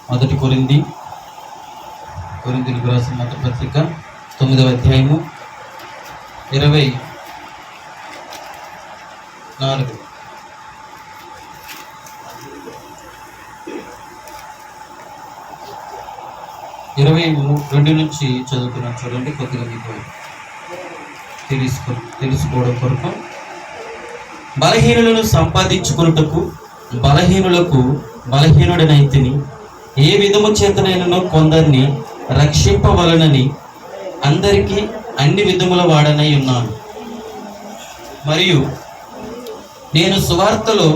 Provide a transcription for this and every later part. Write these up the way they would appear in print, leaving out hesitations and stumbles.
మొదటి కొరింథీయులకు రాసిన మొదటి పత్రిక 9వ అధ్యాయము 24 22 నుంచి చదువుతున్నాను చూడండి. కొద్దిగా మీకు తెలుసుకోవడం కొరకు. బలహీనులను సంపాదించుకున్నటకు బలహీనులకు బలహీనుడనైతిని, ఏ విధము చేతనైనను కొందరిని రక్షింపవలనని అందరికీ అన్ని విధముల వాడనై ఉన్నాను. మరియు నేను సువార్తలో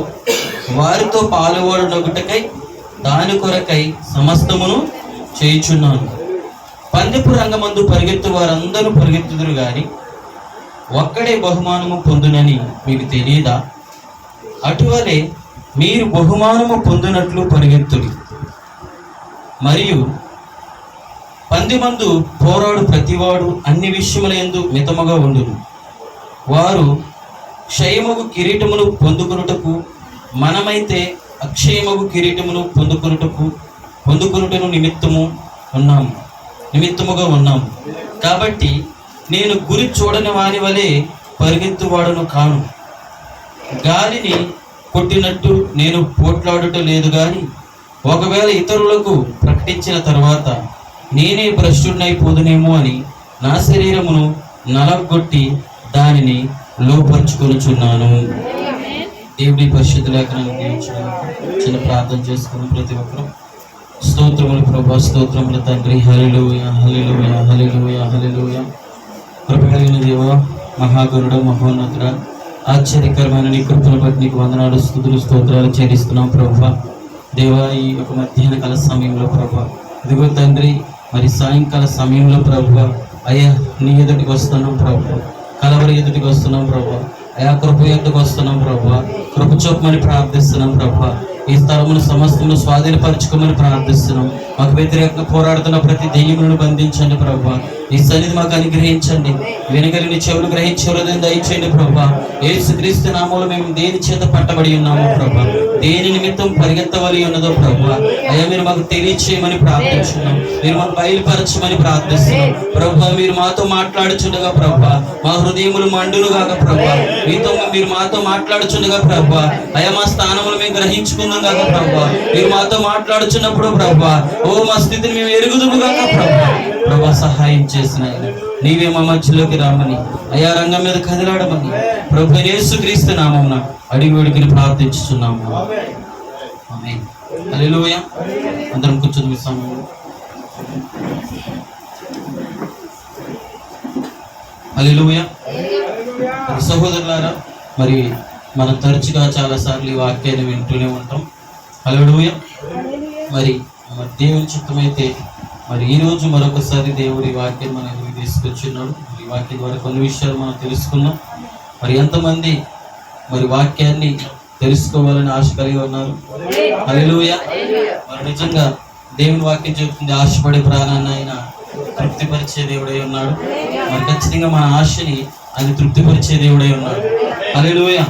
వారితో పాలువాడునొకటకై దాని కొరకై సమస్తమును చేయుచున్నాను. పందెపు రంగమందు పరిగెత్తు వారందరూ పరిగెత్తుదురు గాని ఒక్కడే బహుమానము పొందునని మీకు తెలియదా? అటువలే మీరు బహుమానము పొందినట్లు పరిగెత్తుడి. మరియు పందెమందు పోరాడు ప్రతివాడు అన్ని విషయములందు మితముగా ఉండును. వారు క్షయమగు కిరీటమును పొందుకొనుటకు, మనమైతే అక్షయమగు కిరీటమును పొందుకొనుటను నిమిత్తముగా ఉన్నాము. కాబట్టి నేను గురి చూడని వాని వలె పరిగెత్తువాడను కాను. గాలిని కొట్టినట్టు నేను పోట్లాడుట లేదు గాని, ఒకవేళ ఇతరులకు ప్రకటించిన తర్వాత నేనే భ్రష్టుడినైపోదునేమో అని నా శరీరమును నలగొట్టి దానిని లోపరుచుకొనుచున్నాను. దేవుడి పరిశుద్ధ లేఖనాన్ని దీవించడానికి చిన్న ప్రార్థన చేసుకుని ప్రతి ఒక్కరు స్తోత్రములు ప్రభా, స్తోత్రములు తండ్రి. హల్లెలూయా, హల్లెలూయా, హల్లెలూయా, హల్లెలూయా. కృప కలిగిన దేవా, మహాగరుడ, మహోన్నతుడ, ఆశ్చర్యకరమైన నీ కృపను బట్టి నీకు వందనాలు, స్తుతులు, స్తోత్రాలు చెల్లిస్తున్నాం ప్రభా. దేవా, ఈ యొక్క మధ్యాహ్న కాల సమయంలో ప్రభా, ఇదిగో తండ్రి, మరి సాయంకాల సమయంలో ప్రభా, అయ్యా నీ ఎదుటికి వస్తున్నాం ప్రభా, కలవరి ఎదుటికి వస్తున్నాం ప్రభా, అయా కృప ఎదుటికి వస్తున్నాం ప్రభా. కృప చూపమని ప్రార్థిస్తున్నాం ప్రభా. ఈ స్థలమును సమస్తమును స్వాధీనపరచుకోమని ప్రార్థిస్తున్నాం. మాకు వ్యతిరేకంగా పోరాడుతున్న ప్రతి దెయ్యములను బంధించండి ప్రభా. ఈ సన్నిధి మాకు అనుగ్రహించండి. వినగలిగిన చెవులు గ్రహించే హృదయం దయచేయండి ప్రభా. యేసుక్రీస్తు నామములో మేము దేని చేత పట్టబడి ఉన్నామో ప్రభా, దేని నిమిత్తం పరిగెత్తవలసి ఉన్నదో ప్రభా, అయ్యా మీరు మాకు తెలియచేయమని ప్రార్థించున్నాం. మీరు మాకు బయలుపరచమని ప్రార్థిస్తున్నాం ప్రభా. మీరు మాతో మాట్లాడుచుండగా ప్రభా, మా హృదయములు మండునుగాక ప్రభా. మీరు మాతో మాట్లాడుచుండగా ప్రభా, అయ్యా మా స్థానములు మేము గ్రహించుకుందాం కాక ప్రభా. మీరు మాతో మాట్లాడుచున్నప్పుడు ప్రభా, ఓ మా స్థితిని మేము ఎరుగుదుముగాక ప్రభా. ప్రభా సహాయం చేసిన నీవే మా మధ్యలోకి రామని, అయా రంగం మీద కదిలాడమని ప్రభు యేసుక్రీస్తు నామమున అడిగి వేడుకని ప్రార్థించుచున్నాము. ఆమేన్. హల్లెలూయా. అందరం కూర్చుని సమయంలో హల్లెలూయా. సహోదరులారా, మరి మనం తరచుగా చాలాసార్లు ఈ వాక్యాన్ని వింటూనే ఉంటాం. హల్లెలూయా. మరి దేవుని చిత్తమైతే మరి ఈరోజు మరొకసారి దేవుడి వాక్యం మన ఎదురు తీసుకొచ్చున్నాడు. ఈ వాక్యం ద్వారా కొన్ని విషయాలు మనం తెలుసుకున్నాం. మరి ఎంతమంది మరి వాక్యాన్ని తెలుసుకోవాలని ఆశ కలిగి ఉన్నారు? హల్లెలూయా. మరి నిజంగా దేవుని వాక్యం చెబుతుంది, ఆశపడే ప్రాణాన్ని ఆయన తృప్తిపరిచే దేవుడై ఉన్నాడు. మరి ఖచ్చితంగా మన ఆశని ఆయన తృప్తిపరిచే దేవుడై ఉన్నాడు. హల్లెలూయా.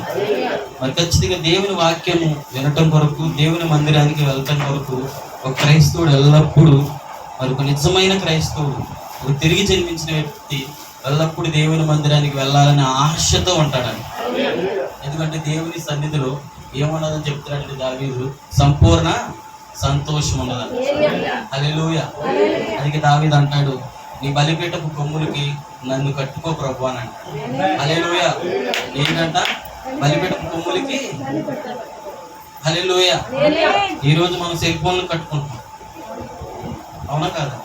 మరి ఖచ్చితంగా దేవుని వాక్యము వినటం కొరకు, దేవుని మందిరానికి వెళ్ళటం కొరకు ఒక క్రైస్తవుడు ఎల్లప్పుడూ, మరి ఒక నిజమైన క్రైస్తవుడు, ఒక తిరిగి జన్మించిన వ్యక్తి ఎల్లప్పుడూ దేవుని మందిరానికి వెళ్ళాలని ఆశతో ఉంటాడని. ఎందుకంటే దేవుని సన్నిధిలో ఏమన్నదని చెప్తాడంటే దావీదు, సంపూర్ణ సంతోషం ఉన్నదని. హల్లెలూయా. అందుకే దావీదు అంటాడు, నీ బలిపీఠపు కొమ్ములకి నన్ను కట్టుకో ప్రభు అని అంటాడు. హల్లెలూయా. ఏంటంట? బలిపీఠపు కొమ్ములకి. హల్లెలూయా. ఈరోజు మనం సెల్ ఫోన్లు కట్టుకుంటాం, అవునా కాదా?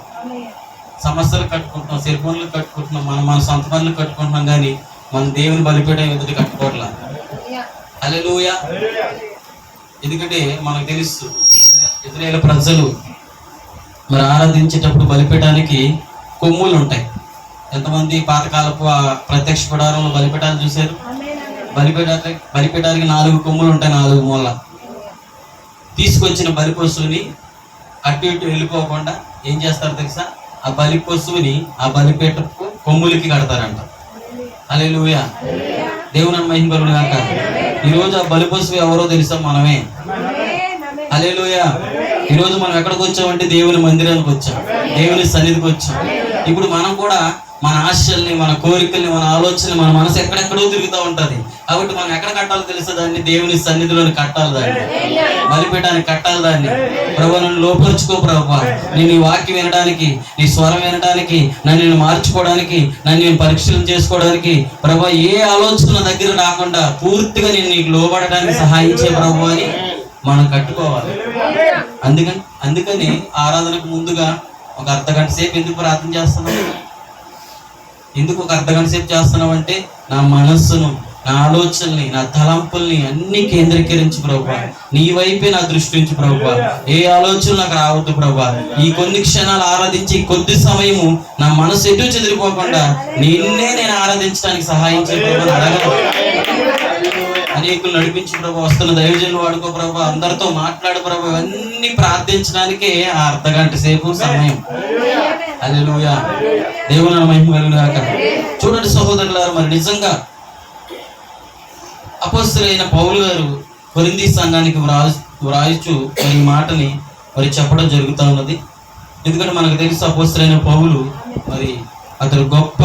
సమస్యలు కట్టుకుంటున్నాం, సెల్ ఫోన్లు కట్టుకుంటున్నాం, మన సొంత పనులు కట్టుకుంటున్నాం, కానీ మన దేవుని బలిపీఠం ఎదుటి కట్టుకోవట్లా. హల్లెలూయా. ఎందుకంటే మనకు తెలుసు, ఇశ్రాయేలు ప్రజలు మరి ఆరాధించేటప్పుడు బలిపీఠానికి కొమ్ములు ఉంటాయి. ఎంతమంది పాతకాలపు ప్రత్యక్ష గుడారంలో బలిపీఠాలు చూశారు? బలిపీఠానికి 4 కొమ్ములు ఉంటాయి, 4 మూల. తీసుకొచ్చిన బలి పశువుని అటు ఇటు వెళ్ళిపోకుండా ఏం చేస్తారు తెలుసా? ఆ బలి పశువుని ఆ బలిపీఠపు కొమ్ములకి కడతారంట. హల్లెలూయా. దేవుని మహిమ కలుగును గాక. ఈ రోజు ఆ బలి పశువు ఎవరో తెలుసా? మనమే. హల్లెలూయా. ఈరోజు మనం ఎక్కడికి వచ్చామంటే దేవుని మందిరానికి వచ్చాం, దేవుని సన్నిధికి వచ్చాం. ఇప్పుడు మనం కూడా మన ఆశల్ని, మన కోరికల్ని, మన ఆలోచనలు, మన మనసు ఎక్కడెక్కడో తిరుగుతూ ఉంటది. కాబట్టి మనం ఎక్కడ కట్టాలో తెలుసు, దాన్ని దేవుని సన్నిధిలోని కట్టాలి, దాన్ని బలిపీఠానికి కట్టాలి. దాన్ని ప్రభు నన్ను లోపరుచుకో ప్రభు, నేను ఈ వాక్యం వినడానికి, నీ స్వరం వినడానికి, నన్ను మార్చుకోవడానికి, నన్ను నేను పరీక్షలు చేసుకోవడానికి ప్రభు, ఏ ఆలోచన దగ్గర రాకుండా పూర్తిగా నేను నీకు లోబడడానికి సహాయించే ప్రభు అని మనం కట్టుకోవాలి. అందుకని ఆరాధనకు ముందుగా ఒక అర్ధగంట సేపు ఎందుకు ప్రార్థన చేస్తున్నాం? ఎందుకు ఒక అర్ధగంట సేపు చేస్తున్నాం అంటే, నా మనస్సును, నా ఆలోచనల్ని, నా తలంపుల్ని అన్ని కేంద్రీకరించి ప్రభా, నీ వైపే నా దృష్టి ఉంచి ప్రభా, ఏ ఆలోచన నాకు రావద్దు ప్రభా. ఈ కొన్ని క్షణాలు ఆరాధించి కొద్ది సమయము నా మనసు ఎటు చెదిరిపోకుండా నిన్నే నేను ఆరాధించడానికి సహాయం చేయ ప్రభా అడగను. అనేకులు నడిపించి ప్రభా, వస్తున్న దైవజనులు వాడుకో ప్రభా, అందరితో మాట్లాడు ప్రభా. ఇవన్నీ ప్రార్థించడానికే ఆ అర్ధగంట సేపు సమయం. హల్లెలూయా, దేవుని మహిమ కలుగును గాక. చూడండి సహోదరులారా, మరి నిజంగా అపోస్తలుడైన పౌలు గారు కొరింథీ సంఘానికి వ్రాయిచు ఈ మాటని మరి చెప్పడం జరుగుతూ ఉన్నది. ఎందుకంటే మనకు తెలుసు అపోస్తలుడైన పౌలు మరి అతడు గొప్ప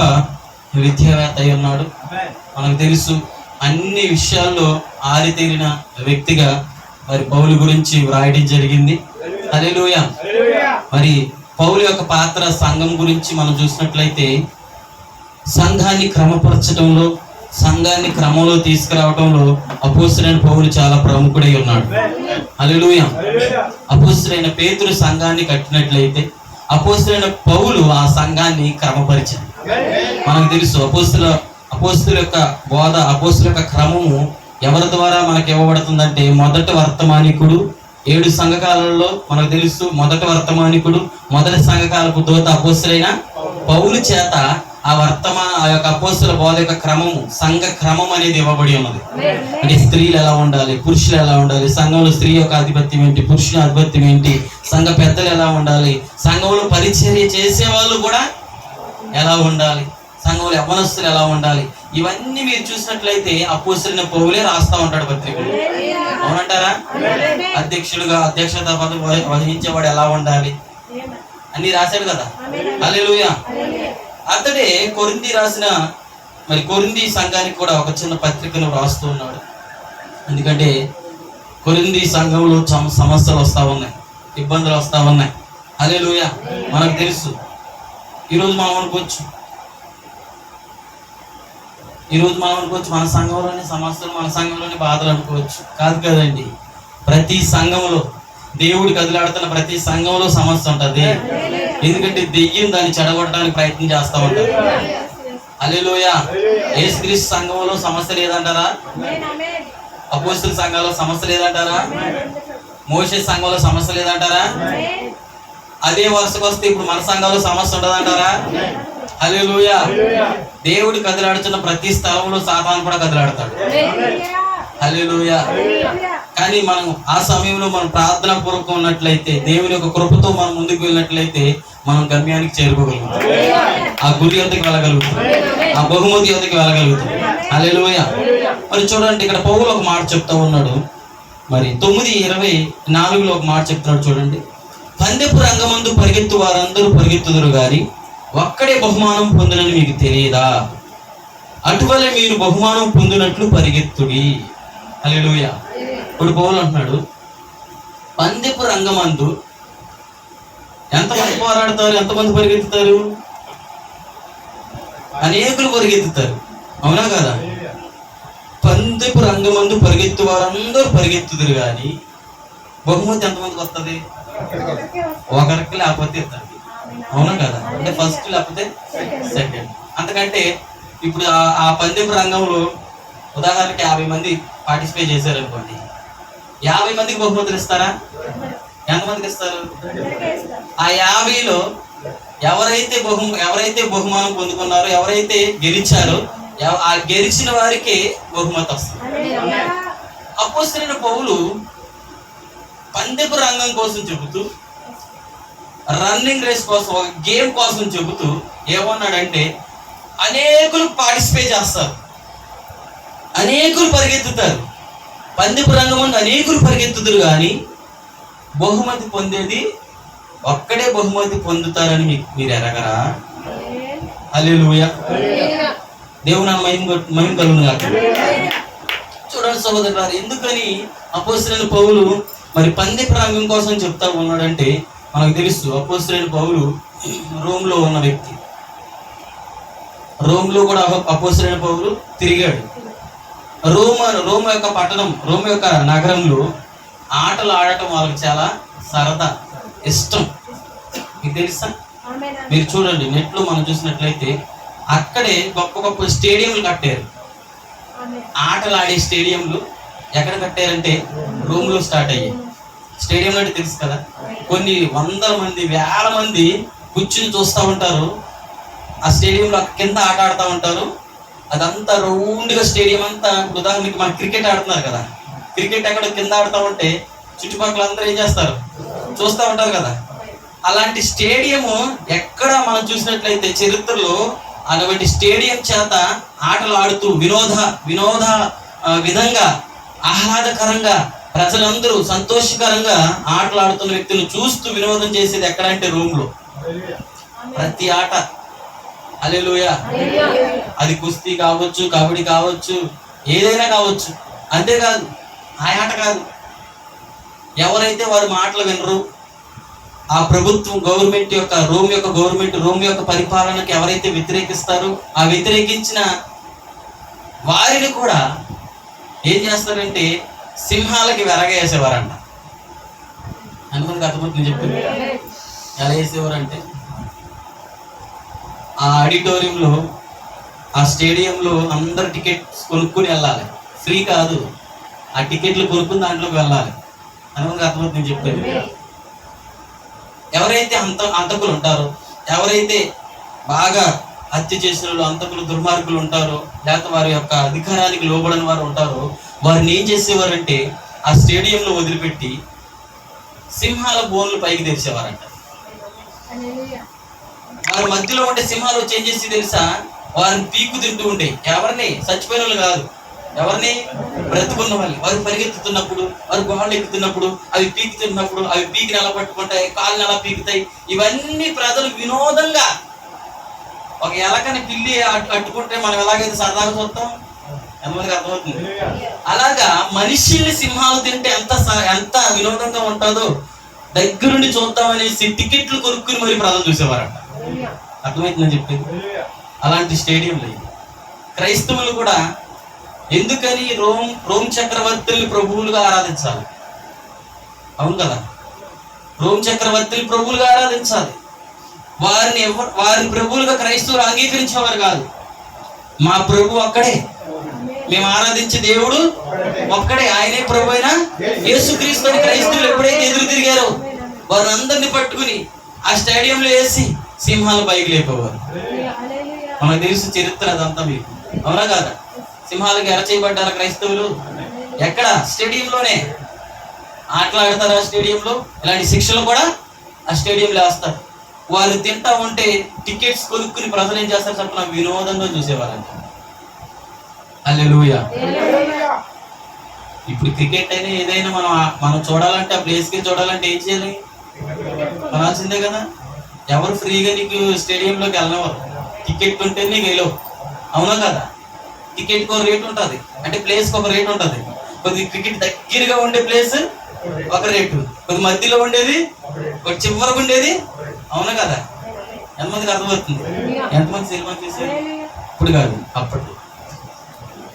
విద్యావేత్త అయి ఉన్నాడు. మనకు తెలుసు అన్ని విషయాల్లో ఆరితేరిన వ్యక్తిగా మరి పౌలు గురించి వ్రాయడం జరిగింది. హల్లెలూయా. మరి పౌలు యొక్క పాత్ర సంఘం గురించి మనం చూసినట్లయితే, సంఘాన్ని క్రమపరచడంలో, సంఘాన్ని క్రమంలో తీసుకురావడంలో అపోస్తలుడైన పౌలు చాలా ప్రముఖుడై ఉన్నాడు. హల్లెలూయా. అపోస్తలుడైన పేతురు సంఘాన్ని కట్టినట్లయితే, అపోస్తలుడైన పౌలు ఆ సంఘాన్ని క్రమపరిచాడు. మనకు తెలుసు అపోస్తలుల యొక్క బోధ, అపోస్తలుల యొక్క క్రమము ఎవరి ద్వారా మనకు ఇవ్వబడుతుందంటే, మొదటి వర్తమానికుడు 7 సంఘకాలలో మనకు తెలుసు, మొదటి వర్తమానికుడు, మొదటి సంఘకాలపు దూత అపోస్తలుడైన పౌలు చేత ఆ యొక్క అపోస్తలుల బోధ యొక్క క్రమము, సంఘ క్రమం అనేది ఇవ్వబడి ఉన్నది. అంటే స్త్రీలు ఎలా ఉండాలి, పురుషులు ఎలా ఉండాలి, సంఘంలో స్త్రీ యొక్క ఆధిపత్యం ఏంటి, పురుషుల ఆధిపత్యం ఏంటి, సంఘ పెద్దలు ఎలా ఉండాలి, సంఘంలో పరిచర్య చేసే వాళ్ళు కూడా ఎలా ఉండాలి, సంఘంలో యవ్వనస్తులు ఎలా ఉండాలి, ఇవన్నీ మీరు చూసినట్లయితే అపోస్తలుడైన పౌలే రాస్తా ఉంటాడు పత్రికలు. అవునంటారా? అధ్యక్షత పదవి వహించేవాడు ఎలా ఉండాలి అన్ని రాశాడు కదా. హల్లెలూయా. అతడే కొరింథీ సంఘానికి కూడా ఒక చిన్న పత్రికను రాస్తూ ఉన్నాడు. ఎందుకంటే కొరింథీ సంఘంలో సమస్యలు వస్తూ ఉన్నాయి, ఇబ్బందులు వస్తూ ఉన్నాయి. హల్లెలూయా. మనకు తెలుసు, ఈరోజు మనం అనుకోవచ్చు మన సంఘంలోని సమస్యలు, మన సంఘంలోని బాధలు అనుకోవచ్చు. కాదు కదండి, ప్రతి సంఘంలో, దేవుడు కదిలాడుతున్న ప్రతి సంఘంలో సమస్య ఉంటుంది. ఎందుకంటే దెయ్యం దాన్ని చెడగొట్టడానికి ప్రయత్నం చేస్తూ ఉంటుంది. హల్లెలూయా. యేసుక్రీస్తు సంఘంలో సమస్య లేదంటారా? అపోస్తలుల సంఘంలో సమస్య లేదంటారా? మోషే సంఘంలో సమస్య లేదంటారా? అదే వరుసకు వస్తే ఇప్పుడు మన సంఘంలో సమస్య ఉండదంటారా? హల్లెలూయా. దేవుడు కదిలాడుతున్న ప్రతి స్థలంలో సాతాను కూడా కదిలాడతాడు. హల్లెలూయా. కానీ మనం ఆ సమయంలో మనం ప్రార్థనా పూర్వకం ఉన్నట్లయితే, దేవుని యొక్క కృపతో మనం ముందుకు వెళ్ళినట్లయితే మనం గమ్యానికి చేరుకోగలుగుతాం, ఆ గురి వద్దకు వెళ్ళగలుగుతాం, ఆ బహుమతి వద్దకు వెళ్ళగలుగుతాం. హల్లెలూయా. మరి చూడండి, ఇక్కడ పౌలు ఒక మాట చెప్తా ఉన్నాడు. మరి 9:24 ఒక మాట చెప్తున్నాడు చూడండి. పందెపు రంగమందు పరిగెత్తు వారందరూ పరిగెత్తుదురు గాని ఒక్కడే బహుమానం పొందునని మీకు తెలియదా? అటువలే మీరు బహుమానం పొందినట్లు పరిగెత్తుడి. హల్లెలూయా. ఇప్పుడు పౌలు అంటున్నాడు, పందెపు రంగమందు ఎంతమంది పోరాడతారు, ఎంతమంది పరిగెత్తుతారు? అనేకులు పరిగెత్తుతారు. అవునా కదా? పందెపు రంగమందు పరిగెత్తు వారందరూ పరిగెత్తుదురు కానీ బహుమతి ఎంతమందికి వస్తుంది? ఒకరికి, లేకపోతే ఇద్దరికి. అవునా కదా? అంటే ఫస్ట్ లేకపోతే సెకండ్. అంతకంటే ఇప్పుడు ఆ పందెపు రంగంలో ఉదాహరణకి 50 మంది పార్టిసిపేట్ చేశారు అనుకోండి, 50 మందికి బహుమతులు ఇస్తారా? ఎంతమందికి ఇస్తారు? ఆ 50లో ఎవరైతే బహుమానం పొందుకున్నారో, ఎవరైతే గెలిచారో, ఆ గెలిచిన వారికి బహుమతి వస్తుంది. అపోస్తలుడైన పౌలు పందెపు రంగం కోసం చెబుతూ, రన్నింగ్ రేస్ కోసం, ఒక గేమ్ కోసం చెబుతూ ఏమన్నాడంటే, అనేకులు పార్టిసిపేట్ చేస్తారు, అనేకులు పరిగెత్తుతారు, పందెపు రంగం అనేకులు పరిగెత్తుతారు కానీ బహుమతి పొందేది ఒక్కడే బహుమతి పొందుతారని మీరు ఎరగరా? హల్లెలూయా. దేవుని మహిమ కలుగును గాక. చూడండి సహోదరులారా, ఎందుకని అపోస్తలుడైన పౌలు మరి పందె ప్రాంగం కోసం చెప్తా ఉన్నాడంటే మనకు తెలుసు. అపోస్తలుడైన పౌలు రోమ్లో ఉన్న వ్యక్తి. రోమ్లో కూడా అపోస్తలుడైన పౌలు తిరిగాడు. రోమ్ యొక్క పట్టణం, రోమ్ యొక్క నగరంలో ఆటలు ఆడటం వాళ్ళకి చాలా సరదా, ఇష్టం. మీకు తెలుసా? మీరు చూడండి, నెట్లో మనం చూసినట్లయితే అక్కడే గొప్ప గొప్ప స్టేడియంలు కట్టారు. ఆటలు ఆడే స్టేడియంలు ఎక్కడ కట్టారంటే రోమ్లో స్టార్ట్ అయ్యాయి. స్టేడియం అంటే తెలుసు కదా, కొన్ని వందల మంది, వేల మంది కూర్చుని చూస్తూ ఉంటారు. ఆ స్టేడియంలో కింద ఆట ఆడుతూ ఉంటారు. అదంతా రౌండ్గా స్టేడియం అంతా. ఉదాహరణకి మన క్రికెట్ ఆడుతున్నారు కదా, క్రికెట్ ఎక్కడ కింద ఆడుతూ ఉంటే చుట్టుపక్కల అందరూ ఏం చేస్తారు, చూస్తూ ఉంటారు కదా. అలాంటి స్టేడియము ఎక్కడ మనం చూసినట్లయితే చరిత్రలో అటువంటి స్టేడియం చేత ఆటలు ఆడుతూ వినోద విధంగా ఆహ్లాదకరంగా ప్రజలందరూ సంతోషకరంగా ఆటలు ఆడుతున్న వ్యక్తులు చూస్తూ వినోదం చేసేది ఎక్కడంటే రోమ్లో. ప్రతి ఆట. హల్లెలూయా. అది కుస్తీ కావచ్చు, కబడ్డీ కావచ్చు, ఏదైనా కావచ్చు. అంతేకాదు, ఆ ఆట కాదు, ఎవరైతే వారి మాటలు వినరు, ఆ ప్రభుత్వం గవర్నమెంట్ యొక్క రోమ్ యొక్క పరిపాలనకు ఎవరైతే వ్యతిరేకిస్తారో ఆ వ్యతిరేకించిన వారిని కూడా ఏం చేస్తారంటే సింహాలకి వెరగేసేవారంట. అనుకుని అర్థమవుతుంది చెప్పింది. ఎలా వేసేవారంటే ఆ ఆడిటోరియంలో, ఆ స్టేడియంలో అందరు టికెట్స్ కొనుక్కుని వెళ్ళాలి. ఫ్రీ కాదు, ఆ టికెట్లు కొనుక్కుని దాంట్లోకి వెళ్ళాలి. అనుకుని అర్థమవుతుంది చెప్పేది. ఎవరైతే అంతకులు ఉంటారో, ఎవరైతే బాగా హత్య చేసిన వాళ్ళు, అంతకులు, దుర్మార్గులు ఉంటారో, లేకపోతే వారి యొక్క అధికారానికి లోబడిన వారు ఉంటారో, వారిని ఏం చేసేవారంటే ఆ స్టేడియంలో వదిలిపెట్టి సింహాల బోన్లు పైకి తెరిచేవారంట. వారి మధ్యలో ఉండే సింహాలు వచ్చి ఏం చేసి తెలుసా, వారిని పీకు తింటూ ఉండే. ఎవరిని? చచ్చిపోయిన వాళ్ళు కాదు, ఎవరిని? బ్రతుకున్న వాళ్ళు. వారు పరిగెత్తుతున్నప్పుడు, వారు గోడలు ఎక్కుతున్నప్పుడు, అవి పీకుతున్నప్పుడు, అవి పీకి నెల పట్టుకుంటాయి, కాళ్ళు నెల పీకుతాయి. ఇవన్నీ ప్రజలు వినోదంగా, ఒక ఎలకని పిల్లి అట్టుకుంటే మనం ఎలాగైతే సరదాగా చూస్తాం, ఎంతమందికి అర్థమవుతుంది? అలాగా మనిషిని సింహాలు తింటే ఎంత వినోదంగా ఉంటుందో దగ్గరుండి చూద్దామనేసి టికెట్లు కొనుక్కుని మరి ప్రజలు చూసేవారంట. అర్థమవుతుందని చెప్పేది. అలాంటి స్టేడియంలో క్రైస్తవులు కూడా ఎందుకని రోమ్ చక్రవర్తుల్ని ప్రభువులుగా ఆరాధించాలి? అవును కదా, రోమ్ చక్రవర్తుల్ని ప్రభువులుగా ఆరాధించాలి. వారి ప్రభువులుగా క్రైస్తవులు అంగీకరించేవారు కాదు. మా ప్రభు ఒక్కడే, మేము ఆరాధించే దేవుడు ఒక్కడే, ఆయనే ప్రభు అయిన యేసుక్రీస్తు అని క్రైస్తవులు ఎప్పుడైతే ఎదురు తిరిగారో వారిని అందరినీ పట్టుకుని ఆ స్టేడియంలో వేసి సింహాలు పైకి లేపేవారు. మనకు తెలుసు చరిత్ర అదంతా మీకు. అవునా కాదా? సింహాలకి ఎరచేయబడ్డారు క్రైస్తవులు. ఎక్కడ? స్టేడియంలోనే. ఆటలాడతారు ఆ స్టేడియంలో. ఇలాంటి శిక్షలు కూడా ఆ స్టేడియంలో వేస్తారు. వారు తింటా ఉంటే టికెట్స్ కొనుక్కుని ప్రజలు ఏం చేస్తారు చెప్పిన వినోదంగా చూసేవారంట. హల్లెలూయా. ఇప్పుడు క్రికెట్ అయినా ఏదైనా మనం చూడాలంటే, ఆ ప్లేస్కి చూడాలంటే ఏం చేయాలి? కొనాల్సిందే కదా. ఎవరు ఫ్రీగా నీకు స్టేడియంలోకి వెళ్ళనివ్వరు. టికెట్ ఉంటే నీకు వెళ్ళవు. అవునా కదా? టికెట్కి ఒక రేట్ ఉంటుంది, అంటే ప్లేస్కి ఒక రేట్ ఉంటుంది. కొద్ది క్రికెట్ దగ్గరగా ఉండే ప్లేస్ ఒక రేటు, కొద్ది మధ్యలో ఉండేది, ఒక చివరకు ఉండేది. అవునా కదా? ఎంతమందికి అర్థమవుతుంది? ఎంతమంది సినిమా చేశారు? ఇప్పుడు కాదు, అప్పట్లో.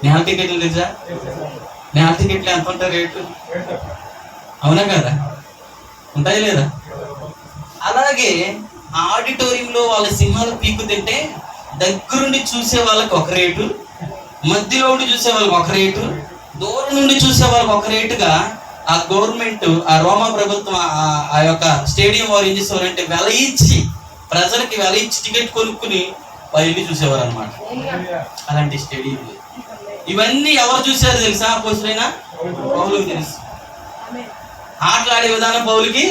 నేల టికెట్లు తెలుసా? నేల టికెట్లు ఎంత ఉంటాయి రేటు? అవునా కదా? ఉంటాయి లేదా? అలాగే ఆడిటోరియంలో వాళ్ళ సింహాలు పీకు తింటే దగ్గరుండి చూసే వాళ్ళకి ఒక రేటు, మధ్యలో ఉండి చూసే వాళ్ళకి ఒక రేటు, దూరం నుండి చూసే వాళ్ళకి ఒక రేటుగా ఆ గవర్నమెంట్, ఆ రోమా ప్రభుత్వం ఆ యొక్క స్టేడియం వారు ఏం చేసేవారంటే ప్రజలకి వెల ఇచ్చి టికెట్ కొనుక్కుని వెళ్ళి చూసేవారు అనమాట. అలాంటి స్టేడియం. ఇవన్నీ ఎవరు చూసారు తెలుసా? అపోస్తలుడైన పౌలుకి తెలుసు. ఆటలాడే విధానం పౌలుకి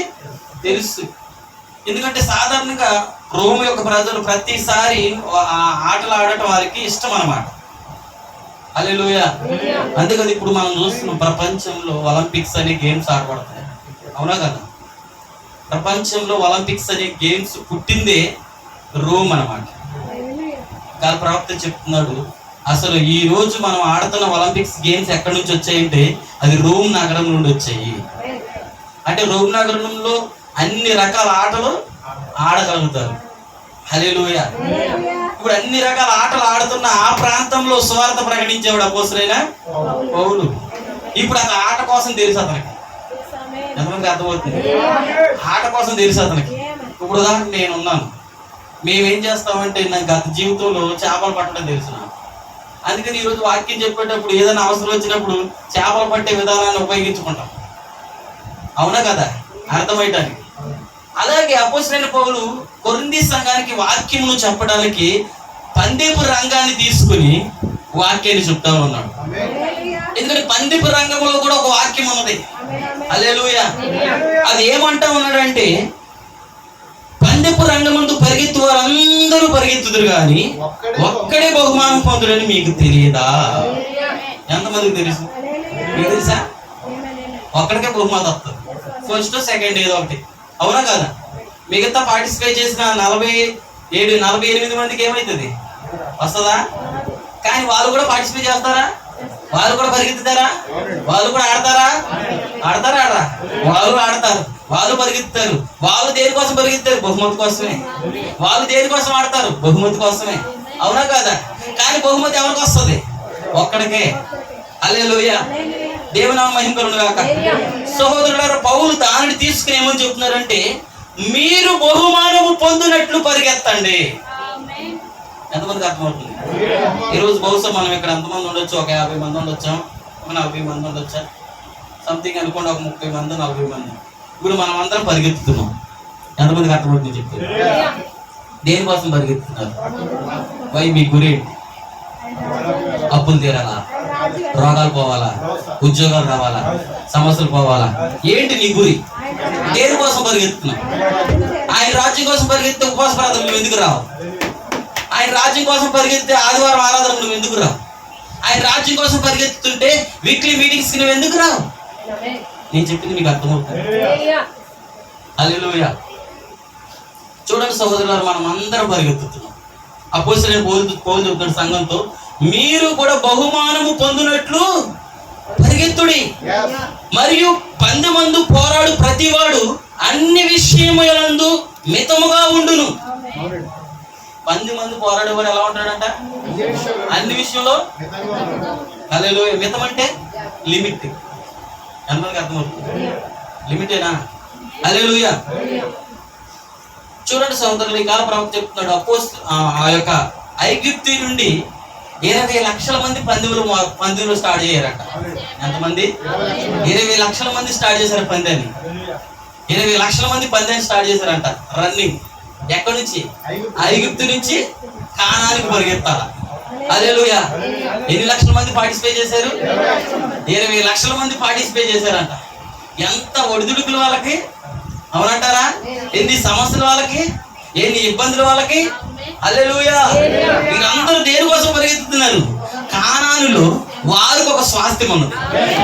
తెలుసు. ఎందుకంటే సాధారణంగా రోమ్ యొక్క ప్రజలు ప్రతిసారి ఆటలు ఆడటం వారికి ఇష్టం అన్నమాట. హల్లెలూయా. అంతేకాదు ఇప్పుడు మనం చూస్తున్నాం ప్రపంచంలో ఒలింపిక్స్ అనే గేమ్స్ ఆడబడుతున్నాయి. అవునా కదా? ప్రపంచంలో ఒలింపిక్స్ అనే గేమ్స్ పుట్టిందే రోమ్ అన్నమాట. కాల ప్రవక్త చెప్తున్నాడు, అసలు ఈ రోజు మనం ఆడుతున్న ఒలింపిక్స్ గేమ్స్ ఎక్కడి నుంచి వచ్చాయంటే అది రోమ్ నగరం నుండి వచ్చాయి. అంటే రోమ్ నగరంలో అన్ని రకాల ఆటలు ఆడగలుగుతారు. హల్లెలూయా. ఇప్పుడు అన్ని రకాల ఆటలు ఆడుతున్న ఆ ప్రాంతంలో సువార్త ప్రకటించేవాడు అపోస్తలుడైన పౌలు. ఇప్పుడు అతను ఆట కోసం తెలుసు అతనికి. ఎంతమందికి అర్థమవుతుంది? ఆట కోసం తెలుసు అతనికి. ఇప్పుడు ఉదాహరణ నేను ఉన్నాను, మేమేం చేస్తామంటే నాకు గత జీవితంలో చేపలు పట్టడం తెలుసు నాకు. అందుకని ఈరోజు వాక్యం చెప్పేటప్పుడు ఏదైనా అవసరం వచ్చినప్పుడు చేపలు పట్టే విధానాన్ని ఉపయోగించుకుంటాం. అవునా కదా? అర్థమయ్యడానికి. అలాగే అపోస్తలుడైన పౌలు కొరింథీ సంఘానికి వాక్యమును చెప్పడానికి పందెపు రంగాన్ని తీసుకుని వాక్యాన్ని చెప్తా ఉన్నాడు. ఎందుకంటే పందెపు రంగంలో కూడా ఒక వాక్యం ఉన్నది. హల్లెలూయా. అది ఏమంటా ఉన్నాడంటే, పందెపు రంగమందు పరిగెత్తు వారందరూ పరిగెత్తుదురు కానీ ఒక్కడే బహుమానం పొందుడని మీకు తెలియదా? ఎంతమందికి తెలుసు? మీకు తెలుసా? ఒక్కడికే బహుమానం వస్తుంది. ఫస్ట్ సెకండ్ ఏదో ఒకటి. అవునా కదా? మిగతా పార్టిసిపేట్ చేసిన 47-48 మందికి ఏమవుతుంది? వస్తుందా? కానీ వాళ్ళు కూడా పార్టిసిపేట్ చేస్తారా? వాళ్ళు కూడా పరిగెత్తుతారా? వాళ్ళు కూడా ఆడతారా? ఆడరా? వాళ్ళు ఆడతారు, వాళ్ళు పరిగెత్తుతారు. వాళ్ళు దేనికోసం పరిగెత్తారు? బహుమతి కోసమే. వాళ్ళు దేనికోసం ఆడతారు? బహుమతి కోసమే. అవునా కదా? కానీ బహుమతి ఎవరికి వస్తుంది? ఒక్కడికే. హల్లెలూయా. దేవుని నామం మహిమ కలుగును గాక. సహోదరులారా, పౌలు దానిని తీసుకుని ఏమని చెప్తున్నారంటే, మీరు బహుమానము పొందినట్లు పరిగెత్తండి. ఎంతమందికి అర్థమవుతుంది? ఈరోజు బహుశా మనం ఇక్కడ ఎంతమంది ఉండొచ్చు? ఒక 50 మంది ఉండొచ్చాం, ఒక 40 మంది ఉండొచ్చా, సంథింగ్ అనుకోండి, ఒక 30 మంది 40 మంది. ఇప్పుడు మనం అందరం పరిగెత్తుతున్నాం. ఎంతమందికి అర్థమవుతుంది చెప్తే? దేనికోసం పరిగెత్తుతున్నారు? వై? మీ గురి ఏంటి? అప్పులు తీరాలా? రోగాలు పోవాలా? ఉద్యోగాలు రావాలా? సమస్యలు పోవాలా? ఏంటి నీ గురి? దేనికోసం పరిగెత్తుతున్నావు? ఆయన రాజ్యం కోసం పరిగెత్తే ఉపవాస ప్రార్థనలు నువ్వు ఎందుకు రావు? ఆయన రాజ్యం కోసం పరిగెత్తే ఆదివారం ఆరాధనలు నువ్వు ఎందుకు రావు? ఆయన రాజ్యం కోసం పరిగెత్తుతుంటే వీక్లీ మీటింగ్స్ కి నువ్వు ఎందుకు రావు? నేను చెప్పింది మీకు అర్థమవుతుంది. హల్లెలూయా. చూడండి సహోదరులారా, మనం అందరం పరిగెత్తుతున్నాం. అపోస్తలుడైన పౌలు చెప్తాడు సంఘంతో, మీరు కూడా బహుమానము పొందినట్లు పరిగెత్తుడి. మరియు పందెమందు పోరాడు ప్రతివాడు అన్ని విషయములందు మితముగా ఉండును. పందెమందు పోరాడేవాడు ఎలా ఉంటాడంట? అన్ని విషయంలో. హల్లెలూయా. మితం అంటే లిమిట్. ఎంతమందికి అర్థమవుతుంది? లిమిటేనా? హల్లెలూయా. చూడండి సహోదరులు, ఈ కాల ప్రవక్త చెప్తున్నాడు, ఆ యొక్క ఐగుప్తు నుండి 20 లక్షల మంది పందెంలో స్టార్ట్ చేయారట. ఎంతమంది? 20 లక్షల మంది స్టార్ట్ చేశారు పందెని. 20 లక్షల మంది పందెని స్టార్ట్ చేశారంట. రన్నింగ్ ఎక్కడి నుంచి? ఐగుప్తు నుంచి కానానికి పరిగెత్తాల. హల్లెలూయా. ఎన్ని లక్షల మంది పార్టిసిపేట్ చేశారు? 20 లక్షల మంది పార్టిసిపేట్ చేశారంట. ఎంత ఒడిదుడుకులు వాళ్ళకి, అవునంటారా? ఎన్ని సమస్యలు వాళ్ళకి, ఎన్ని ఇబ్బందులు వాళ్ళకి. హల్లెలూయా. వీరందరూ దేనికోసం పరిగెత్తుతున్నారు? కానానులో వారికి ఒక స్వాస్థ్యం ఉన్నది.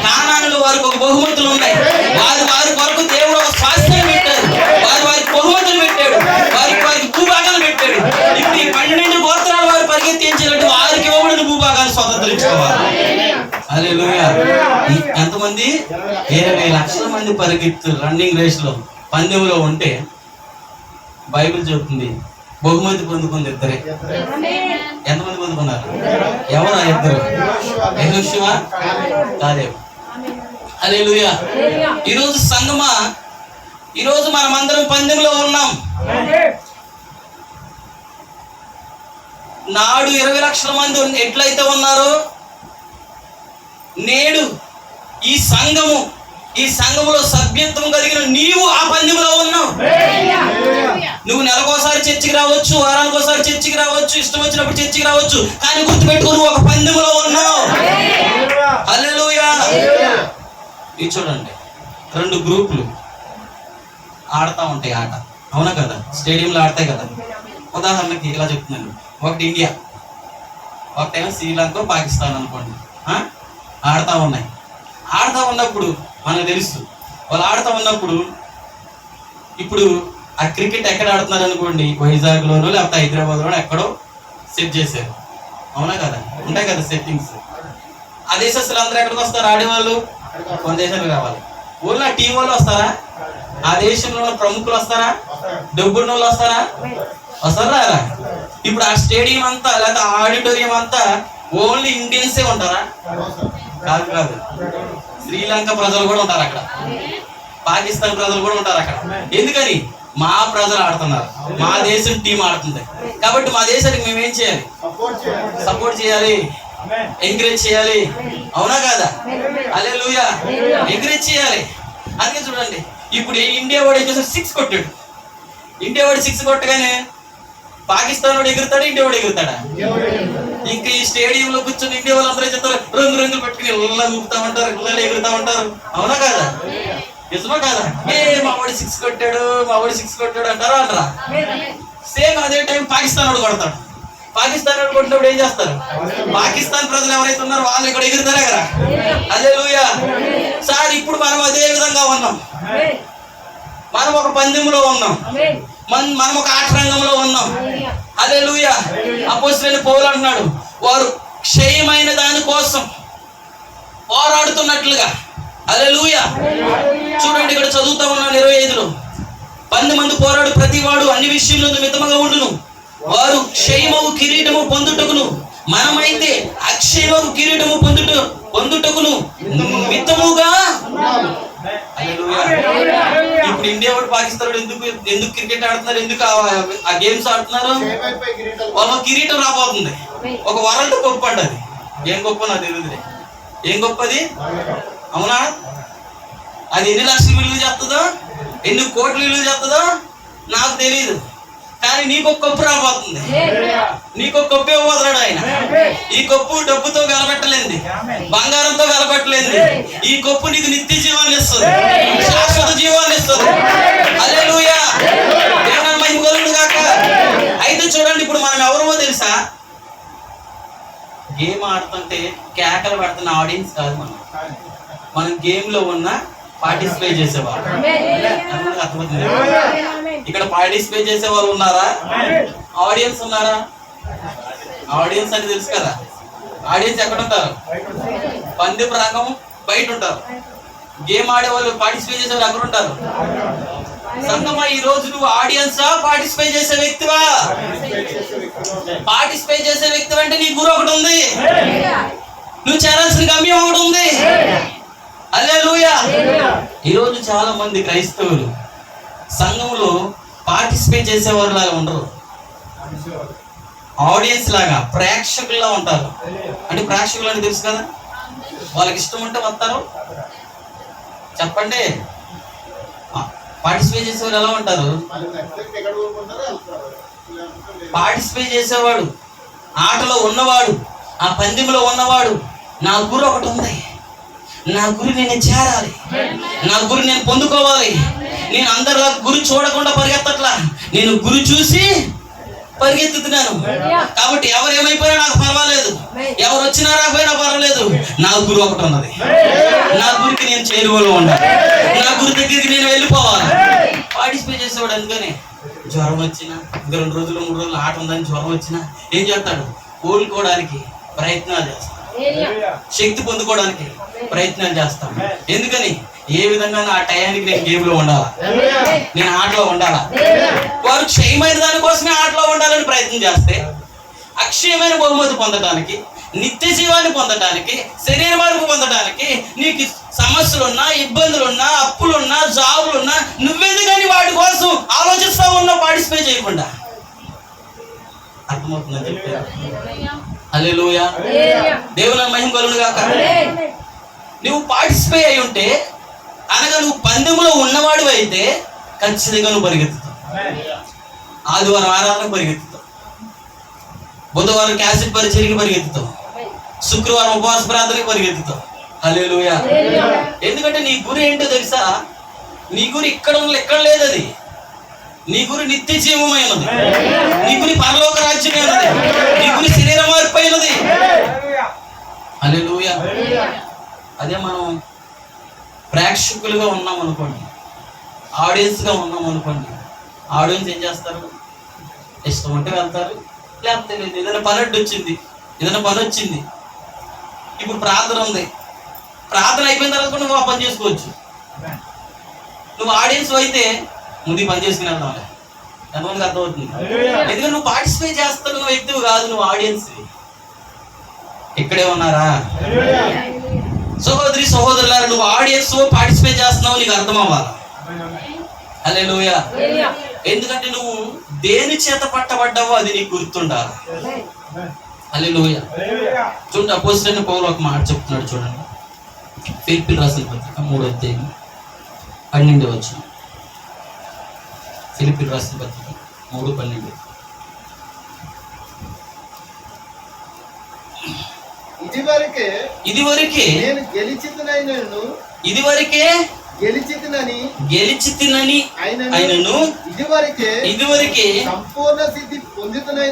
కానానులో వారికి ఒక బహుమతులు ఉన్నాయి. వారి కొరకు దేవుడు ఒక స్వాస్థ్యం పెట్టాడు. వారికి బహుమతులు పెట్టాడు. వారికి భూభాగాలు పెట్టాడు. ఇప్పుడు ఈ 12 గోత్రాల వారు పరిగెత్తించాలంటే వారికి ఇవ్వబడిన భూభాగాలు స్వతంత్రించుకోవాలి. హల్లెలూయా. ఎంతమంది? 20 లక్షల మంది పరిగెత్తు రన్నింగ్ రేస్ లో పందెంలో ఉంటే బైబిల్ చెబుతుంది బహుమతి పొందుకుంది ఇద్దరే. ఎంతమంది పొందుకున్నారు? ఎవరు ఇద్దరు? యెహోషువ, కాలేబు. హల్లెలూయా. ఈరోజు సంగమా, ఈరోజు మనం అందరం పందెంలో ఉన్నాం. నాడు 20 లక్షల మంది ఎట్లయితే ఉన్నారో, నేడు ఈ సంఘములో సభ్యత్వం కలిగిన నీవు ఆ పందెంలో ఉన్నావు. నువ్వు నెలకోసారి చర్చికి రావచ్చు, వారానికి ఒకసారి చర్చికి రావచ్చు, ఇష్టం వచ్చినప్పుడు చర్చికి రావచ్చు, కానీ గుర్తుపెట్టుకో, నువ్వు ఒక పందెంలో ఉన్నావు. హల్లెలూయా. ఇది చూడండి, 2 గ్రూపులు ఆడుతూ ఉంటాయి ఆట. అవునా కదా? స్టేడియంలో ఆడతాయి కదా. ఉదాహరణకి ఇలా చెప్తున్నాను, ఒకటి ఇండియా, ఒకటేమో శ్రీలంక, పాకిస్తాన్ అనుకోండి. ఆడుతూ ఉన్నప్పుడు మనకు తెలుసు, వాళ్ళు ఆడుతూ ఉన్నప్పుడు ఇప్పుడు ఆ క్రికెట్ ఎక్కడ ఆడుతున్నారు అనుకోండి, వైజాగ్లోనో లేకపోతే హైదరాబాద్లోనో ఎక్కడో సెట్ చేశారు. అవునా కదా? ఉంటాయి కదా సెట్టింగ్స్. ఆ దేశస్తులు అందరూ ఎక్కడికి వస్తారు? ఆడేవాళ్ళు కొన్ని దేశాలకు రావాలి. ఊళ్ళో ఆ టీం వాళ్ళు వస్తారా? ఆ దేశంలో ఉన్న ప్రముఖులు వస్తారా? డబ్బున్న వాళ్ళు వస్తారా? వస్తారా? ఇప్పుడు ఆ స్టేడియం అంతా లేకపోతే ఆడిటోరియం అంతా ఓన్లీ ఇండియన్సే ఉంటారా? కాదు కాదు, శ్రీలంక ప్రజలు కూడా ఉంటారు అక్కడ, పాకిస్తాన్ ప్రజలు కూడా ఉంటారు అక్కడ. ఎందుకని? మా ప్రజలు ఆడుతున్నారు, మా దేశం టీం ఆడుతుంది కాబట్టి మా దేశానికి మేము ఏం చేయాలి? సపోర్ట్ చేయాలి, ఎంకరేజ్ చేయాలి. అవునా కాదా? హల్లెలూయా, ఎంకరేజ్ చేయాలి. అందుకే చూడండి, ఇప్పుడు ఇండియా వాడు ఏం చేస్తాడు? 6 కొట్టాడు. ఇండియా వాడు 6 కొట్టగానే పాకిస్తాన్ వాడు ఎగురుతాడు, ఇండియా వాడు ఎగురుతాడా? ఇంకా ఈ స్టేడియంలో కూర్చొని ఇండియా వాళ్ళు అందరూ చెప్తారు, రంగు రంగులు పెట్టుకుని ఇళ్ళ ఊపుతా ఉంటారు, ఇళ్ళలో ఎగురుతా ఉంటారు. అవునా కాదా? నిజమా కాదా? మా వాడు 6 కొట్టాడు, మా వాడు 6 కొట్టాడు అంటారా? అంటారా? సేమ్ అదే టైం పాకిస్తాన్ వాడు కొడతాడు. పాకిస్తాన్ వాడు కొట్టినప్పుడు ఏం చేస్తారు? పాకిస్తాన్ ప్రజలు ఎవరైతే ఉన్నారో వాళ్ళు ఇక్కడ ఎగురుతారా కదా? హల్లెలూయా. సార్ ఇప్పుడు మనం అదే విధంగా ఉన్నాం. మనం ఒక పందెంలో ఉన్నాం, మనం ఒక ఆట రంగంలో ఉన్నాం. హల్లెలూయా. అపోస్తలుడైన పౌలు అంటున్నాడు, వారు క్షయమైన దాని కోసం పోరాడుతున్నట్లుగా. హల్లెలూయా. చూడండి, ఇక్కడ చదువుతా ఉన్నాను 25లో, 10 మంది పోరాడు ప్రతి వాడు అన్ని విషయంలో మితముగా ఉండును, వారు క్షయమవు కిరీటము పొందుటకును, మనమైతే అక్షయమవు కిరీటము పొందుటకును మితముగా. ఇప్పుడు ఇండియా వాడు పాకిస్తాన్ వాడు ఎందుకు క్రికెట్ ఆడుతున్నారు? ఎందుకు ఆ గేమ్స్ ఆడుతున్నారు? ఒక కిరీటం రాబోతుంది, ఒక వరల్డ్ కప్ అంట. అది ఏం గొప్ప నాకు తెలియదు. ఏం గొప్పది? అవునా? అది ఎన్ని లక్షలు విలువ చేస్తుందో, ఎన్ని కోట్లు విలువ చేస్తుందో నాకు తెలియదు. కానీ నీకు కప్పు రాబోతుంది, నీకు కప్పు ఇవ్వబోతున్నాడు ఆయన. ఈ కప్పు డబ్బుతో కలపెట్టలేంది, బంగారంతో కలపెట్టలేంది. ఈ కప్పు నీకు నిత్య జీవాన్ని ఇస్తుంది, శాశ్వత జీవాన్ని ఇస్తుంది. హల్లెలూయా. దేవుని మహిమ కలుగును గాక. అయితే చూడండి, ఇప్పుడు మనం ఎవరో తెలుసా? గేమ్ ఆడుతుంటే కేకలు పడుతున్న ఆడియన్స్ కాదు మనం గేమ్ లో ఉన్న పార్టిసిపేట్ చేసేవాళ్ళు. అర్థమవుతుంది? ఇక్కడ పార్టిసిపేట్ చేసే వాళ్ళు ఉన్నారా? ఆడియన్స్ ఉన్నారా? ఆడియన్స్ అని తెలుసు కదా. ఆడియన్స్ ఎక్కడ ఉంటారు? పందెం రంగం బయట ఉంటారు. గేమ్ ఆడే వాళ్ళు పార్టిసిపేట్ చేసే వాళ్ళు ఎక్కడ ఉంటారు? సంగమా, ఈ రోజు నువ్వు ఆడియన్సా పార్టిసిపేట్ చేసే వ్యక్తివా? పార్టిసిపేట్ చేసే వ్యక్తి అంటే నీ గురి ఒకటి ఉంది, నువ్వు చేరాల్సిన గమ్యం ఒకటి ఉంది. హల్లెలూయా. ఈరోజు చాలా మంది క్రైస్తవులు సంఘంలో పార్టిసిపేట్ చేసేవారు లాగా ఉండరు, ఆడియన్స్ లాగా ప్రేక్షకుల్లా ఉంటారు. అంటే ప్రేక్షకులు అని తెలుసు కదా, వాళ్ళకి ఇష్టం ఉంటే వస్తారు. చెప్పండి, పార్టిసిపేట్ చేసేవారు ఎలా ఉంటారు? పార్టిసిపేట్ చేసేవాడు, ఆటలో ఉన్నవాడు, ఆ పందెంలో ఉన్నవాడు, నా గురి ఒకటి ఉంది, నా గురి నేను చేరాలి, నా గురి నేను పొందుకోవాలి. నేను అందరిలా గురి చూడకుండా పరిగెత్తట్లా, నేను గురి చూసి పరిగెత్తుతున్నాను. కాబట్టి ఎవరు ఏమైపోయినా నాకు పర్వాలేదు, ఎవరు వచ్చినా రాకపోయినా పర్వాలేదు. నా గురి ఒకటి ఉన్నది, నా గురికి నేను చేరువలో ఉండాలి, నా గురి దగ్గరికి నేను వెళ్ళిపోవాలి. పార్టిసిపేట్ చేసేవాడు అందుకని జ్వరం వచ్చినా, ఇంకా 2 రోజులు 3 రోజులు ఆట ఉందని జ్వరం వచ్చినా ఏం చేస్తాడు? కోలుకోవడానికి ప్రయత్నాలు చేస్తాడు, శక్తి పొందుకోవడానికి ప్రయత్నాలు చేస్తాం. ఎందుకని? ఏ విధంగా ఆ టయానికి నేను గేమ్ లో ఉండాలా, నేను ఆటలో ఉండాలా. వారు క్షయమైన దానికోసమే ఆటలో ఉండాలని ప్రయత్నం చేస్తే, అక్షయమైన బహుమతి పొందడానికి, నిత్య జీవాన్ని పొందడానికి, శరీర మార్పు పొందడానికి, నీకు సమస్యలున్నా, ఇబ్బందులున్నా, అప్పులున్నా, జాబులున్నా, నువ్వెందుకని వాటి కోసం ఆలోచిస్తా ఉన్నావు పార్టిసిపేట్ చేయకుండా? అర్థమవుతుందని చెప్పారు. హల్లెలూయా. దేవుని మహిమ కలుగును గాక. నువ్వు పార్టిసిపేట్ అయి ఉంటే, అనగా నువ్వు పందెంలో ఉన్నవాడు అయితే ఖచ్చితంగా నువ్వు పరిగెత్తుతావు. ఆదివారం ఆరాధనకు పరిగెత్తుతావు, బుధవారం క్యాసెట్ పరిచర్యకి పరిగెత్తుతావు, శుక్రవారం ఉపవాస ప్రార్థనకి పరిగెత్తుతావు. హల్లెలూయా. ఎందుకంటే నీ గురి ఏంటో తెలుసా? నీ గురి ఇక్కడ లేదు, అది నీ గురి నిత్య జీవమైనది, నీ గురి పరలోక రాజ్యమైనది, నీ గురి శరీర మార్పు అయినది. హల్లెలూయా. అదే మనం ప్రేక్షకులుగా ఉన్నాం అనుకోండి, ఆడియన్స్గా ఉన్నాం అనుకోండి, ఆడియన్స్ ఏం చేస్తారు? ఇష్టం ఉంటే వెళ్తారు, లేకపోతే లేదు. ఏదైనా పని అడ్డు వచ్చింది, ఏదైనా పని వచ్చింది, ఇప్పుడు ప్రార్థన ఉంది, ప్రార్థన అయిపోయిన తర్వాత కూడా నువ్వు ఆ పని చేసుకోవచ్చు. నువ్వు ఆడియన్స్ అయితే ముందు పని చేసుకుని వెళ్దాం, ఎంతమందికి అర్థమవుతుంది? ఎందుకంటే నువ్వు పార్టిసిపేట్ చేస్తున్న వ్యక్తివి కాదు, నువ్వు ఆడియన్స్. ఇక్కడే ఉన్నారా సహోదరి సహోదరులారా? నువ్వు ఆడియన్స్ పార్టిసిపేట్ చేస్తున్నావు, నీకు అర్థం అవ్వాలి. హల్లెలూయా. ఎందుకంటే నువ్వు దేని చేత పట్టబడ్డావో అది నీకు గుర్తుండాలి. హల్లెలూయా. చూడండి, అపోస్తలుడైన పౌలు ఒక మాట చెప్తున్నాడు చూడండి. ఫిలిప్పీయులకు రాసిన పత్రిక 3:12. ఫిలిప్పీయులకు రాసిన పత్రిక 3:12. ఇదివరకే నేను గెలిచితినని ఆయనను ఇదివరకే సంపూర్ణ సిద్ధి పొందుతునని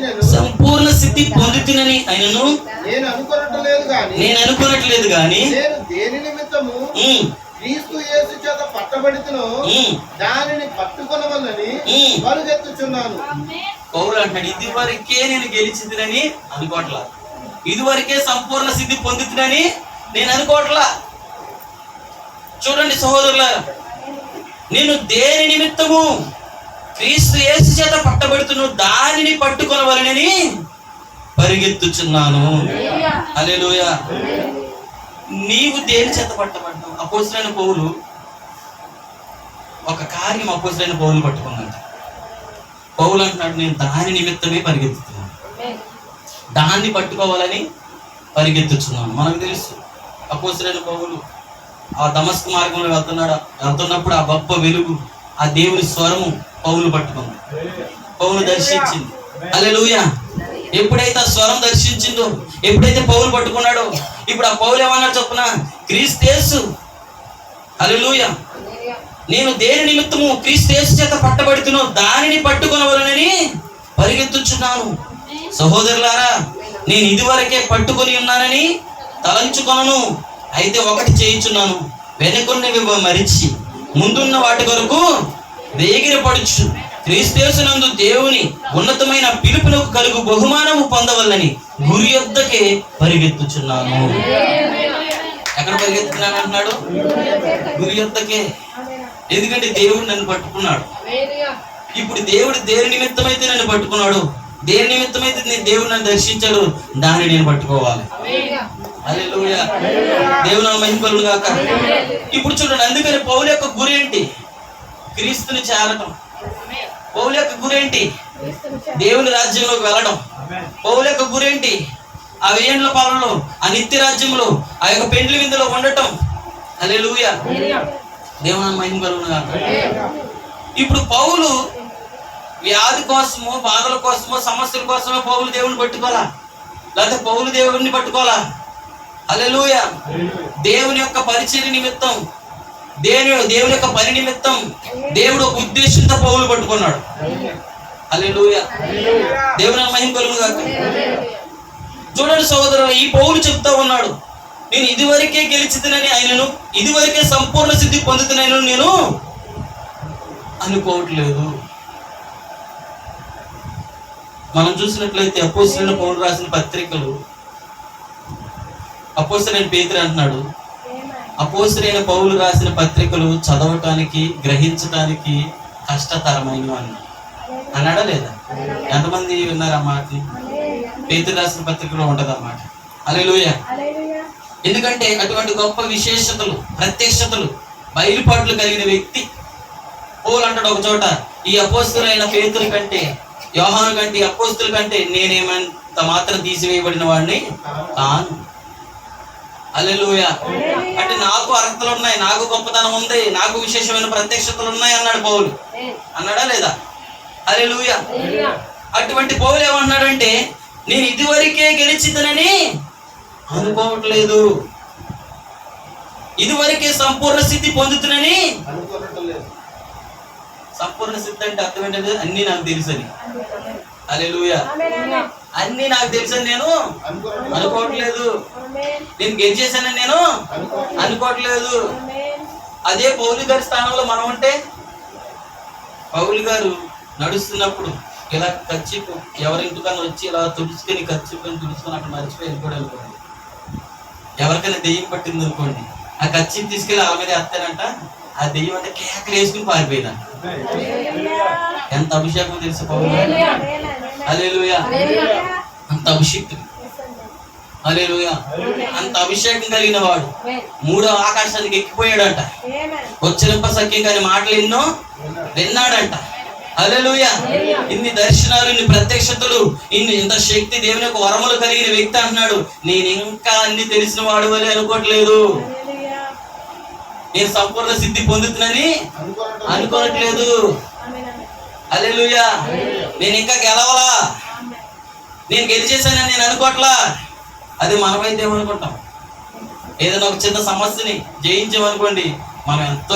ఆయనను నేను అనుకున్నట్లేదు గాని దేని నిమిత్తము క్రీస్తు యేసు చేత పట్టబడితును దానిని పట్టుకొనవలని పరుగెత్తుచున్నాను. పౌలు అంటాడు, ఇదివరకే నేను గెలిచితినని అనుకోవట్లా, ఇదివరకే సంపూర్ణ సిద్ధి పొందుతునని నేను అనుకోవట్లా. చూడండి సహోదరులారా, నేను దేని నిమిత్తము క్రీస్తు యేసు చేత పట్టబడుతున్న దానిని పట్టుకొనవలనని పరిగెత్తుచున్నాను. హల్లెలూయా. నీవు దేని చేత పట్టబడ్డావు? అపోస్తలుడైన పౌలు ఒక కార్యం అపోస్తలుడైన పౌలు పట్టుకున్నాడు. పౌలు అంటున్నాడు, నేను దాని నిమిత్తమే పరిగెత్తుతున్నాను, దాన్ని పట్టుకోవాలని పరిగెత్తుచున్నాను. మనకు తెలుసు అపోస్తలుడైన పౌలు ఆ దమస్కు మార్గంలో వెళ్తున్నప్పుడు ఆ గొప్ప వెలుగు, ఆ దేవుని స్వరము పౌలు పట్టుకుంది, పౌలు దర్శించింది. హల్లెలూయా. ఎప్పుడైతే ఆ స్వరం దర్శించిందో, ఎప్పుడైతే పౌలు పట్టుకున్నాడో, ఇప్పుడు ఆ పౌలు ఏమన్నాడు చొప్పున? క్రీస్తు యేసు, హల్లెలూయా, నేను దేని నిమిత్తము క్రీస్తు యేసు చేత పట్టబడుతున్నా దానిని పట్టుకొనవలనని పరిగెత్తుచున్నాను. సహోదరులారా, నేను ఇదివరకే పట్టుకొని ఉన్నానని తలంచుకొనను, అయితే ఒకటి చేయించున్నాను, వెనుకున్నవి మరిచి ముందున్న వాటి కొరకు వేగిరపడుచు క్రీస్తు యేసునందు దేవుని ఉన్నతమైన పిలుపునకు కలుగు బహుమానము పొందవలని గురి యొద్దకే పరిగెత్తుచున్నాను. ఎక్కడ పరిగెత్తుతున్నాను అంటున్నాడు? గురి యొద్దకే. ఎందుకంటే దేవుడు నన్ను పట్టుకున్నాడు. ఇప్పుడు దేవుడు దేని నిమిత్తమైతే నన్ను పట్టుకున్నాడు, దేని నిమిత్తమైతే దేవుడు నన్ను దర్శించాడు, దాన్ని నేను పట్టుకోవాలి. హల్లెలూయా. దేవుని మహిమ కలుగును గాక. ఇప్పుడు చూడండి, అందుకని పౌలు యొక్క గురి ఏంటి? క్రీస్తుని చేరటం. పౌలు యొక్క గురి ఏంటి? దేవుని రాజ్యంలోకి వెళ్ళడం. పౌలు యొక్క గురి ఏంటి? ఆ 1000 ఏళ్ల పాలనలో, ఆ నిత్య రాజ్యంలో, ఆ యొక్క పెండ్లి విందులో ఉండటం. హల్లెలూయా. దేవుని మహిమ కలుగును గాక. ఇప్పుడు పౌలు వ్యాధి కోసమో, బాధల కోసమో, సమస్యల కోసమో పౌలు దేవుని పట్టుకోవాలా, లేకపోతే పౌలు దేవుడిని పట్టుకోవాలా? హల్లెలూయా. దేవుని యొక్క పరిచర్య నిమిత్తం, దేవుని యొక్క పని నిమిత్తం దేవుడు ఒక ఉద్దేశంతో పౌలు పట్టుకున్నాడు. హల్లెలూయా. దేవుని మహిమ కలుగును గాక. చూడండి సహోదరులు, ఈ పౌలు చెప్తా ఉన్నాడు, నేను ఇదివరకే గెలిచితినని ఆయనను, ఇదివరకే సంపూర్ణ సిద్ధి పొందుతున్నాను నేను అనుకోవట్లేదు. మనం చూసినట్లయితే అపోస్తలుడైన పౌలు రాసిన పత్రికలు, అపోస్తలుడైన పేతురు అంటున్నాడు, అపోస్తలుడైన పౌలు రాసిన పత్రికలు చదవటానికి, గ్రహించటానికి కష్టతరమైనవి అన్నాడా లేదా? ఎంతమంది విన్నారు ఆ మాటని? పేతురు రాసిన పత్రికలో ఉంటది అన్నమాట. హల్లెలూయా. ఎందుకంటే అటువంటి గొప్ప విశేషతలు, ప్రత్యక్షతలు, బయలుపాట్లు కలిగిన వ్యక్తి పౌలు అంటాడు ఒక చోట, ఈ అపోస్తలుడైన పేతురు కంటే, యోహాను కంటే, అపోస్తలుల కంటే నేనేమంత మాత్రం తీసివేయబడిన వాడిని కాను. హల్లెలూయా. అంటే నాకు అర్హతలు ఉన్నాయి, నాకు గొప్పతనం ఉంది, నాకు విశేషమైన ప్రత్యక్షతలు ఉన్నాయి అన్నాడు పౌలు. అన్నాడా లేదా? హల్లెలూయా. అటువంటి పౌలు ఏమన్నాడంటే, నేను ఇదివరకే గెలిచితనని అనుకోవట్లేదు, ఇదివరకే సంపూర్ణ సిద్ధి పొందుతునని అనుకోవట్లేదు. సంపూర్ణ సిద్ధి అంటే అర్థం ఏంటంటే అన్ని నాకు తెలుసని. హల్లెలూయా. అన్ని నాకు తెలుసని నేను అనుకోవట్లేదు, నేను గెలిచేసానని నేను అనుకోవట్లేదు. అదే పౌలు గారి స్థానంలో మనం ఉంటే పౌలు గారు నడుస్తున్నప్పుడు ఇలా కచ్చిపు ఎవరింటికన్నా వచ్చి ఇలా తుడుచుకొని కచ్చిపుని తుడుచుకొని అక్కడ మర్చిపోయి వెళ్ళిపోయాడు అనుకోండి, ఎవరికైనా దెయ్యం పట్టింది అనుకోండి, ఆ కచ్చిపు తీసుకెళ్ళి వాళ్ళ మీద వేస్తానంట, ఆ దెయ్యం అంటే కేకలు వేసుకుని పారిపోయిందంట. ఎంత అభిషేకం తెలుసు పౌలు. హల్లెలూయా. అంత అభిషేక్తుడు. హల్లెలూయా. అంత అభిషేకం కలిగిన వాడు మూడో ఆకాశానికి ఎక్కిపోయాడంట. వచ్చినంప సఖ్యం కాని మాటలు ఎన్నో విన్నాడంట. హల్లెలూయా. ఇన్ని దర్శనాలు, ఇన్ని ప్రత్యక్షతలు, ఇంత శక్తి, దేవుని యొక్క వరములు కలిగిన వ్యక్తి అంటున్నాడు, నేను ఇంకా అన్ని తెలిసిన వాడు అని అనుకోవట్లేదు, నేను సంపూర్ణ సిద్ధి పొందుతున్నానని అనుకోవట్లేదు. హల్లెలూయా. నేను ఇంకా గెలవలా, నేను గెలిచేసానని నేను అనుకోవట్లా. అది మనమైతే ఏమనుకుంటాం, ఏదైనా ఒక చిన్న సమస్యని జయించామనుకోండి, మనం ఎంతో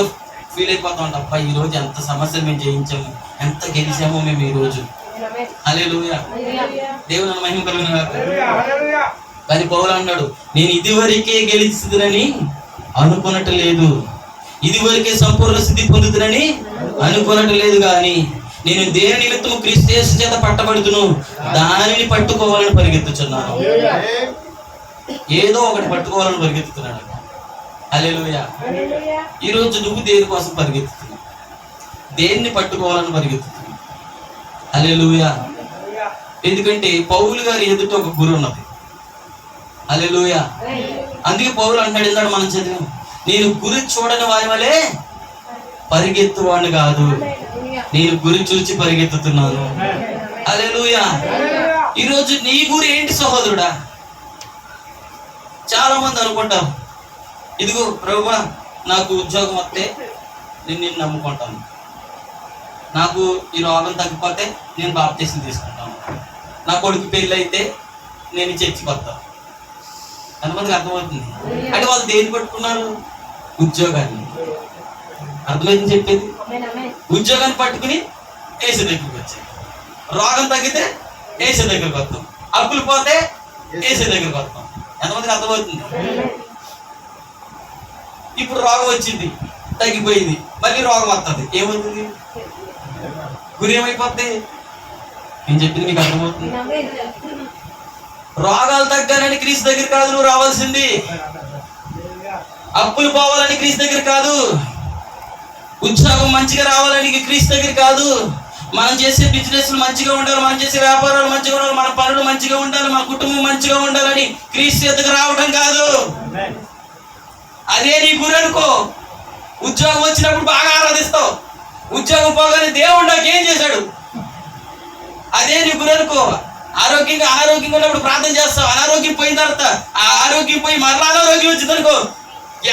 ఫీల్ అయిపోతాం అంట, అబ్బా ఈ రోజు ఎంత సమస్యలు మేము జయించాము, ఎంత గెలిచామో మేము ఈ రోజు. హల్లెలూయా. దేవుని మహిమ కలుగును గాక. కానీ పౌలు అన్నాడు, నేను ఇదివరకే గెలిచినని అనుకున్నట్టు లేదు, ఇదివరకే సంపూర్ణ స్థితి పొందుతునని అనుకున్నట్టు లేదు, కానీ నేను దేని నిమిత్తము క్రీస్తు యేసు చేత పట్టబడుతును దానిని పట్టుకోవాలని పరిగెత్తుచున్నాను. ఏదో ఒకటి పట్టుకోవాలని పరిగెత్తుతున్నాడు. హల్లెలూయా. ఈరోజు నువ్వు దేని కోసం పరిగెత్తుతున్నావు? దేన్ని పట్టుకోవాలని పరిగెత్తుతున్నావు? హల్లెలూయా. ఎందుకంటే పౌలు గారి ఎదుట ఒక గురి ఉన్నది. హల్లెలూయా. అందుకే పౌలు అంటాడు, ఇందాక మనం చదివాం, నేను గురి చూడని వారి వలె పరిగెత్తువాడిని కాదు, నేను గురి చూచి పరిగెత్తుతున్నాను. హల్లెలూయా. ఈరోజు నీ గురి ఏంటి సహోదరుడా? చాలా మంది అనుకుంటాం, ఇదిగో ప్రభువా నాకు ఉద్యోగం వస్తే నేను నిన్ను నమ్ముకుంటాను, నాకు ఈ రోగం తగ్గిపోతే నేను బాప్తీసం తీసుకుంటాను, నా కొడుకు పెళ్ళి అయితే నేను చర్చికి వస్తాను. ఎంతమందికి అర్థమవుతుంది? అంటే వాళ్ళు దేన్ని పట్టుకున్నారు? ఉద్యోగాన్ని. అర్థమైంది చెప్పేది? ఉద్యోగాన్ని పట్టుకుని ఏసీ దగ్గరికి వచ్చాయి, రోగం తగ్గితే ఏసీ దగ్గరికి వస్తాం, అప్పులు పోతే ఏసీ దగ్గరికి వస్తాం. ఎంతమందికి అర్థమవుతుంది? ఇప్పుడు రోగం వచ్చింది, తగ్గిపోయింది, మళ్ళీ రోగం వస్తుంది, ఏమవుతుంది? గురి ఏమైపోద్ది? నేను చెప్పింది మీకు అర్థమవుతుంది? రోగాలు తగ్గాలని క్రీస్తు దగ్గర కాదు నువ్వు రావాల్సింది, అప్పులు పోవాలని క్రీస్తు దగ్గర కాదు, ఉద్యోగం మంచిగా రావాలని క్రీస్తు దగ్గర కాదు, మనం చేసే బిజినెస్లు మంచిగా ఉండాలి, మనం చేసే వ్యాపారాలు మంచిగా ఉండాలి, మన పనులు మంచిగా ఉండాలి, మన కుటుంబం మంచిగా ఉండాలని క్రీస్తు దగ్గర రావడం కాదు. అదే నీ గురి అనుకో. ఉద్యోగం వచ్చినప్పుడు బాగా ఆరాధిస్తావు, ఉద్యోగం పోగానే దేవుడు నాకు ఏం చేశాడు, అదే నీ గురి అనుకో. అనారోగ్యంగా ఉన్నప్పుడు ప్రార్థన చేస్తావు, అనారోగ్యం పోయిన తర్వాత ఆ ఆరోగ్యం పోయి మరలా అనారోగ్యం వచ్చింది అనుకో,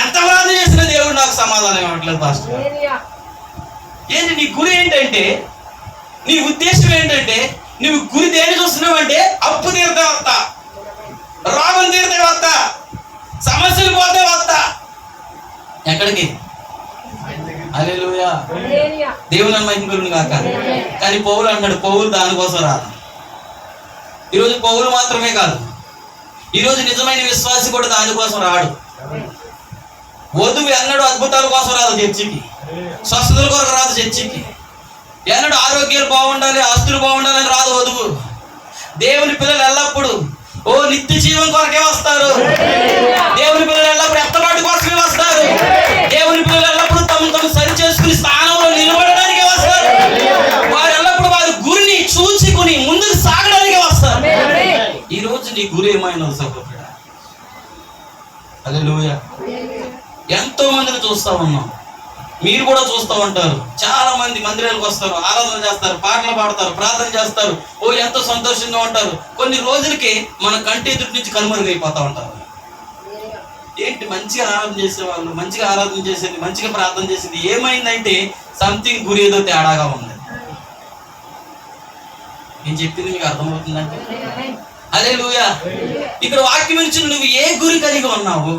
ఎంత ప్రార్థన చేసినా దేవుడు నాకు సమాధానం ఇవ్వట్లేదు పాస్టర్. ఏంటి నీ గురి ఏంటంటే, నీ ఉద్దేశం ఏంటంటే, నువ్వు గురి దేని చూస్తున్నావు అంటే, అప్పు తీరితే వస్తా, రోగం తీరితే వస్తా, సమస్యలు పోతే వస్తా. ఎక్కడికి? హల్లెలూయా. దేవుని మహిమ కలుగును గాక. కానీ పౌలు అంటాడు, పౌలు దానికోసం రాదు. ఈరోజు పౌలు మాత్రమే కాదు, ఈరోజు నిజమైన విశ్వాసి కూడా దానికోసం రాడు. వధువు ఎన్నడూ అద్భుతాల కోసం రాదు చర్చికి, స్వస్థతల కొరకు రాదు చర్చికి, ఎన్నడూ ఆరోగ్యాలు బాగుండాలి, ఆస్తులు బాగుండాలి అని రాదు వధువు. దేవుని పిల్లలు ఎల్లప్పుడు ఓ నిత్య జీవం కొరకే వస్తారు, దేవుని పిల్లలు ఎల్లప్పుడు ఎత్తబాటు కోసమే వస్తారు, దేవుని పిల్లలు ఎల్లప్పుడు తమ సరి చేసుకుని స్థానంలో నిలబడడానికే వస్తారు, వారు ఎల్లప్పుడు వారి గురిని చూచుకుని ముందుకు సాగడానికే వస్తారు. ఈ రోజు నీ గురి ఏమైనా సహోదరుడా? హల్లెలూయా. ఎంతో మందిని చూస్తా ఉన్నాం, మీరు కూడా చూస్తూ ఉంటారు. చాలా మంది మందిరాలకు వస్తారు, ఆరాధన చేస్తారు, పాటలు పాడతారు, ప్రార్థన చేస్తారు, ఓ ఎంతో సంతోషంగా ఉంటారు. కొన్ని రోజులకి మన కంటి ఎదుటి నుంచి కనుమరుగైపోతా ఉంటారు. ఏంటి మంచిగా ఆరాధన చేసేవాళ్ళు, మంచిగా ఆరాధన చేసేది, మంచిగా ప్రార్థన చేసేది ఏమైందంటే సంథింగ్ గురి ఏదో తేడాగా ఉంది. నేను చెప్పింది మీకు అర్థమవుతుందంటే? హల్లెలూయా. ఇక్కడ వాక్యం ఇచ్చిన నువ్వు ఏ గురి కలిగి ఉన్నావు?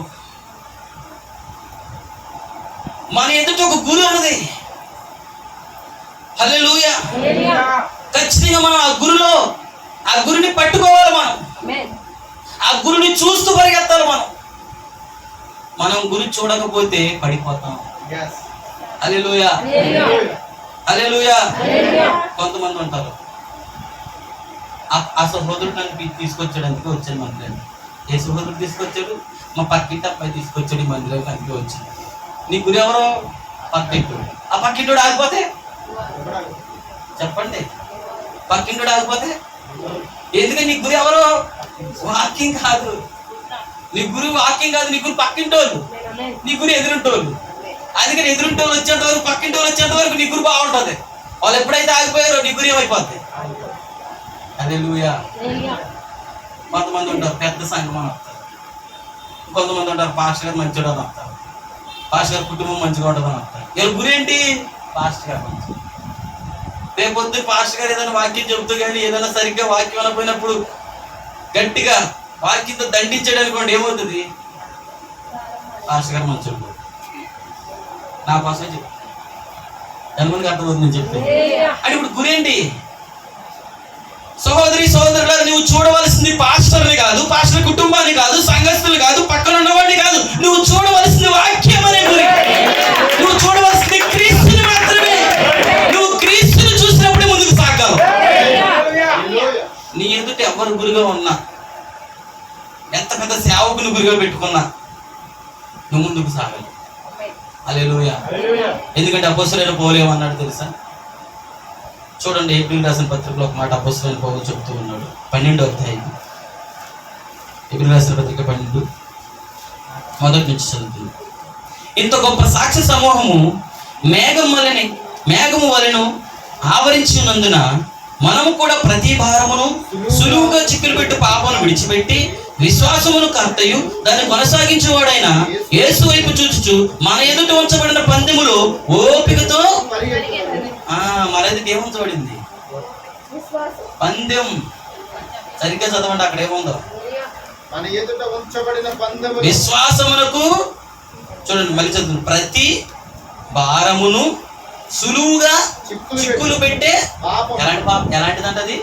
మన ఎదుట ఒక గురి ఉన్నది. హల్లెలూయా. ఖచ్చితంగా మనం ఆ గురిని పట్టుకోవాలి. మనం ఆ గురిని చూస్తూ పరిగెత్తాలి. మనం గురి చూడకపోతే పడిపోతాం. హల్లెలూయా. హల్లెలూయా. కొంతమంది ఉంటారు, ఆ సహోదరుడు నన్ను తీసుకొచ్చాడు అందుకే వచ్చాను మందిరాన్ని. ఏ సహోదరుడు తీసుకొచ్చాడు? మా పక్కింటి అబ్బాయి తీసుకొచ్చాడు ఈ మందిరానికి అందుకే వచ్చాను. నీ గురి ఎవరో? పక్కింటోడు. ఆ పక్కింటోడు ఆగిపోతే చెప్పండి, పక్కింటోడు ఆగిపోతే ఎందుకని? నీ గురి ఎవరో? వాకింగ్ కాదు, నీ గురి వాకింగ్ కాదు, నీ గురి పక్కింటోళ్ళు, నీ గురి ఎదురుంటోళ్ళు. అందుకని ఎదురుంటోళ్ళు వచ్చేంత వరకు, పక్కింటోళ్ళు వచ్చేంత వరకు నీ గురి బాగుంటుంది. వాళ్ళు ఎప్పుడైతే ఆగిపోయారో నీ గురి ఏమైపోద్ది. హల్లెలూయా. కొంతమంది ఉంటారు పెద్ద సంఘం అని వస్తారు, కొంతమంది ఉంటారు పాస్టర్ గారు మంచిగా అని వస్తారు, పాస్టర్ గారి కుటుంబం మంచిగా ఉంటుందని వస్తారు. వీళ్ళ గురి ఏంటి? పాస్టర్ గారు మంచి. రేపొద్దు పాస్టర్ గారు ఏదైనా వాక్యం చెబుతూ కానీ ఏదైనా సరిగ్గా వాక్యం అనపోయినప్పుడు గట్టిగా వాక్యంతో దండించాడు అనుకోండి, ఏమవుతుంది? పాస్టర్ గారు మంచి ఉంటుంది. నా కోసమే చెప్పు, ఎంతమందికి అర్థమవుతుంది నేను చెప్పి. అంటే ఇప్పుడు గురేంటి? సహోదరి సహోదరులారా, నువ్వు చూడవలసింది పాస్టర్ని కాదు, పాస్టర్ కుటుంబాన్ని కాదు, సంఘస్థులు కాదు, పక్కన ఉన్నవాడిని కాదు. నువ్వు చూడవలసింది వాక్యం అనే గురి. నువ్వు చూడవలసింది క్రీస్తుని మాత్రమే. నువ్వు క్రీస్తుని చూసినప్పుడే ముందుకు సాగావు. నీ ఎదుట ఎవరు గురిగా ఉన్నా, ఎంత పెద్ద సేవకుని గురిగా పెట్టుకున్నా, నువ్వు ముందుకు సాగాలి. హల్లెలూయా. ఎందుకంటే అపోస్తలుడైన పౌలు ఏమన్నాడు తెలుసా? చూడండి, ఏప్రిల్ రాసిన పత్రికలో ఒక మాట అపోస్తలుడైన పౌలు చెప్తూ ఉన్నాడు. 12వ అధ్యాయం, ఏప్రిల్ రాసిన పత్రిక 12 మొదటి నుంచి చదువుతుంది. ఇంత గొప్ప సాక్షి సమూహము మేఘము వలెను ఆవరించి ఉన్నందున మనము కూడా ప్రతి భారమును సులువుగా చిక్కులు పెట్టి పాపమును విడిచిపెట్టి విశ్వాసమును కర్తయు దాన్ని కొనసాగించేవాడైన యేసు వైపు చూచుచు మన ఎదుట ఉంచబడిన పందెములో ఓపికతో మన ఎదుట ఏముంచబడింది? పందెం. సరిగ్గా చదవండి, అక్కడ ఏముందో? మన ఎదుట ఉంచబడిన పందెము విశ్వాసమునకు. చూడండి మళ్ళీ చదువు. ప్రతి భారమును సులువుగా చిక్కులు పెట్టే. ఎలాంటి పాపం? ఎలాంటిదంట అది?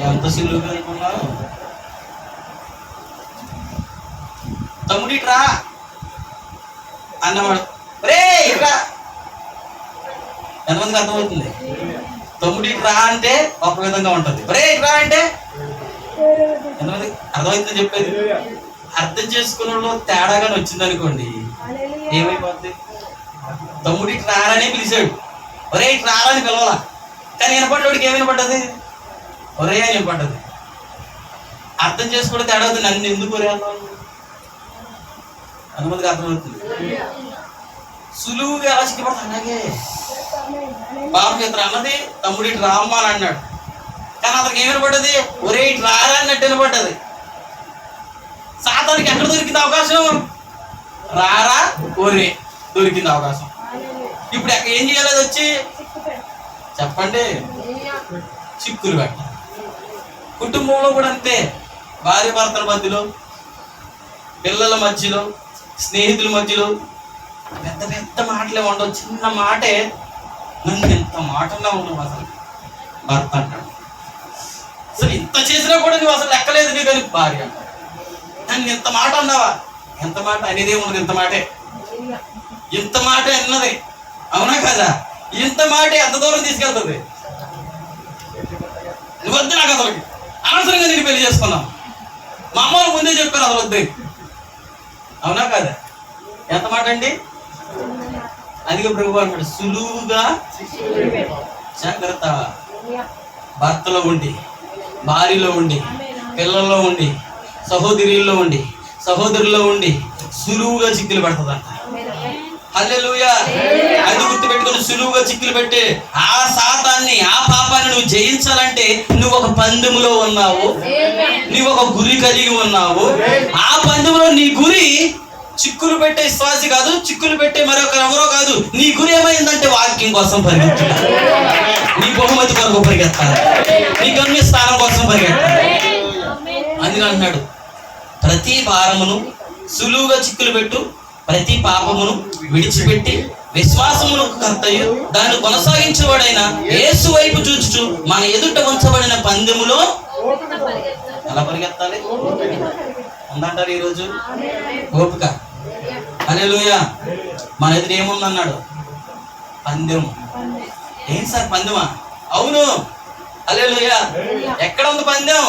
ఎంత సులువుగా అనుకున్నావు? తమ్ముడి రా అన్నవాడు, రే ఇట్రా. ఎంతమందికి అర్థమవుతుంది? తమ్ముడి రా అంటే ఒక విధంగా ఉంటుంది, రే రా అంటే ఎంతమంది అర్థమవుతుందని చెప్పేది? అర్థం చేసుకున్న తేడాగానే వచ్చింది అనుకోండి, ఏమైపోద్ది? తమ్ముడికి రారనే పిలిచాడు, ఒరే ఇటు రారని పిలవాల, కానీ వినపడ్డోడికి ఏమి వినపడ్డది? ఒరే అని వినపడ్డది. అర్థం చేసుకోవడం తేడా అవుతుంది. నన్ను ఎందుకు ఒరే అన్నాను? అంతమందికి అర్థమవుతుంది. సులువుగా ఎలా చిక్కపడతా అలాగే పాపం ఇతను అన్నది తమ్ముడు ఇటు రామ్మ అని అన్నాడు, కానీ అతనికి ఏమి వినపడ్డది? ఒరే ఇటు రారా అన్నట్టు వినపడ్డది. సాతానికి ఎక్కడ దొరికింది అవకాశం? రారా ఒరే దొరికింది అవకాశం. ఇప్పుడు ఏం చేయాలి? అది వచ్చి చెప్పండి, చిక్కులు పెట్ట. కుటుంబంలో కూడా అంతే, భార్య భర్తల మధ్యలో, పిల్లల మధ్యలో, స్నేహితుల మధ్యలో పెద్ద పెద్ద మాటలే ఉండవు. చిన్న మాటే నన్ను ఎంత మాటన్నా ఉండవు. అసలు భర్త అంటాడు, అసలు ఇంత చేసినా కూడా నువ్వు అసలు లెక్కలేదు నీ కానీ భార్య అంటాడు, నన్ను ఎంత మాట అన్నావా? ఎంత మాట అనేదే ఉండదు, ఇంత మాటే, ఇంత మాట అన్నది. అవునా కదా? ఇంత మాట ఎంత దూరం తీసుకెళ్తుంది? నువ్వు వద్దు నాకు, అసలుకి అనవసరంగా నేను పెళ్లి చేసుకున్నావు, మా అమ్మ ముందే చెప్పాను అసలు వద్దు. అవునా కదా? ఎంత మాట అండి? అందుకే ప్రభు అన్నాడు, సులువుగా జాగ్రత్త. భర్తలో ఉండి, భార్యలో ఉండి, పిల్లల్లో ఉండి, సహోదరుల్లో ఉండి, సహోదరుల్లో ఉండి సులువుగా చిక్కులు పెడతాదంట. హల్లెలూయా. అది గుర్తుపెట్టుకుని సులువుగా చిక్కులు పెట్టి ఆ సాతాన్ని, ఆ పాపాన్ని నువ్వు జయించాలంటే నువ్వు ఒక పందెములో ఉన్నావు, నువ్వు ఒక గురి కలిగి ఉన్నావు. ఆ పందెములో నీ గురి చిక్కులు పెట్టే విశ్వాసి కాదు, చిక్కులు పెట్టే మరొకరు ఎవరో కాదు. నీ గురి ఏమైందంటే వాక్యం కోసం పరిగెత్తాలి, నీ బహుమతి కొరకు పరిగెత్తాలి, నీ గమ్య స్థానం కోసం పరిగెత్తాలి. అందుకని అంటున్నాడు, ప్రతి భారమును సులువుగా చిక్కులు పెట్టు, ప్రతి పాపమును విడిచిపెట్టి విశ్వాసమును కర్తయు దాన్ని కొనసాగించేవాడైన యేసు వైపు చూచుచు మన ఎదుట ఉంచబడిన పందెములో ఎలా పరిగెత్తాలి ఉందంటారు ఈరోజు? ఓపిక. హల్లెలూయా. మన ఎదురు ఏముందన్నాడు? పందెం. ఏం సార్ పందెమా? అవును. హల్లెలూయా. ఎక్కడ ఉంది పందెం?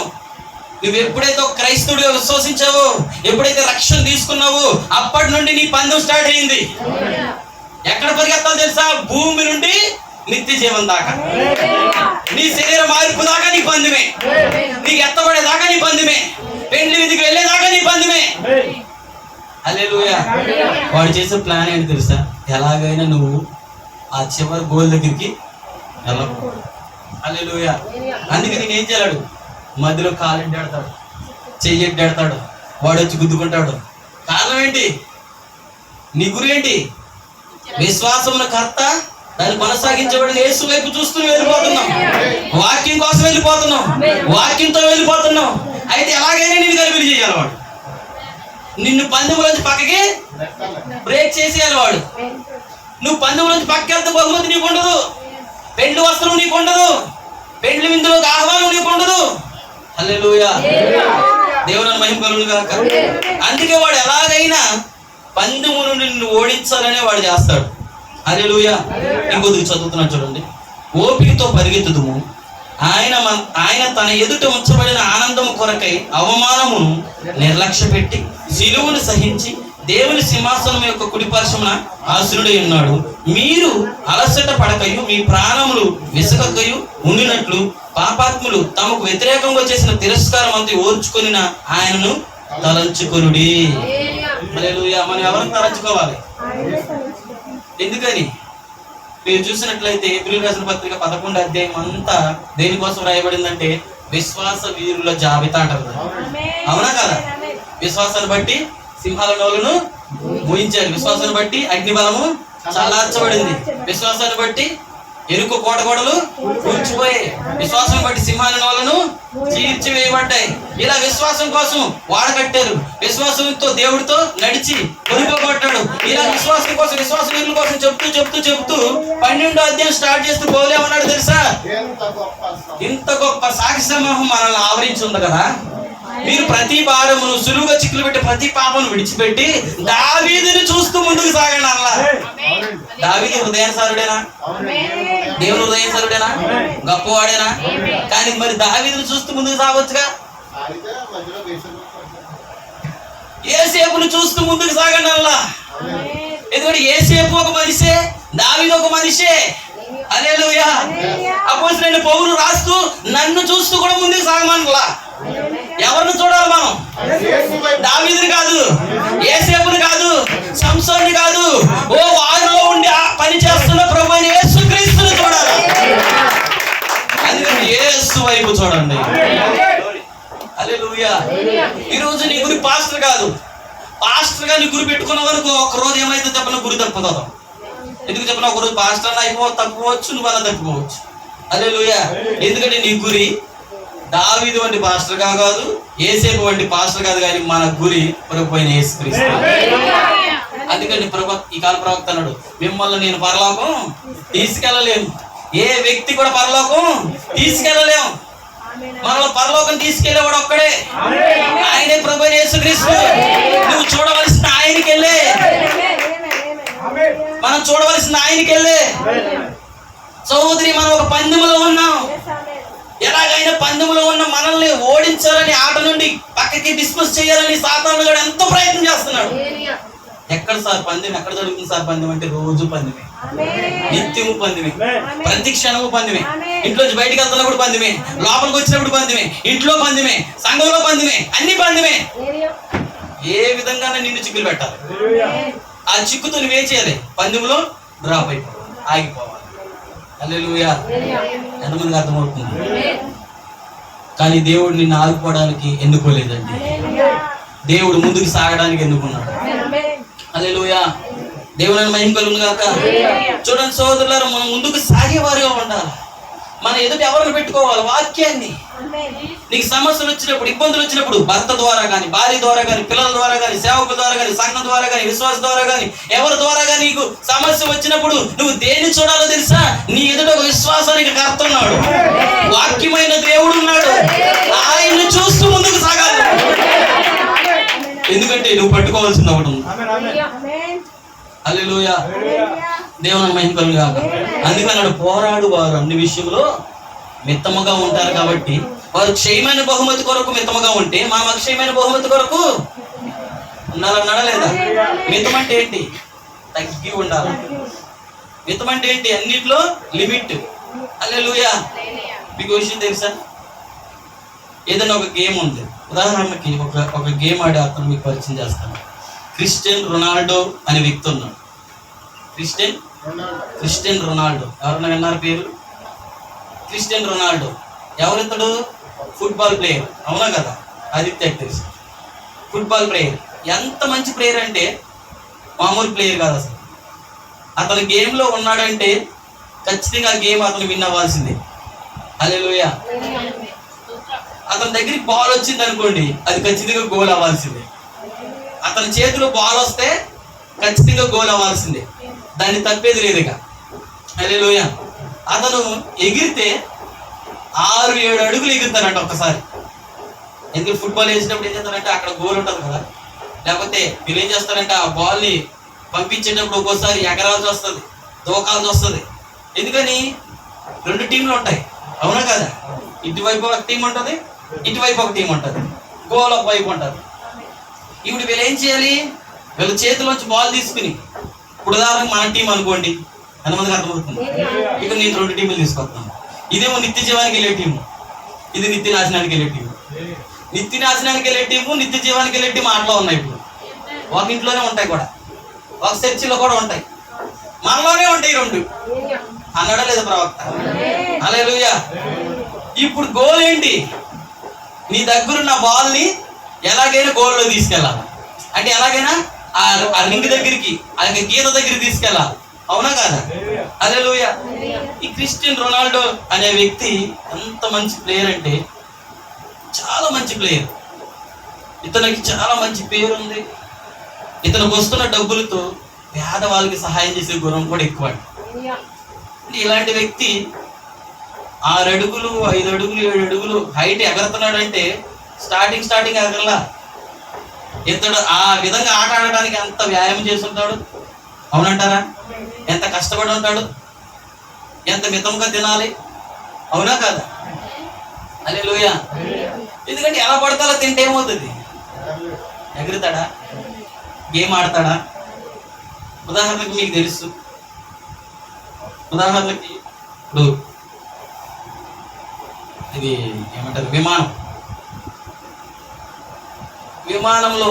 నువ్వు ఎప్పుడైతే ఒక క్రైస్తవుడిగా విశ్వసించావో, ఎప్పుడైతే రక్షణ తీసుకున్నావో, అప్పటి నుండి నీ పందెం స్టార్ట్ అయింది. ఎక్కడ పరిగెత్తాలో తెలుసా? భూమి నుండి నిత్య జీవం దాకా. నీ శరీర మార్పు దాకా నీ పందెమే, నీకు ఎత్తబడేదాకా నీ పందెమే, పెండ్లి విధికి వెళ్ళేదాకా నీ పందెమే. హల్లెలూయా. వాడు చేసే ప్లాన్ ఏంటి తెలుసా? ఎలాగైనా నువ్వు ఆ చివరి గోల్ దగ్గరికి వెళ్ళకూడదు. హల్లెలూయా. అందుకే నేను ఏం చేయలేడు, మధ్యలో కాలెడ్డాడతాడు, చెయ్యెడ్డాడతాడు, వాడు వచ్చి గుద్దుకుంటాడు. కారణం ఏంటి? నీ గురి ఏంటి? విశ్వాసమున కర్త, దాన్ని కొనసాగించబడిన యేసు వైపు చూస్తూ వెళ్ళిపోతున్నాం. వాక్యం కోసం వెళ్ళిపోతున్నాం, వాక్యంతో వెళ్ళిపోతున్నాం. అయితే ఎలాగైనా నిన్ను గలిబిలి చేయాలి వాడు. నిన్ను పందెంలోంచి పక్కకి బ్రేక్ చేసేయాలి వాడు. నువ్వు పందెంలోంచి పక్కకి వెళ్తే బహుమతి నీకు ఉండదు, పెండ్లి వస్త్రం నీకు ఉండదు, పెండ్లి విందులోకి ఆహ్వానం నీకు ఉండదు. హల్లెలూయా. దేవుని మహిమ కలుగును గాక. అందుకే వాడు ఎలాగైనా పందెము నుండి నిన్ను ఓడించాలనే వాడు చేస్తాడు. హల్లెలూయా. ఇంకొద్ది చదువుతున్నాడు చూడండి. ఓపికతో పరిగెత్తుదుము, ఆయన తన ఎదుట ఉంచబడిన ఆనందము కొరకై అవమానమును నిర్లక్ష్య పెట్టి సిలువను సహించి దేవుని సింహాసనం యొక్క కుడిపార్శ్వమున ఆసీనుడై ఉన్నాడు. మీరు అలసట పడకయు మీ ప్రాణములు విసకకయు ఉండినట్లు పాపాత్ములు తమకు వ్యతిరేకంగా చేసిన తిరస్కారం అంతా ఓర్చుకొనిన ఆయనను తలంచుకొనుడి. హల్లెలూయా. మనం ఎవరిని తలంచుకోవాలి? ఎందుకని? మీరు చూసినట్లయితే ఏప్రిల్ రాసిన పత్రిక 11వ అధ్యాయం అంతా దేనికోసం రాయబడిందంటే విశ్వాస వీరుల జాబితా అంటారు. అవునా కదా? విశ్వాసాన్ని బట్టి సింహాల నోలను మూయించాడు, విశ్వాసాన్ని బట్టి అగ్నిబలము చల్లార్చబడింది, విశ్వాసాన్ని బట్టి ఎరుకు కోటగోడలు కూర్చిపోయాయి, విశ్వాసం బట్టి సింహాల నోలను చీల్చివేయబడ్డాయి. ఇలా విశ్వాసం కోసం వాడకట్టారు, విశ్వాసంతో దేవుడితో నడిచి కొనుక్కోబడ్డాడు. ఇలా విశ్వాసం కోసం, విశ్వాస వీరుల కోసం చెప్తూ 12వ అధ్యాయం స్టార్ట్ చేస్తూ పోలేమన్నాడు తెలుసా? ఇంత గొప్ప సాక్షి సమూహం మనల్ని ఆవరించి ఉంది కదా. మీరు ప్రతి భారమును సులువుగా చిక్కులు పెట్టి ప్రతి పాపను విడిచిపెట్టి దావీదుని చూస్తూ ముందుకు సాగండి అలా. దావీదు హృదయానుసారుడేనా? దేవుని హృదయానుసారుడేనా? గొప్పవాడేనా? కానీ మరి దావీదుని చూస్తూ ముందుకు సాగొచ్చుగా. యేసేపును చూస్తూ ముందుకు సాగండి అలా. ఎందుకంటే యేసేపు ఒక మనిషే, దావీదు ఒక మనిషే. హల్లెలూయా. అపోస్తలుడైన పౌలు రాస్తూ నన్ను చూస్తూ కూడా ముందుకు సాగమనలా. ఎవరిని చూడాలి మనం? దావీదుని కాదు, యేసేపుని కాదు, సంసోన్ని కాదు, ఓ వారిలో ఉండి ఆ పని చేస్తున్న ప్రభువైన యేసుక్రీస్తుని చూడాలి. అందుకని యేసు వైపు చూడండి. హల్లెలూయా. ఈరోజు నీ గురి పాస్టర్ కాదు, పాస్టర్ గా నీ గురి పెట్టుకున్న వరకు ఒక్కరోజు ఏమైతే చెప్పిన గురి తప్పుతావు. ఎందుకు చెప్పిన ఒకరోజు పాస్టర్ తప్పుకోవచ్చు, నువ్వు అలా తప్పుకోవచ్చు. హల్లెలూయా. ఎందుకంటే నీ గురి దావీదు వంటి పాస్టర్ కాదు, యేసేపు వంటి పాస్టర్ కాదు, కానీ మన గురి ప్రభువైన యేసుక్రీస్తు. అందుకని ఈ కాల ప్రవక్త అన్నాడు, మిమ్మల్ని నేను పరలోకం తీసుకెళ్ళలేను, ఏ వ్యక్తి కూడా పరలోకం తీసుకెళ్ళలేము. మనల్ని పరలోకం తీసుకెళ్లేవాడు ఒక్కడే, ఆయనే ప్రభువైన యేసుక్రీస్తు. నువ్వు చూడవలసిన ఆయనకి వెళ్ళే, మనం చూడవలసిన ఆయనకి వెళ్ళే. సహోదరి, మనం ఒక పందెంలో ఉన్నాం. ఎలాగైనా పందెంలో ఉన్న మనల్ని ఓడించాలని, ఆట నుండి పక్కకి డిస్మిస్ చేయాలని సాతాను గాడు ఎంతో ప్రయత్నం చేస్తున్నాడు. ఎక్కడ సార్ పందెం? ఎక్కడ జరుగుతుంది సార్ పందెం అంటే? రోజు పందెమే, నిత్యము పందెమే, ప్రతి క్షణము పందెమే. ఇంట్లోంచి బయటికి వెళ్తున్నప్పుడు పందెమే, లోపలికి వచ్చినప్పుడు పందెమే, ఇంట్లో పందెమే, సంఘంలో పందెమే, అన్ని పందెమే. ఏ విధంగా నిన్ను చిక్కులు పెట్టాలి. ఆ చిక్కుతో నువ్వేం చేయాలి? పందెంలో డ్రాప్ అయిపోవాలి, ఆగిపోవాలి. హల్లెలూయా. ఎంతమందికి అర్థమవుతుంది? కానీ దేవుడు నిన్ను ఆగిపోవడానికి ఎన్నుకోలేదండి, దేవుడు ముందుకు సాగడానికి ఎన్నుకున్నాడు. హల్లెలూయా. దేవుని మహిమ కలుగును గాక. చూడండి సోదరులారా, మనం ముందుకు సాగేవారిగా ఉండాలి. మన ఎదుట ఎవరిని పెట్టుకోవాలి? వాక్యాన్ని. నీకు సమస్యలు వచ్చినప్పుడు, ఇబ్బందులు వచ్చినప్పుడు, భర్త ద్వారా కానీ, భార్య ద్వారా కానీ, పిల్లల ద్వారా కానీ, సేవకుల ద్వారా కానీ, సంఘం ద్వారా కానీ, విశ్వాస ద్వారా కానీ, ఎవరి ద్వారా కానీ నీకు సమస్య వచ్చినప్పుడు నువ్వు దేన్ని చూడాలో తెలుసా? నీ ఎదుట ఒక విశ్వాసానికి కర్త ఉన్నాడు, వాక్యమైన దేవుడు ఉన్నాడు. ఆయన్ని చూస్తూ ముందుకు సాగాలి. ఎందుకంటే నువ్వు పట్టుకోవాల్సింది ఒకటి ఉంది. హల్లెలూయా. దేవుని మహిమ కలుగుగాక. అందుకని అన్నాడు, పోరాడు వారు అన్ని విషయంలో మిత్తముగా ఉంటారు కాబట్టి. వారు క్షయమైన బహుమతి కొరకు మిత్తముగా ఉంటే మనం అక్షయమైన బహుమతి కొరకు ఉండాలన్నాడా లేదా? మితం అంటే ఏంటి? తగ్గి ఉండాలి. మితం అంటే ఏంటి? అన్నిట్లో లిమిట్. హల్లెలూయా. మీకు విషయం తెలుసా? ఏదైనా ఒక గేమ్ ఉంది, ఉదాహరణకి ఒక గేమ్ ఆడే అతను మీకు పరిచయం చేస్తాను. క్రిస్టియన్ రొనాల్డో అనే వ్యక్తి ఉన్నాడు. క్రిస్టియన్ రొనాల్డో ఎవరన్నా విన్నారు పేరు? క్రిస్టియన్ రొనాల్డో ఎవరితడు? ఫుట్బాల్ ప్లేయర్, అవునా కదా? ఆదిత్య తెలుసు. Football player. ఎంత మంచి ప్లేయర్ అంటే మామూలు ప్లేయర్ కాదు అసలు. అతను గేమ్లో ఉన్నాడంటే ఖచ్చితంగా ఆ గేమ్ అతను విన్ అవ్వాల్సిందే. హల్లెలూయా. అతని దగ్గరికి బాల్ వచ్చింది అనుకోండి, అది ఖచ్చితంగా గోల్ అవ్వాల్సిందే. అతని చేతిలో బాల్ వస్తే ఖచ్చితంగా గోల్ అవ్వాల్సిందే, దాన్ని తప్పేది లేదు ఇక. హల్లెలూయా. అతను ఎగిరితే 6-7 అడుగులు ఎగురుతారంట ఒక్కసారి. ఎందుకు ఫుట్బాల్ వేసినప్పుడు ఏం చేస్తారంటే అక్కడ గోల్ ఉంటుంది కదా, లేకపోతే మీరు ఏం చేస్తారంటే ఆ బాల్ని పంపించేటప్పుడు ఒక్కోసారి ఎగరాల్సి వస్తుంది, దూకాల్సి వస్తుంది. ఎందుకని 2 టీంలు ఉంటాయి, అవునా కదా? ఇటువైపు ఒక టీం ఉంటుంది, ఇటువైపు ఒక టీం ఉంటుంది, గోల్ ఒక వైపు ఉంటుంది. ఇప్పుడు వీళ్ళు ఏం చేయాలి? వీళ్ళ చేతిలోంచి బాల్ తీసుకుని, ఇప్పుడు ఉదాహరణకు మన టీం అనుకోండి, ఎంతమందికి అర్థమవుతుంది? ఇక నేను 2 టీంలు తీసుకొస్తాను. ఇదేమో నిత్య జీవానికి వెళ్ళే టీము, ఇది నిత్య నాశనానికి వెళ్ళే టీము. నిత్య నాశనానికి వెళ్ళే టీము, నిత్య జీవానికి వెళ్ళే టీము ఆటలో ఉన్నాయి. ఇప్పుడు ఒక ఇంట్లోనే ఉంటాయి కూడా, ఒక చర్చిలో కూడా ఉంటాయి, మనలోనే ఉంటాయి 2. అన్నాడా లేదా ప్రవక్త? హల్లెలూయా. ఇప్పుడు గోల్ ఏంటి? నీ దగ్గరున్న బాల్ని ఎలాగైనా గోల్లో తీసుకెళ్ళాలి. అంటే ఎలాగైనా ఆ రింగ్ దగ్గరికి, ఆ గీత దగ్గరికి తీసుకెళ్ళాలి, అవునా కాదా? హల్లెలూయా. ఈ క్రిస్టియన్ రొనాల్డో అనే వ్యక్తి ఎంత మంచి ప్లేయర్ అంటే చాలా మంచి ప్లేయర్. ఇతనికి చాలా మంచి పేరు ఉంది. ఇతనికి వస్తున్న డబ్బులతో పేదవాళ్ళకి సహాయం చేసే గుణం కూడా ఎక్కువ. ఇలాంటి వ్యక్తి 6 అడుగులు 5 అడుగులు 7 అడుగులు హైట్ ఎగరుతున్నాడంటే స్టార్టింగ్ ఎగరలా. ఇతడు ఆ విధంగా ఆట ఆడడానికి ఎంత వ్యాయామం చేస్తుంటాడు, అవునంటారా? ఎంత కష్టపడి ఉంటాడు, ఎంత మితంగా తినాలి, అవునా కాదా? హల్లెలూయా. ఎందుకంటే ఎలా పడతాలో తింటే ఏమవుతుంది? ఎగురుతాడా? గేమ్ ఆడతాడా? ఉదాహరణకి మీకు తెలుసు, ఉదాహరణకి ఇప్పుడు ఇది ఏమంటారు, విమానంలో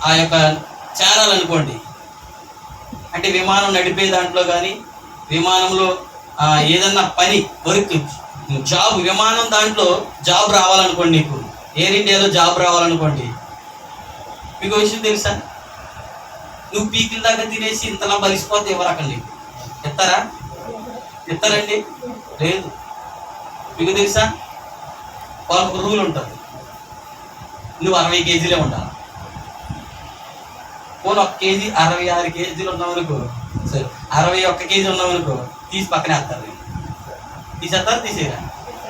ఆ యొక్క చేరాలనుకోండి, అంటే విమానం నడిపే దాంట్లో కానీ, విమానంలో ఏదన్నా పని, వర్క్, జాబ్, విమానం దాంట్లో జాబ్ రావాలనుకోండి, నీకు ఎయిర్ ఇండియాలో జాబ్ రావాలనుకోండి, మీకు విషయం తెలుసా? నువ్వు పీకిల దాకా తినేసి ఇంతలా బలిసిపోతే ఎవరు అక్కడ నీకు ఇస్తారండి? లేదు. మీకు తెలుసా? వాళ్ళకు రూల్ ఉంటుంది, నువ్వు 60 కేజీలే ఉండాలి. పోను 1 కేజీ 66 కేజీలు ఉన్నావు అనుకో, సరే 61 కేజీ ఉన్నావు అనుకో, తీసి పక్కనే వేస్తారు. తీసేస్తారు, తీసేయరా.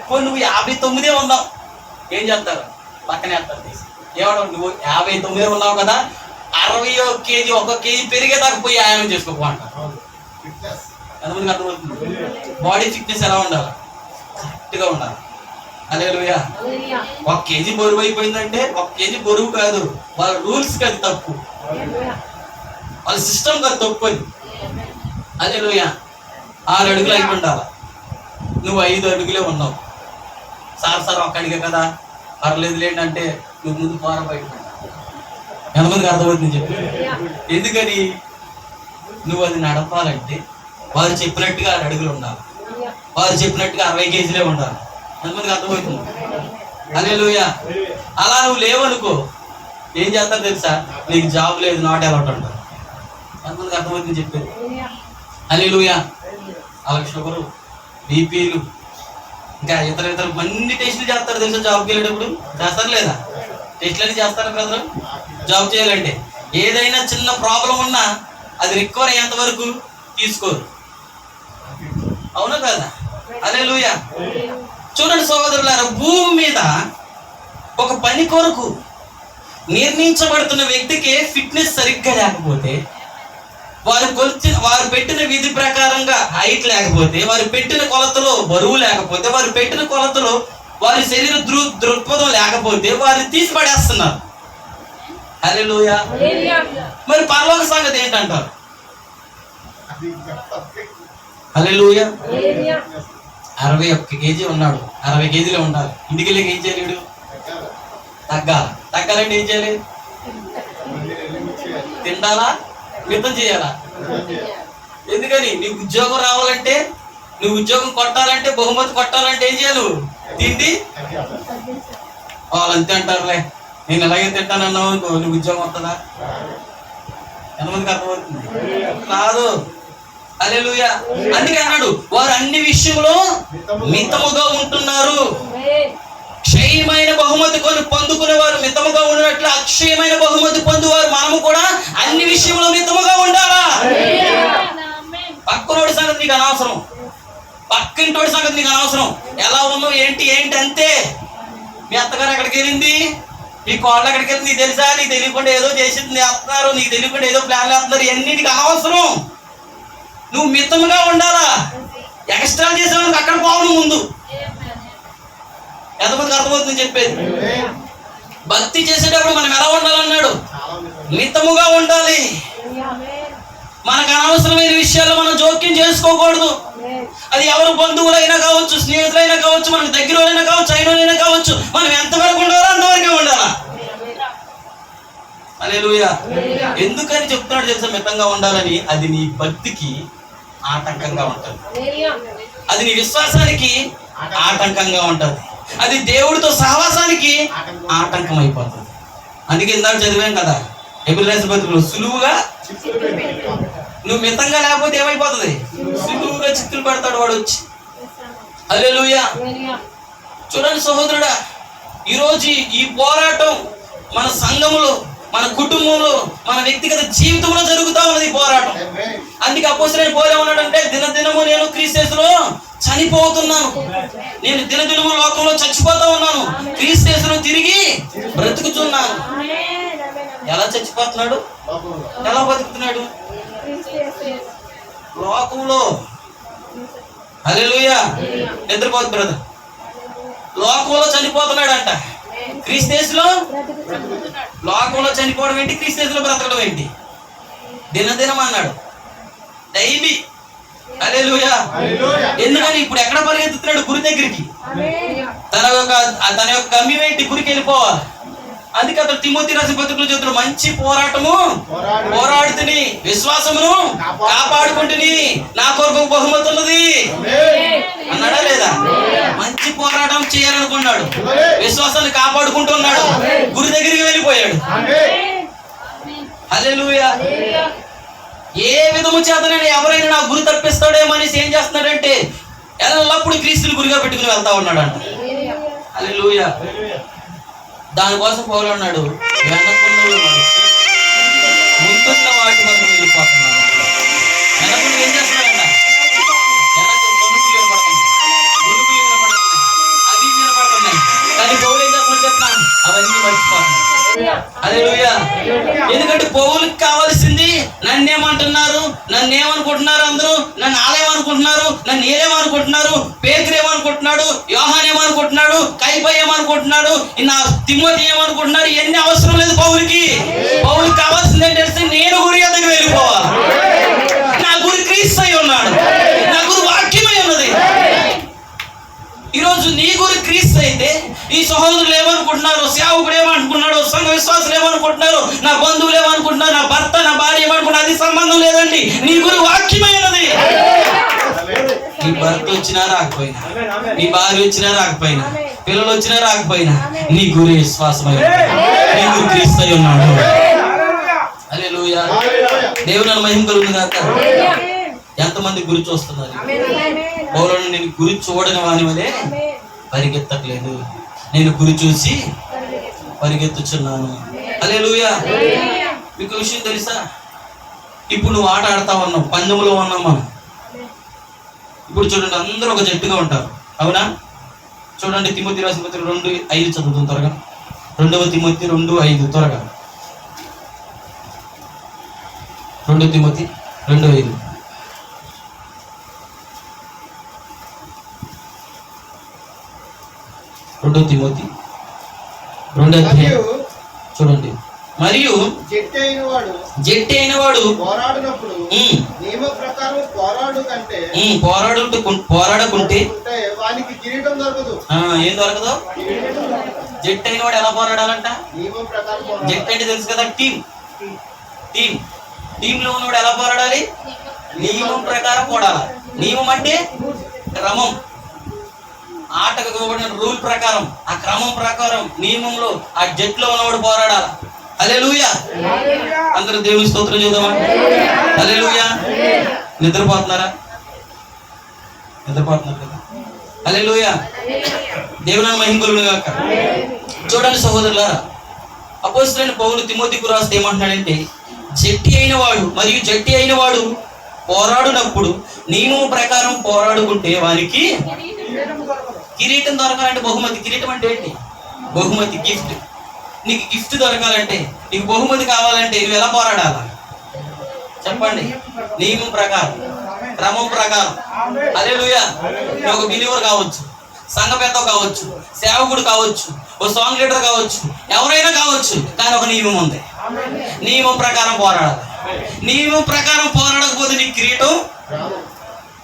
పోను నువ్వు 59 ఉన్నావు, ఏం చేస్తారు? పక్కనే వేస్తారు, తీసి. ఏమన్నా నువ్వు 59 ఉన్నావు కదా, 61 కేజీ 1 కేజీ పెరిగేదాకా పోయి వ్యాయామం చేసుకోపో అంటారు. ఎంతమందికి అర్థమవుతుంది? బాడీ ఫిట్నెస్ ఎలా ఉండాలి? కరెక్ట్గా ఉండాలి. హల్లెలూయా. 1 కేజీ బరువు అయిపోయిందంటే 1 కేజీ బరువు కాదు, వాళ్ళ రూల్స్ అది తప్పు, వాళ్ళ సిస్టమ్ అది తప్పు. అది హల్లెలూయా. 6 అడుగులు అయిపోయి ఉండాలి, నువ్వు 5 అడుగులే ఉన్నావు. సార్ 1 అడిగే కదా, పర్లేదు లేండి అంటే నువ్వు ముందు పోరా బయట. ఎంతమందికి అర్థమవుతుంది చెప్పి? ఎందుకని? నువ్వు అది నడపాలంటే వారు చెప్పినట్టుగా 6 అడుగులు ఉండాలి, వారు చెప్పినట్టుగా 60 కేజీలే ఉండాలి. ఎంతమందికి అర్థమవుతుంది? హల్లెలూయా. అలా నువ్వు లేవనుకో, ఏం చేస్తారు తెలుసా? నీకు జాబ్ లేదు, నాట్ అలౌట్ అంటారు. ఎంతమందికి అర్థమవుతుంది చెప్పేది? హల్లెలూయా. అలాగే షుగరు, బీపీలు, ఇంకా ఇతర అన్ని టెస్టులు చేస్తారు తెలుసా? జాబ్కి వెళ్ళేటప్పుడు చేస్తారు లేదా? టెస్టులన్నీ చేస్తారు బ్రదర్. జాబ్ చేయాలంటే ఏదైనా చిన్న ప్రాబ్లం ఉన్నా అది రికవర్ అయ్యేంత వరకు తీసుకోరు, అవునా కదా? హల్లెలూయా. చూడండి సోదరులారా, భూమి మీద ఒక పని కొరకు నిర్మించబడుతున్న వ్యక్తికి ఫిట్నెస్ సరిగ్గా లేకపోతే వారు పెట్టిన విధి ప్రకారంగా హైట్ లేకపోతే, వారు పెట్టిన కొలతలో బరువు లేకపోతే, వారు పెట్టిన కొలతలో వారి శరీర దృక్పథం లేకపోతే వారిని తీసి పడేస్తున్నారు. హల్లెలూయా. మరి పరలోక సంగతి ఏంటంటారు? హల్లెలూయా. 61 కేజీ ఉన్నాడు, 60 కేజీలో ఉండాలి. ఇంటికి వెళ్ళి ఏం చేయలేడు? తగ్గాలంటే ఏం చేయాలి? తిండాలా, మితం చేయాలా? ఎందుకని? నీకు ఉద్యోగం రావాలంటే, నువ్వు ఉద్యోగం కొట్టాలంటే, బహుమతి కొట్టాలంటే ఏం చేయాలి? తిండి. వాళ్ళు అంతే అంటారులే, నేను ఎలాగే తింటానన్నావు నువ్వు ఉద్యోగం వస్తుందా? ఎంతమందికి అర్థమవుతుంది? రాదు. హల్లెలూయా. అందుకే అన్నాడు, వారు అన్ని విషయంలో మితముగా ఉంటున్నారు. క్షయమైన బహుమతి పొందుకునే వారు మితముగా ఉన్నట్లు అక్షయమైన బహుమతి పొందువారు మనము కూడా అన్ని విషయంలో మితముగా ఉండాలా. పక్కనోడి సంగతి నీకు అనవసరం, పక్కింటోడి సంగతి నీకు అనవసరం. ఎలా ఉన్నావు, ఏంటి అంతే. మీ అత్తగారు ఎక్కడికి వెళ్ళింది, మీ కోళ్ళ ఎక్కడికి వెళ్ళింది నీకు తెలుసా? నీకు తెలియకుండా ఏదో చేసింది వేస్తున్నారు, నీకు తెలియకుండా ఏదో ప్లాన్లు వేస్తున్నారు. ఎన్నిటికి అనవసరం. నువ్వు మితముగా ఉండాలా. ఎక్స్ట్రా చేసేవాడికి అక్కడ పోవడం ముందు. ఎంతమందికి అర్థమవుతుంది చెప్పేది? భక్తి చేసేటప్పుడు మనం ఎలా ఉండాలన్నాడు? మితముగా ఉండాలి. మనకు అనవసరమైన విషయాల్లో మనం జోక్యం చేసుకోకూడదు. అది ఎవరు బంధువులైనా కావచ్చు, స్నేహితులైనా కావచ్చు, మనకు దగ్గరైనా కావచ్చు, అయినైనా కావచ్చు. మనం ఎంతవరకు ఉండాలో అంతవరకే ఉండాలా. హల్లెలూయా. ఎందుకని చెప్తున్నాడు తెలుసా మితంగా ఉండాలని? అది నీ భక్తికి ఆటంకంగా ఉంటుంది, అది నీ విశ్వాసానికి ఆటంకంగా ఉంటుంది, అది దేవుడితో సహవాసానికి ఆటంకం అయిపోతుంది. అందుకే ఇందాక చదివాం కదా, ఎబ్రియలు రాసిన పత్రికలో సులువుగా నువ్వు మితంగా లేకపోతే ఏమైపోతుంది? సులువుగా చిక్కులు పెడతాడు వాడు వచ్చి. హల్లెలూయా. చూడండి సహోదరుడా, ఈరోజు ఈ పోరాటం మన సంఘములో, మన కుటుంబంలో, మన వ్యక్తిగత జీవితంలో జరుగుతూ ఉన్నది ఈ పోరాటం. అందుకే అపోస్తలుడైన పౌలు ఏమన్నాడంటే, దినదినము నేను క్రీస్తులో చనిపోతున్నాను, నేను దినదినము లోకంలో చచ్చిపోతా ఉన్నాను, క్రీస్తులో తిరిగి బ్రతుకుతున్నాను. ఎలా చచ్చిపోతున్నాడు? ఎలా బతుకుతున్నాడు? లోకంలో. హల్లెలూయా. నిద్రపోతు బ్రదర్, లోకంలో చనిపోతున్నాడు అంట. క్రీస్తులో లోకంలో చనిపోవడం ఏంటి, క్రీస్తులో బ్రతకడం ఏంటి? దినదినం అన్నాడు, డైలీ. హల్లెలూయా. ఎందుకని? ఇప్పుడు ఎక్కడ పరిగెత్తుతున్నాడు? గురి దగ్గరికి. తన యొక్క గమ్యం ఏంటి? గురికి వెళ్ళిపోవాలి. అందుకే అతను తిమోతి రాసిన పత్రికలో చెప్తున్నాడు, మంచి పోరాటము పోరాడుతుని, విశ్వాసమును కాపాడుకుంటుని, నా కొరకు బహుమతి ఉన్నది అన్నాడా లేదా? మంచి పోరాటం చేయాలనుకున్నాడు, విశ్వాసాన్ని కాపాడుకుంటున్నాడు, గురి దగ్గరికి వెళ్ళిపోయాడు. హల్లెలూయా. ఏ విధము చేతనైనా ఎవరైనా నా గురి తప్పిస్తాడేమో అనేసి ఏం చేస్తున్నాడంటే ఎల్లప్పుడూ క్రీస్తుని గురిగా పెట్టుకుని వెళ్తా ఉన్నాడు అంట. హల్లెలూయా. దానికోసం పౌలు అన్నాడు, వెనకున్నవి మనిషి ముందున్న వాటి వరకు వెళ్ళిపోతున్నాడు. వెనకులు ఏం చేస్తున్నాడంట? వెనక గొనుకులు వినపడుతున్నాయి, గొనుకులు వినపడుతున్నాయి, అవి వినపడుతున్నాయి. కానీ పౌలు ఏం చేస్తున్నాడు చెప్తున్నాను, అవన్నీ మర్చిపోతున్నాడు. హల్లెలూయా. ఎందుకంటే పౌలుకి కావాల్సింది నన్నేమంటున్నారు, నన్నేమనుకుంటున్నారు, అందరూ నన్ను ఆలయమనుకుంటున్నారు, నన్ను ఏలేమనుకుంటున్నారు, పేతురు ఏమనుకుంటున్నాడు, యోహాను ఏమనుకుంటున్నాడు, కైపా ఏమనుకుంటున్నాడు, నా తిమోతి ఏమనుకుంటున్నారు, ఇవన్నీ అవసరం లేదు పౌలుకి. పౌలుకి కావాల్సింది ఏంటంటే నేను గురి ఎద్దకు వెళ్ళిపోవాలి. నా గురి క్రీస్తు అయి ఉన్నాడు, నా గురి వాక్యమై ఉన్నది. ఈరోజు నీ గురి క్రీస్తు అయితే ఈ సహోదరులు ఏమనుకుంటున్నారు, సేవకుడు ఏమనుకుంటున్నాడు, సంఘ విశ్వాసులు ఏమనుకుంటున్నారు, నా బంధువులు ఏమనుకుంటున్నారు, నా భర్త నా భార్య ఏమనుకుంటున్నారు, అది సంబంధం లేదండి. నీ గురి వాక్యమైనది. నీ భర్త వచ్చినా రాకపోయినా, నీ భార్య వచ్చినా రాకపోయినా, పిల్లలు వచ్చినా రాకపోయినా, నీ గురి విశ్వాసమైన, నీ గురి క్రీస్తు అయి ఉన్నాడు. హల్లెలూయా. దేవుని మహిమ కలుగును గాక. ఎంతమంది గురి చూస్తున్నారు? పౌలును నేను గురి చూడని వాని వలె పరిగెత్తట్లేదు, నేను గురి చూసి పరిగెత్తుచున్నాను. హల్లెలూయా. మీకు విషయం తెలుసా? ఇప్పుడు నువ్వు ఆట ఆడుతా ఉన్నావు, పందెంలో ఉన్నాం మనం. ఇప్పుడు చూడండి, అందరూ ఒక జట్టుగా ఉంటారు, అవునా? చూడండి, తిమోతి రాసిన పత్రిక 2:5 చదువుతాం త్వరగా. 2 తిమోతి 2:5 త్వరగా. 2 తిమోతి 2:5. 2 తిమోతి 2 మరియు చూడండి. మరియు జట్టి అయిన వాడు పోరాడినప్పుడు నియమ ప్రకారం పోరాడు కంటే పోరాడకుంటే వానికి కిరీటం దొరకదు. ఏం దొరకదు? జట్టు అయిన వాడు ఎలా పోరాడాలంట? నియమం ప్రకారం. జట్టు అంటే తెలుసు కదా, టీం లో ఉన్నవాడు ఎలా పోరాడాలి? నియమం ప్రకారం పోరాడాలి. నియమం అంటే క్రమం, ఆటకు ఇవ్వబడిన రూల్ ప్రకారం, ఆ క్రమం ప్రకారం, నియమంలో ఆ జట్టులో ఉన్నవాడు పోరాడాలి. హల్లెలూయా. అందరూ దేవుని స్తోత్రం చూద్దామా? హల్లెలూయా. నిద్రపోతున్నారా? నిద్రపోతున్నారు కదా. హల్లెలూయా. దేవుని మహిమ కలుగును గాక. చూడండి సహోదరులారా, అపోస్తలుడైన పౌలు తిమోతికు రాస్తే ఏమంటున్నాడంటే, జట్టి అయిన వాడు మరియు జట్టి అయిన వాడు పోరాడునప్పుడు నియమం ప్రకారం పోరాడుకుంటే వానికి కిరీటం దొరకాలంటే బహుమతి. కిరీటం అంటే ఏంటి? బహుమతి, గిఫ్ట్. నీకు గిఫ్ట్ దొరకాలంటే, నీకు బహుమతి కావాలంటే నువ్వు ఎలా పోరాడాలా చెప్పండి? నియమం ప్రకారం, క్రమం ప్రకారం. హల్లెలూయా. నువ్వు ఒక బిలీవర్ కావచ్చు, సంఘ పెద్ద కావచ్చు, సేవకుడు కావచ్చు, ఓ సాంగ్ లీడర్ కావచ్చు, ఎవరైనా కావచ్చు, కానీ ఒక నియమం ఉంది. నియమం ప్రకారం పోరాడాలి. నియమం ప్రకారం పోరాడకపోతే నీకు కిరీటం,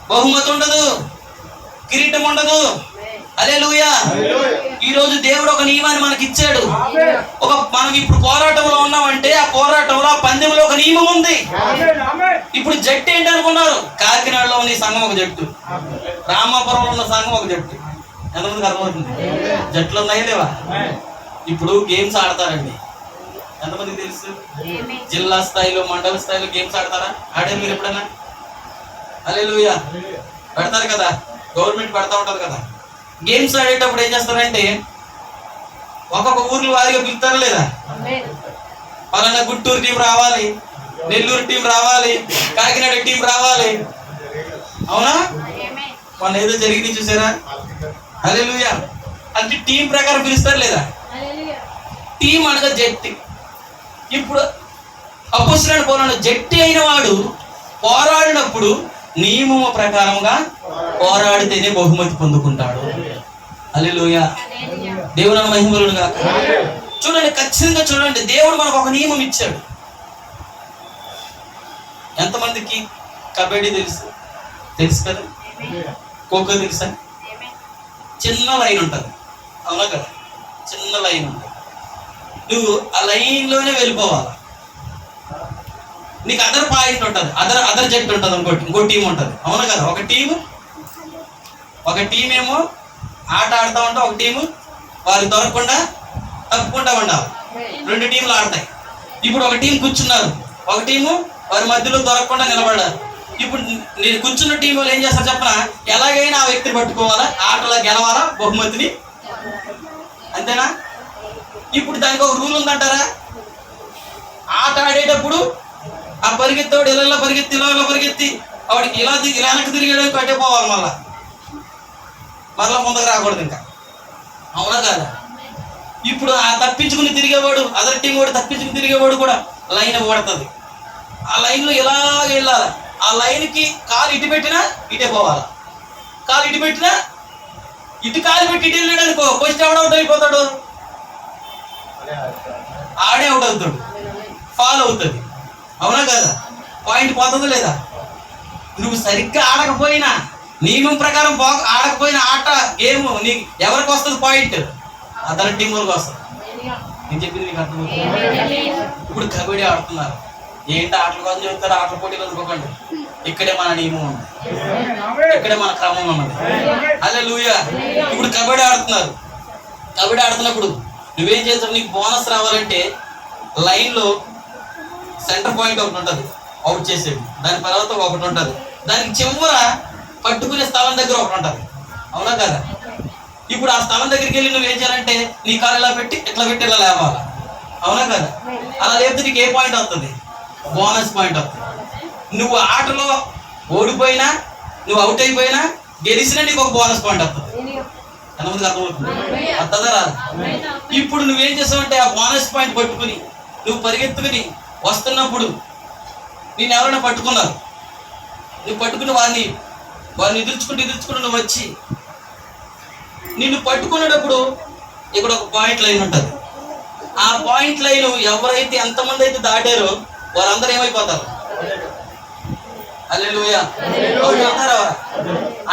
బహుమతి ఉండదు, కిరీటం ఉండదు. హల్లెలూయా. ఈ రోజు దేవుడు ఒక నియమాన్ని మనకి ఇచ్చాడు. మనం ఇప్పుడు పోరాటంలో ఉన్నామంటే ఆ పోరాటంలో, ఆ పందెంలో ఒక నియమం ఉంది. ఇప్పుడు జట్టు ఏంటి అనుకున్నారు? కాకినాడలో ఉన్న సంఘం ఒక జట్టు, రామాపురంలో ఉన్న సంఘం ఒక జట్టు. ఎంతమందికి అర్థమవుతుంది? జట్లు ఉన్నాయా లేవా? ఇప్పుడు గేమ్స్ ఆడతారండి. ఎంతమందికి తెలుసు? జిల్లా స్థాయిలో, మండల స్థాయిలో గేమ్స్ ఆడతారా? ఆడారు మీరు ఎప్పుడైనా? హల్లెలూయా. పెడతారు కదా, గవర్నమెంట్ పెడతా ఉంటది కదా. గేమ్స్ ఆడేటప్పుడు ఏం చేస్తారంటే ఒక్కొక్క ఊర్లు వారిగా పిలుస్తారు లేదా? పలానా గుంటూరు టీం రావాలి, నెల్లూరు టీం రావాలి, కాకినాడ టీం రావాలి. అవునా? మన ఏదో జరిగింది చూసారా? హల్లెలూయా. అంటే టీం ప్రకారం పిలుస్తారు లేదా? టీం అనగా జట్టి. ఇప్పుడు అపోస్తలుడైన పౌలు జట్టి అయిన వాడు పోరాడినప్పుడు నియమము ప్రకారంగా పోరాడితేనే బహుమతి పొందుకుంటాడు. హల్లెలూయా. దేవుని మహిమ కలుగును గాక. చూడండి, ఖచ్చితంగా చూడండి, దేవుడు మనకు ఒక నియమం ఇచ్చాడు. ఎంతమందికి కబడ్డీ తెలుసు కదా? ఖోఖో తెలుసా? చిన్న లైన్ ఉంటుంది, అవునా కదా? చిన్న లైన్ ఉంటుంది. నువ్వు ఆ లైన్లోనే వెళ్ళిపోవాలి. నీకు అదర్ పాయింట్ ఉంటుంది, అదర్ జట్టు ఉంటుంది, ఇంకో టీం ఉంటుంది, అవునా కదా? ఒక టీం ఏమో ఆట ఆడుతూ ఉంటా, ఒక టీము వారికి దొరకకుండా తప్పుకుంటా ఉండాలి. 2 టీంలు ఆడతాయి. ఇప్పుడు ఒక టీం కూర్చున్నారు, ఒక టీము వారి మధ్యలో దొరకకుండా నిలబడాలి. ఇప్పుడు నేను కూర్చున్న టీం వాళ్ళు ఏం చేస్తారు చెప్పనా? ఎలాగైనా ఆ వ్యక్తిని పట్టుకోవాలా, ఆటలో గెలవాలా, బహుమతిని. అంతేనా? ఇప్పుడు దానికి ఒక రూల్ ఉందంటారా? ఆట ఆడేటప్పుడు ఆ పరిగెత్తోడు ఇలా పరిగెత్తి వాడికి ఇలా వెనక్కి తిరిగేయడానికి అట్టే పోవాలి. మరలా ముందుకు రాకూడదు ఇంకా, అవునా కాదా? ఇప్పుడు ఆ తప్పించుకుని తిరిగేవాడు, అదర్ టీం వాడు తప్పించుకుని తిరిగేవాడు కూడా లైన్ పడుతుంది. ఆ లైన్లో ఇలా వెళ్ళాలి. ఆ లైన్కి కాలు ఇటు పెట్టినా ఇటే పోవాలి, కాలు ఇటు పెట్టినా ఇటు కాలు పెట్టి ఇటు వెళ్ళాడు అనుకో, ఫస్ట్ ఎవడ అవుట్ అయిపోతాడు? ఆడే అవుట్ అవుతాడు, ఫాల్ అవుతుంది, అవునా కదా? పాయింట్ పోతుందా లేదా? నువ్వు సరిగ్గా ఆడకపోయినా, నియమం ప్రకారం ఆడకపోయినా ఆట గేమ్ నీకు ఎవరికి వస్తుంది? పాయింట్ అదర్ టీం వరకు వస్తుంది. నేను చెప్పింది మీకు అర్థమవుతుంది? ఇప్పుడు కబడ్డీ ఆడుతున్నారు, ఏంటి ఆటల కోసం చెప్తారు? ఆటల పోటీలు అనుకోకండి, ఇక్కడే మన నియమం ఉంది, ఇక్కడే మన క్రమం ఉన్నది. హల్లెలూయా. ఇప్పుడు కబడ్డీ ఆడుతున్నారు. కబడ్డీ ఆడుతున్నప్పుడు నువ్వేం చేస్తావు? నీకు బోనస్ రావాలంటే లైన్లో సెంటర్ పాయింట్ ఒకటి ఉంటుంది, అవుట్ చేసేది. దాని తర్వాత ఒకటి ఉంటుంది, దానికి చివర పట్టుకునే స్థలం దగ్గర ఒకటి ఉంటుంది, అవునా కదా? ఇప్పుడు ఆ స్థలం దగ్గరికి వెళ్ళి నువ్వు ఏం చేయాలంటే నీ కాలు ఇలా పెట్టి ఇలా లేవాలి, అవునా కదా? అలా లేకపోతే నీకు ఏ పాయింట్ వస్తుంది? బోనస్ పాయింట్ వస్తుంది. నువ్వు ఆటలో ఓడిపోయినా, నువ్వు అవుట్ అయిపోయినా, గెలిచినా నీకు ఒక బోనస్ పాయింట్ వస్తుంది. ఎంతమందికి అర్థమవుతుంది? వస్తుందా రాదు? ఇప్పుడు నువ్వేం చేస్తావంటే ఆ బోనస్ పాయింట్ పట్టుకుని నువ్వు పరిగెత్తుకుని వస్తున్నప్పుడు నేను ఎవరైనా పట్టుకున్నారు, నువ్వు పట్టుకుని వారిని ఎదుర్చుకుంటూ నువ్వు వచ్చి నిన్ను పట్టుకునేటప్పుడు ఇక్కడ ఒక పాయింట్ లైన్ ఉంటుంది. ఆ పాయింట్ లైన్ ఎవరైతే ఎంతమంది అయితే దాటారో వారందరూ ఏమైపోతారు? హల్లెలూయా.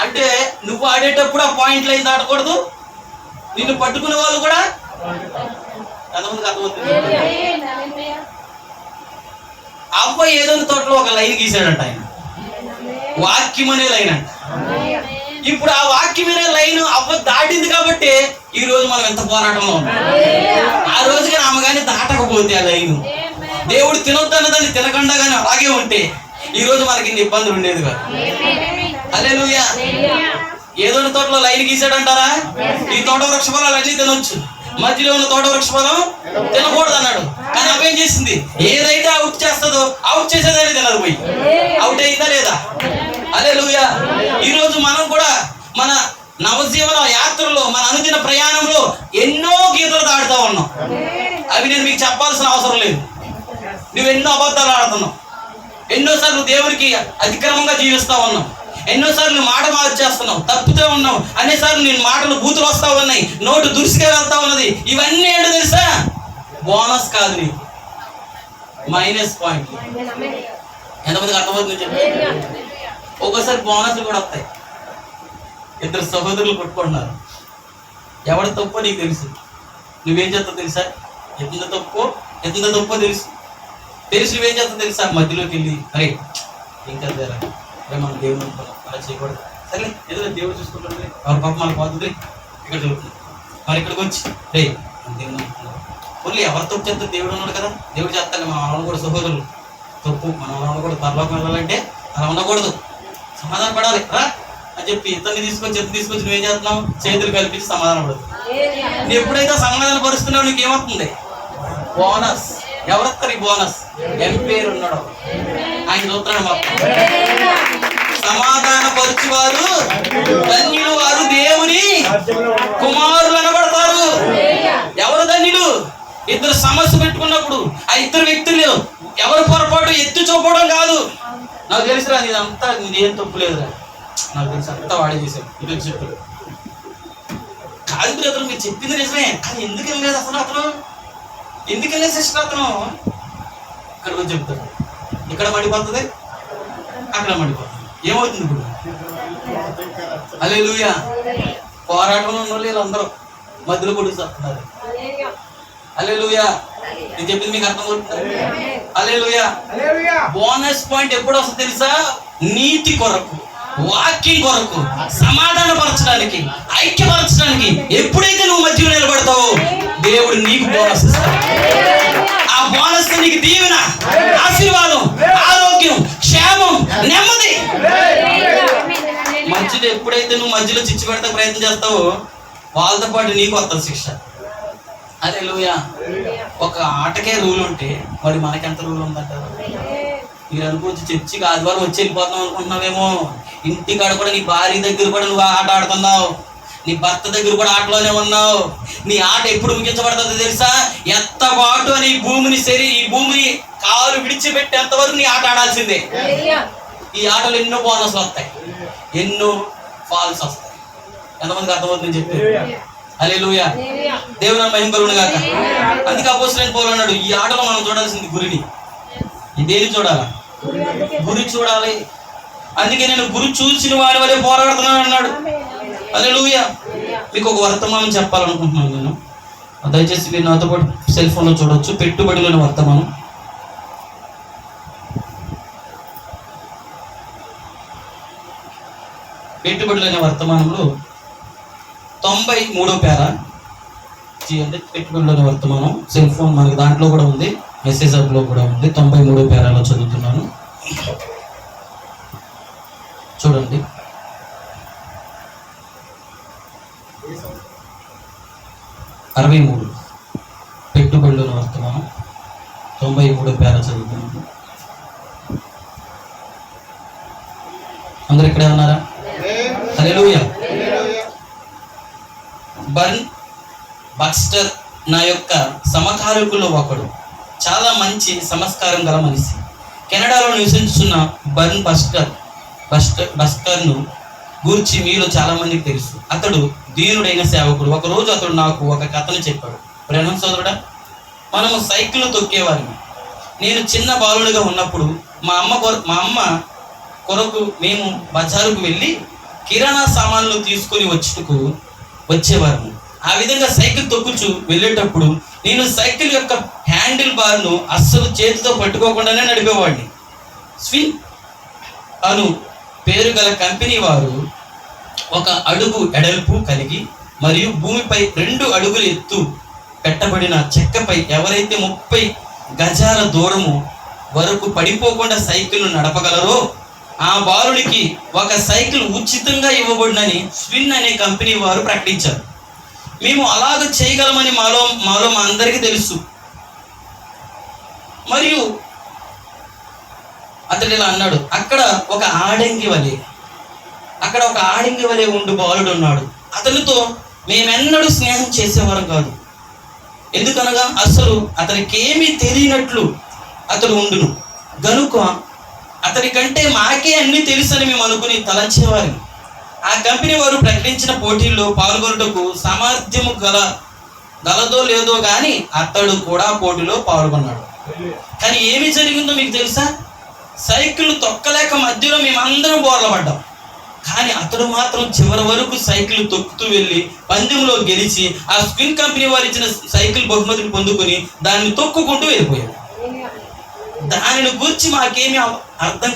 అంటే నువ్వు ఆడేటప్పుడు ఆ పాయింట్ లైన్ దాటకూడదు, నిన్ను పట్టుకునే వాళ్ళు కూడా ఎంతమందికి అర్థమవుతుంది? అవ్వ ఏదో తోటలో ఒక లైన్ గీసాడంట ఆయన, వాక్యం అనే లైన్ అంట. ఇప్పుడు ఆ వాక్యం అనే లైన్ అవ్వ దాటింది కాబట్టి ఈ రోజు మనం ఎంత పోరాటంలో ఉన్నాం. ఆ రోజు కానీ ఆమె కానీ దాటకపోతే ఆ లైన్, దేవుడు తినొద్దన్న దాన్ని తినకుండా కానీ అలాగే ఉంటే ఈ రోజు మనకి ఇన్ని ఇబ్బందులు ఉండేది కాదు. హల్లెలూయా. ఏదో తోటలో లైన్ గీసాడంటారా? ఈ తోట వృక్ష ఫలాలు అన్ని తినొచ్చు, మధ్యలో ఉన్న తోట వృక్ష ఫలం తినకూడదు అన్నాడు. కానీ అవేం చేసింది? ఏదైతే అవుట్ చేస్తుందో అవుట్ చేసేదని తినదు, పోయి అవుట్ అయిందా లేదా? హల్లెలూయా. ఈ రోజు మనం కూడా మన నవజీవన యాత్రలో, మన అనుదిన ప్రయాణంలో ఎన్నో గీతలు దాటుతా ఉన్నాం. అవి నేను మీకు చెప్పాల్సిన అవసరం లేదు. నువ్వు ఎన్నో అబద్ధాలు ఆడుతున్నావు, ఎన్నోసార్లు దేవునికి అతిక్రమంగా జీవిస్తా ఉన్నావు, ఎన్నోసార్లు మాట మార్చేస్తున్నావు, తప్పుతూ ఉన్నావు, అన్నిసార్లు నేను మాటలు బూతులు వస్తా ఉన్నాయి, నోటు దురుసుగా వెళ్తా ఉన్నది. ఇవన్నీ ఏంటో తెలుసా? బోనస్ కాదు, నీకు మైనస్ పాయింట్. ఎంతమందికి అర్థమవుతుంది చెప్పి? ఒక్కోసారి బోనస్లు కూడా వస్తాయి. ఇద్దరు సహోదరులు కొట్టుకుంటున్నారు, ఎవరి తప్పో నీకు తెలుసు, నువ్వేం చేస్తావు తెలుసా? ఎంత తప్పో తెలుసు నువ్వేం చేస్తావు తెలుసా? మధ్యలోకి వెళ్ళి అరే ఇంకా మన దేవుడు అలా చేయకూడదు, సరే ఏదో దేవుడు చూసుకుంటాడు, ఎవరి పాప మన పోతుంది ఇక్కడ చదువుతుంది, మరి ఇక్కడికి వచ్చి రే దేవుడు ఓన్లీ ఎవరు తప్పు చేస్తారు? దేవుడు ఉన్నాడు కదా, దేవుడు చేస్తాను. మన వాళ్ళు కూడా సహోదరులు తప్పు, మన వాళ్ళు కూడా పరలోకం వెళ్ళాలంటే అలా ఉండకూడదు, సమాధానం పడాలి రా అని చెప్పి ఇతన్ని తీసుకొచ్చి నువ్వేం చేస్తున్నావు? చేతులు కల్పించి సమాధానం పడుతుంది. నువ్వు ఎప్పుడైతే సమాధాన పరుస్తున్నావు నీకేమవుతుంది? బోనస్. ఎవరొస్తారు ఈ బోనస్? ఎంపైర్ ఉన్నాడు, ఆయన చూస్తున్నాడు మొత్తం. సమాధాన పరుచువారు ధన్యులు, వారు దేవుని కుమారులు అనబడతారు. ఎవరు ధన్యులు? ఇద్దరు సమస్య పెట్టుకున్నప్పుడు ఆ ఇద్దరు వ్యక్తులు ఎవరు పొరపాటు ఎత్తు చూపడం కాదు. నాకు తెలుసురా నీదంతా నీదేం తప్పు లేదురా, నాకు తెలుసు అంతా వాడే చేశాడు, ఇటు చెప్పాడు కాదు బ్రదర్, మీరు చెప్పింది నిజమే, కానీ ఎందుకు వెళ్ళలేదు అసలు? అతను ఎందుకు వెళ్ళలేదు సిస్టర్? అతను ఇక్కడ వచ్చి చెప్తాడు, ఇక్కడ మండిపోతుంది, అక్కడ మండిపోతుంది. ఏమవుతుంది ఇప్పుడు? హల్లెలూయా. పోరాటంలో ఉన్న వాళ్ళు అందరూ మధ్యలో కొడుకు చేస్తున్నారు. హల్లెలూయా. నేను చెప్పింది మీకు అర్థమవుతుంది? హల్లెలూయా. బోనస్ పాయింట్ ఎప్పుడు వస్తుంది తెలుసా? నీతి కొరకు, వాక్యం కొరకు, సమాధాన పరచడానికి, ఐక్యపరచడానికి ఎప్పుడైతే నువ్వు మధ్యలో నిలబడతావో దేవుడు నీకు బోనస్ ఇస్తాడు. ఆ బోనస్ నీకు దీవెన, ఆశీర్వాదం, ఆరోగ్యం, క్షేమం, నెమ్మది. మధ్యలో ఎప్పుడైతే నువ్వు మధ్యలో చిచ్చు పెడతా ప్రయత్నం చేస్తావో వాళ్ళతో పాటు నీకు వస్తుంది శిక్ష. హల్లెలూయా. ఒక ఆటకే రూల్ ఉంటే మరి మనకెంత రూల్ ఉందంటారు? మీరు అనుకోవచ్చు చర్చికి ఆదివారం వచ్చి వెళ్ళిపోతాం అనుకుంటున్నావేమో, ఇంటికాడ కూడా నీ భార్య దగ్గర కూడా నువ్వు ఆట ఆడుతున్నావు, నీ భర్త దగ్గర కూడా ఆటలోనే ఉన్నావు. నీ ఆట ఎప్పుడు ముగించబడుతుందో తెలుసా? ఎత్తబాటు అని ఈ భూమిని కాలు విడిచిపెట్టేంత వరకు నీ ఆట ఆడాల్సిందే. ఈ ఆటలు ఎన్నో బోనస్లు వస్తాయి, ఎన్నో ఫాల్స్ వస్తాయి. ఎంతమందికి అర్థమవుతుందని చెప్పి? హల్లెలూయా. దేవుని మహిమ కలుగును గాక. అందుకే అపోస్తలుడైన పౌలు అన్నాడు, ఈ ఆటలో మనం చూడాల్సింది గురిని. ఇదేని చూడాలా? గురి చూడాలి. అందుకే నేను గురి చూసిన వారి వల్లే పోరాడుతున్నాను అన్నాడు. హల్లెలూయా. మీకు ఒక వర్తమానం చెప్పాలనుకుంటున్నాను నేను, దయచేసి మీరు నాతో పాటు సెల్ ఫోన్లో చూడవచ్చు. పెట్టుబడిలోని వర్తమానం. పెట్టుబడిలోని వర్తమానంలో 93వ పేరా అంటే పెట్టుబడిలోని వర్తమానం. సెల్ ఫోన్ మనకి దాంట్లో కూడా ఉంది, మెసేజ్ యాప్లో కూడా ఉంది. 93వ పేరాలో చదువుతున్నాను, చూడండి. పెట్టుబడిలోని వర్తమానం 93వ పేరా చదువుతున్నాను. అందరు ఇక్కడే ఉన్నారా? హల్లెలూయా. బర్న్ బక్స్టర్ నా యొక్క సమకాలికుల్లో ఒకడు, చాలా మంచి సంస్కారం గల మనిషి. కెనడాలో నివసించున్న బర్న్ బక్స్టర్ బస్కర్ను గూర్చి మీలో చాలా మందికి తెలుసు. అతడు దీనుడైన సేవకుడు. ఒకరోజు అతడు నాకు ఒక కథను చెప్పాడు. ప్రేమ సోదరుడా, మనము సైకిల్ తొక్కేవారిని. నేను చిన్న బాలుడిగా ఉన్నప్పుడు మా అమ్మ కొరకు మేము బజారుకు వెళ్ళి కిరాణా సామాన్లు తీసుకొని వచ్చేవారు. ఆ విధంగా సైకిల్ తొక్కుచు వెళ్ళేటప్పుడు నేను సైకిల్ యొక్క హ్యాండిల్ బార్ను అస్సలు చేతితో పట్టుకోకుండానే నడిపేవాడిని. స్విన్ అను పేరు గల కంపెనీ వారు ఒక అడుగు ఎడల్పు కలిగి మరియు భూమిపై 2 అడుగులు ఎత్తు పెట్టబడిన చెక్కపై ఎవరైతే 30 గజాల దూరము వరకు పడిపోకుండా సైకిల్ను నడపగలరో ఆ బాలుడికి ఒక సైకిల్ ఉచితంగా ఇవ్వబడినని స్విన్ అనే కంపెనీ వారు ప్రకటించారు. మేము అలాగ చేయగలమని మాలో మా అందరికీ తెలుసు. మరియు అతడు ఇలా అన్నాడు, అక్కడ ఒక ఆడంగి వలె ఉండు బాలుడు ఉన్నాడు. అతనితో మేమెన్నడూ స్నేహం చేసేవారం కాదు. ఎందుకనగా అసలు అతనికి ఏమీ తెలియనట్లు అతడు ఉండును గనుక అతని కంటే మాకే అన్ని తెలుసని మేము అనుకుని తలంచేవారు. ఆ కంపెనీ వారు ప్రకటించిన పోటీల్లో పాల్గొనటకు సామర్థ్యము గలదో లేదో కానీ అతడు కూడా పోటీలో పాల్గొన్నాడు. కానీ ఏమి జరిగిందో మీకు తెలుసా? సైకిల్ తొక్కలేక మధ్యలో మేమందరం బోర్ల పడ్డాం. కానీ అతడు మాత్రం చివరి వరకు సైకిల్ తొక్కుతూ వెళ్ళి పందెంలో గెలిచి ఆ స్పిన్ కంపెనీ వారు ఇచ్చిన సైకిల్ బహుమతిని పొందుకొని దాన్ని తొక్కుకుంటూ వెళ్ళిపోయాడు. దానిని గురించి మాకేమీ అర్థం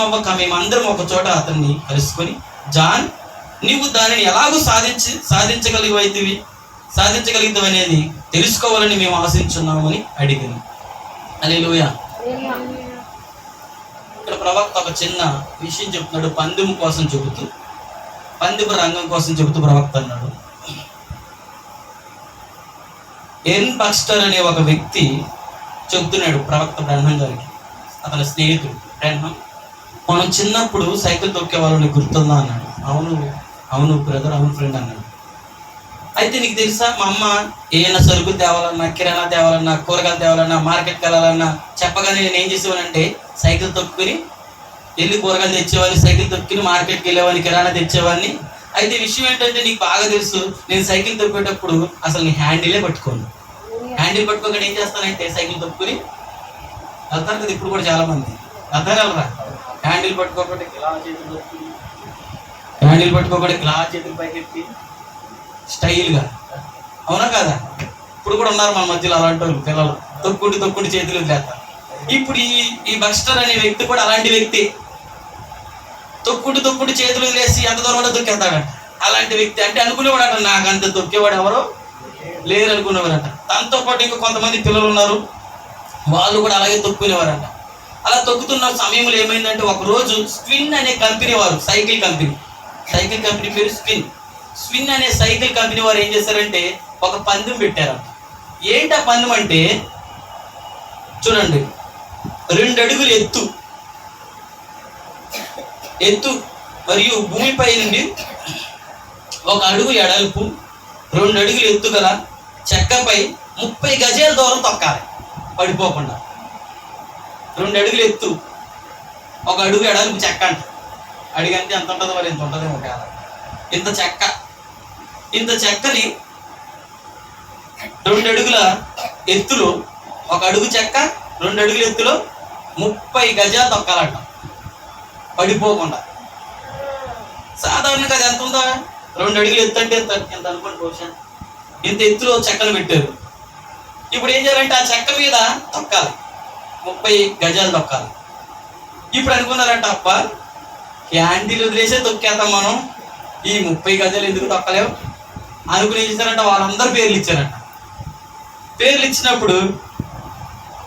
అవ్వక మేమందరం ఒక చోట అతన్ని కలుసుకొని, జాన్, నీవు దానిని ఎలాగూ సాధించగలిగితావు అనేది తెలుసుకోవాలని మేము ఆశించున్నామని అడిగాను. హల్లెలూయా. ఇక్కడ ప్రవక్త ఒక చిన్న విషయం చెప్తున్నాడు. పందెపు రంగం కోసం చెబుతూ ప్రవక్త అన్నాడు, ఎర్న్ బక్స్టర్ అనే ఒక వ్యక్తి చెబుతున్నాడు ప్రవక్త బ్రహ్మం గారికి, అతని స్నేహితుడు. బ్రహ్మం, మనం చిన్నప్పుడు సైకిల్ తొక్కే వాళ్ళని గుర్తుందా అన్నాడు. అవును బ్రదర్, అవును ఫ్రెండ్ అన్నాడు. అయితే నీకు తెలుసా, మా అమ్మ ఏమైనా సరుకులు తేవాలన్నా, కిరాణా తేవాలన్నా, కూరగాయలు తేవాలన్నా, మార్కెట్కి వెళ్ళాలన్నా చెప్పగానే నేను ఏం చేసేవానంటే సైకిల్ తొక్కుని వెళ్ళి కూరగాయలు తెచ్చేవాడిని, సైకిల్ తొక్కుని మార్కెట్కి వెళ్ళేవాడిని, కిరాణా తెచ్చేవాడిని. అయితే విషయం ఏంటంటే నీకు బాగా తెలుసు, నేను సైకిల్ తొక్కేటప్పుడు అసలు నీ హ్యాండిలే పట్టుకోను. హ్యాండిల్ పట్టుకోకుండా ఏం చేస్తానంటే సైకిల్ తొక్కుని వెళ్తారు కదా. ఇప్పుడు కూడా చాలా మంది వెళ్తారా, హ్యాండిల్ పట్టుకోకుండా ఇలా చేతులు తొక్కుని, హ్యాండిల్ పట్టుకోకుండా ఇలా చేతులు పైకెత్తి స్టైల్గా, అవునా కదా? ఇప్పుడు కూడా ఉన్నారు మన మధ్యలో అలాంటి వాళ్ళు, పిల్లలు తొక్కుంటూ చేతులు వదిలేస్తారు. ఇప్పుడు ఈ బక్స్టర్ అనే వ్యక్తి కూడా అలాంటి వ్యక్తి. తొక్కుంటూ చేతులు వదిలేసి ఎంత దూరం తొక్కేస్తాడంట. అలాంటి వ్యక్తి అంటే అనుకునేవాడట, నాకు అంత తొక్కేవాడు ఎవరో లేరు అనుకునేవారంట. దాంతో పాటు ఇంకా కొంతమంది పిల్లలు ఉన్నారు, వాళ్ళు కూడా అలాగే తొక్కునేవారంట. అలా తొక్కుతున్న సమయంలో ఏమైందంటే ఒకరోజు స్విన్ అనే కంపెనీ వారు, సైకిల్ కంపెనీ పేరు స్విన్ అనే సైకిల్ కంపెనీ వారు ఏం చేశారంటే ఒక పందెం పెట్టారంట. ఏంటి ఆ పందెం అంటే చూడండి, 2 అడుగులు ఎత్తు మరియు భూమిపై నుండి 1 అడుగు ఎడల్పు 2 అడుగులు ఎత్తు గల చెక్కపై 30 గజాల దూరం తొక్కాలి పడిపోకుండా. 2 అడుగులు ఎత్తు, 1 అడుగు ఎడల్పు చెక్క అంట. అడిగంటే ఎంత ఉంటుందో మరి, ఎంత ఉంటుందేమో ఒక ఇంత చెక్కని 2 అడుగుల ఎత్తులో 1 అడుగు చెక్క 2 అడుగుల ఎత్తులో 30 గజాలు తొక్కాలంట పడిపోకుండా. సాధారణంగా అది ఎంత ఉందా, 2 అడుగులు ఎత్తు అంటే ఎంత అనుకోండి, బహుశా ఇంత ఎత్తులో చెక్కలు పెట్టారు. ఇప్పుడు ఏం చేయాలంటే ఆ చెక్క మీద తొక్కాలి, 30 గజాలు తొక్కాలి. ఇప్పుడు అనుకున్నారంట, అప్ప హ్యాండిల్ వదిలేసే తొక్కేద్దాం మనం, ఈ 30 గజాలు ఎందుకు తొక్కలేవు అనుకుని ఏం చేశారంట, వాళ్ళందరూ పేర్లు ఇచ్చారంట. పేర్లు ఇచ్చినప్పుడు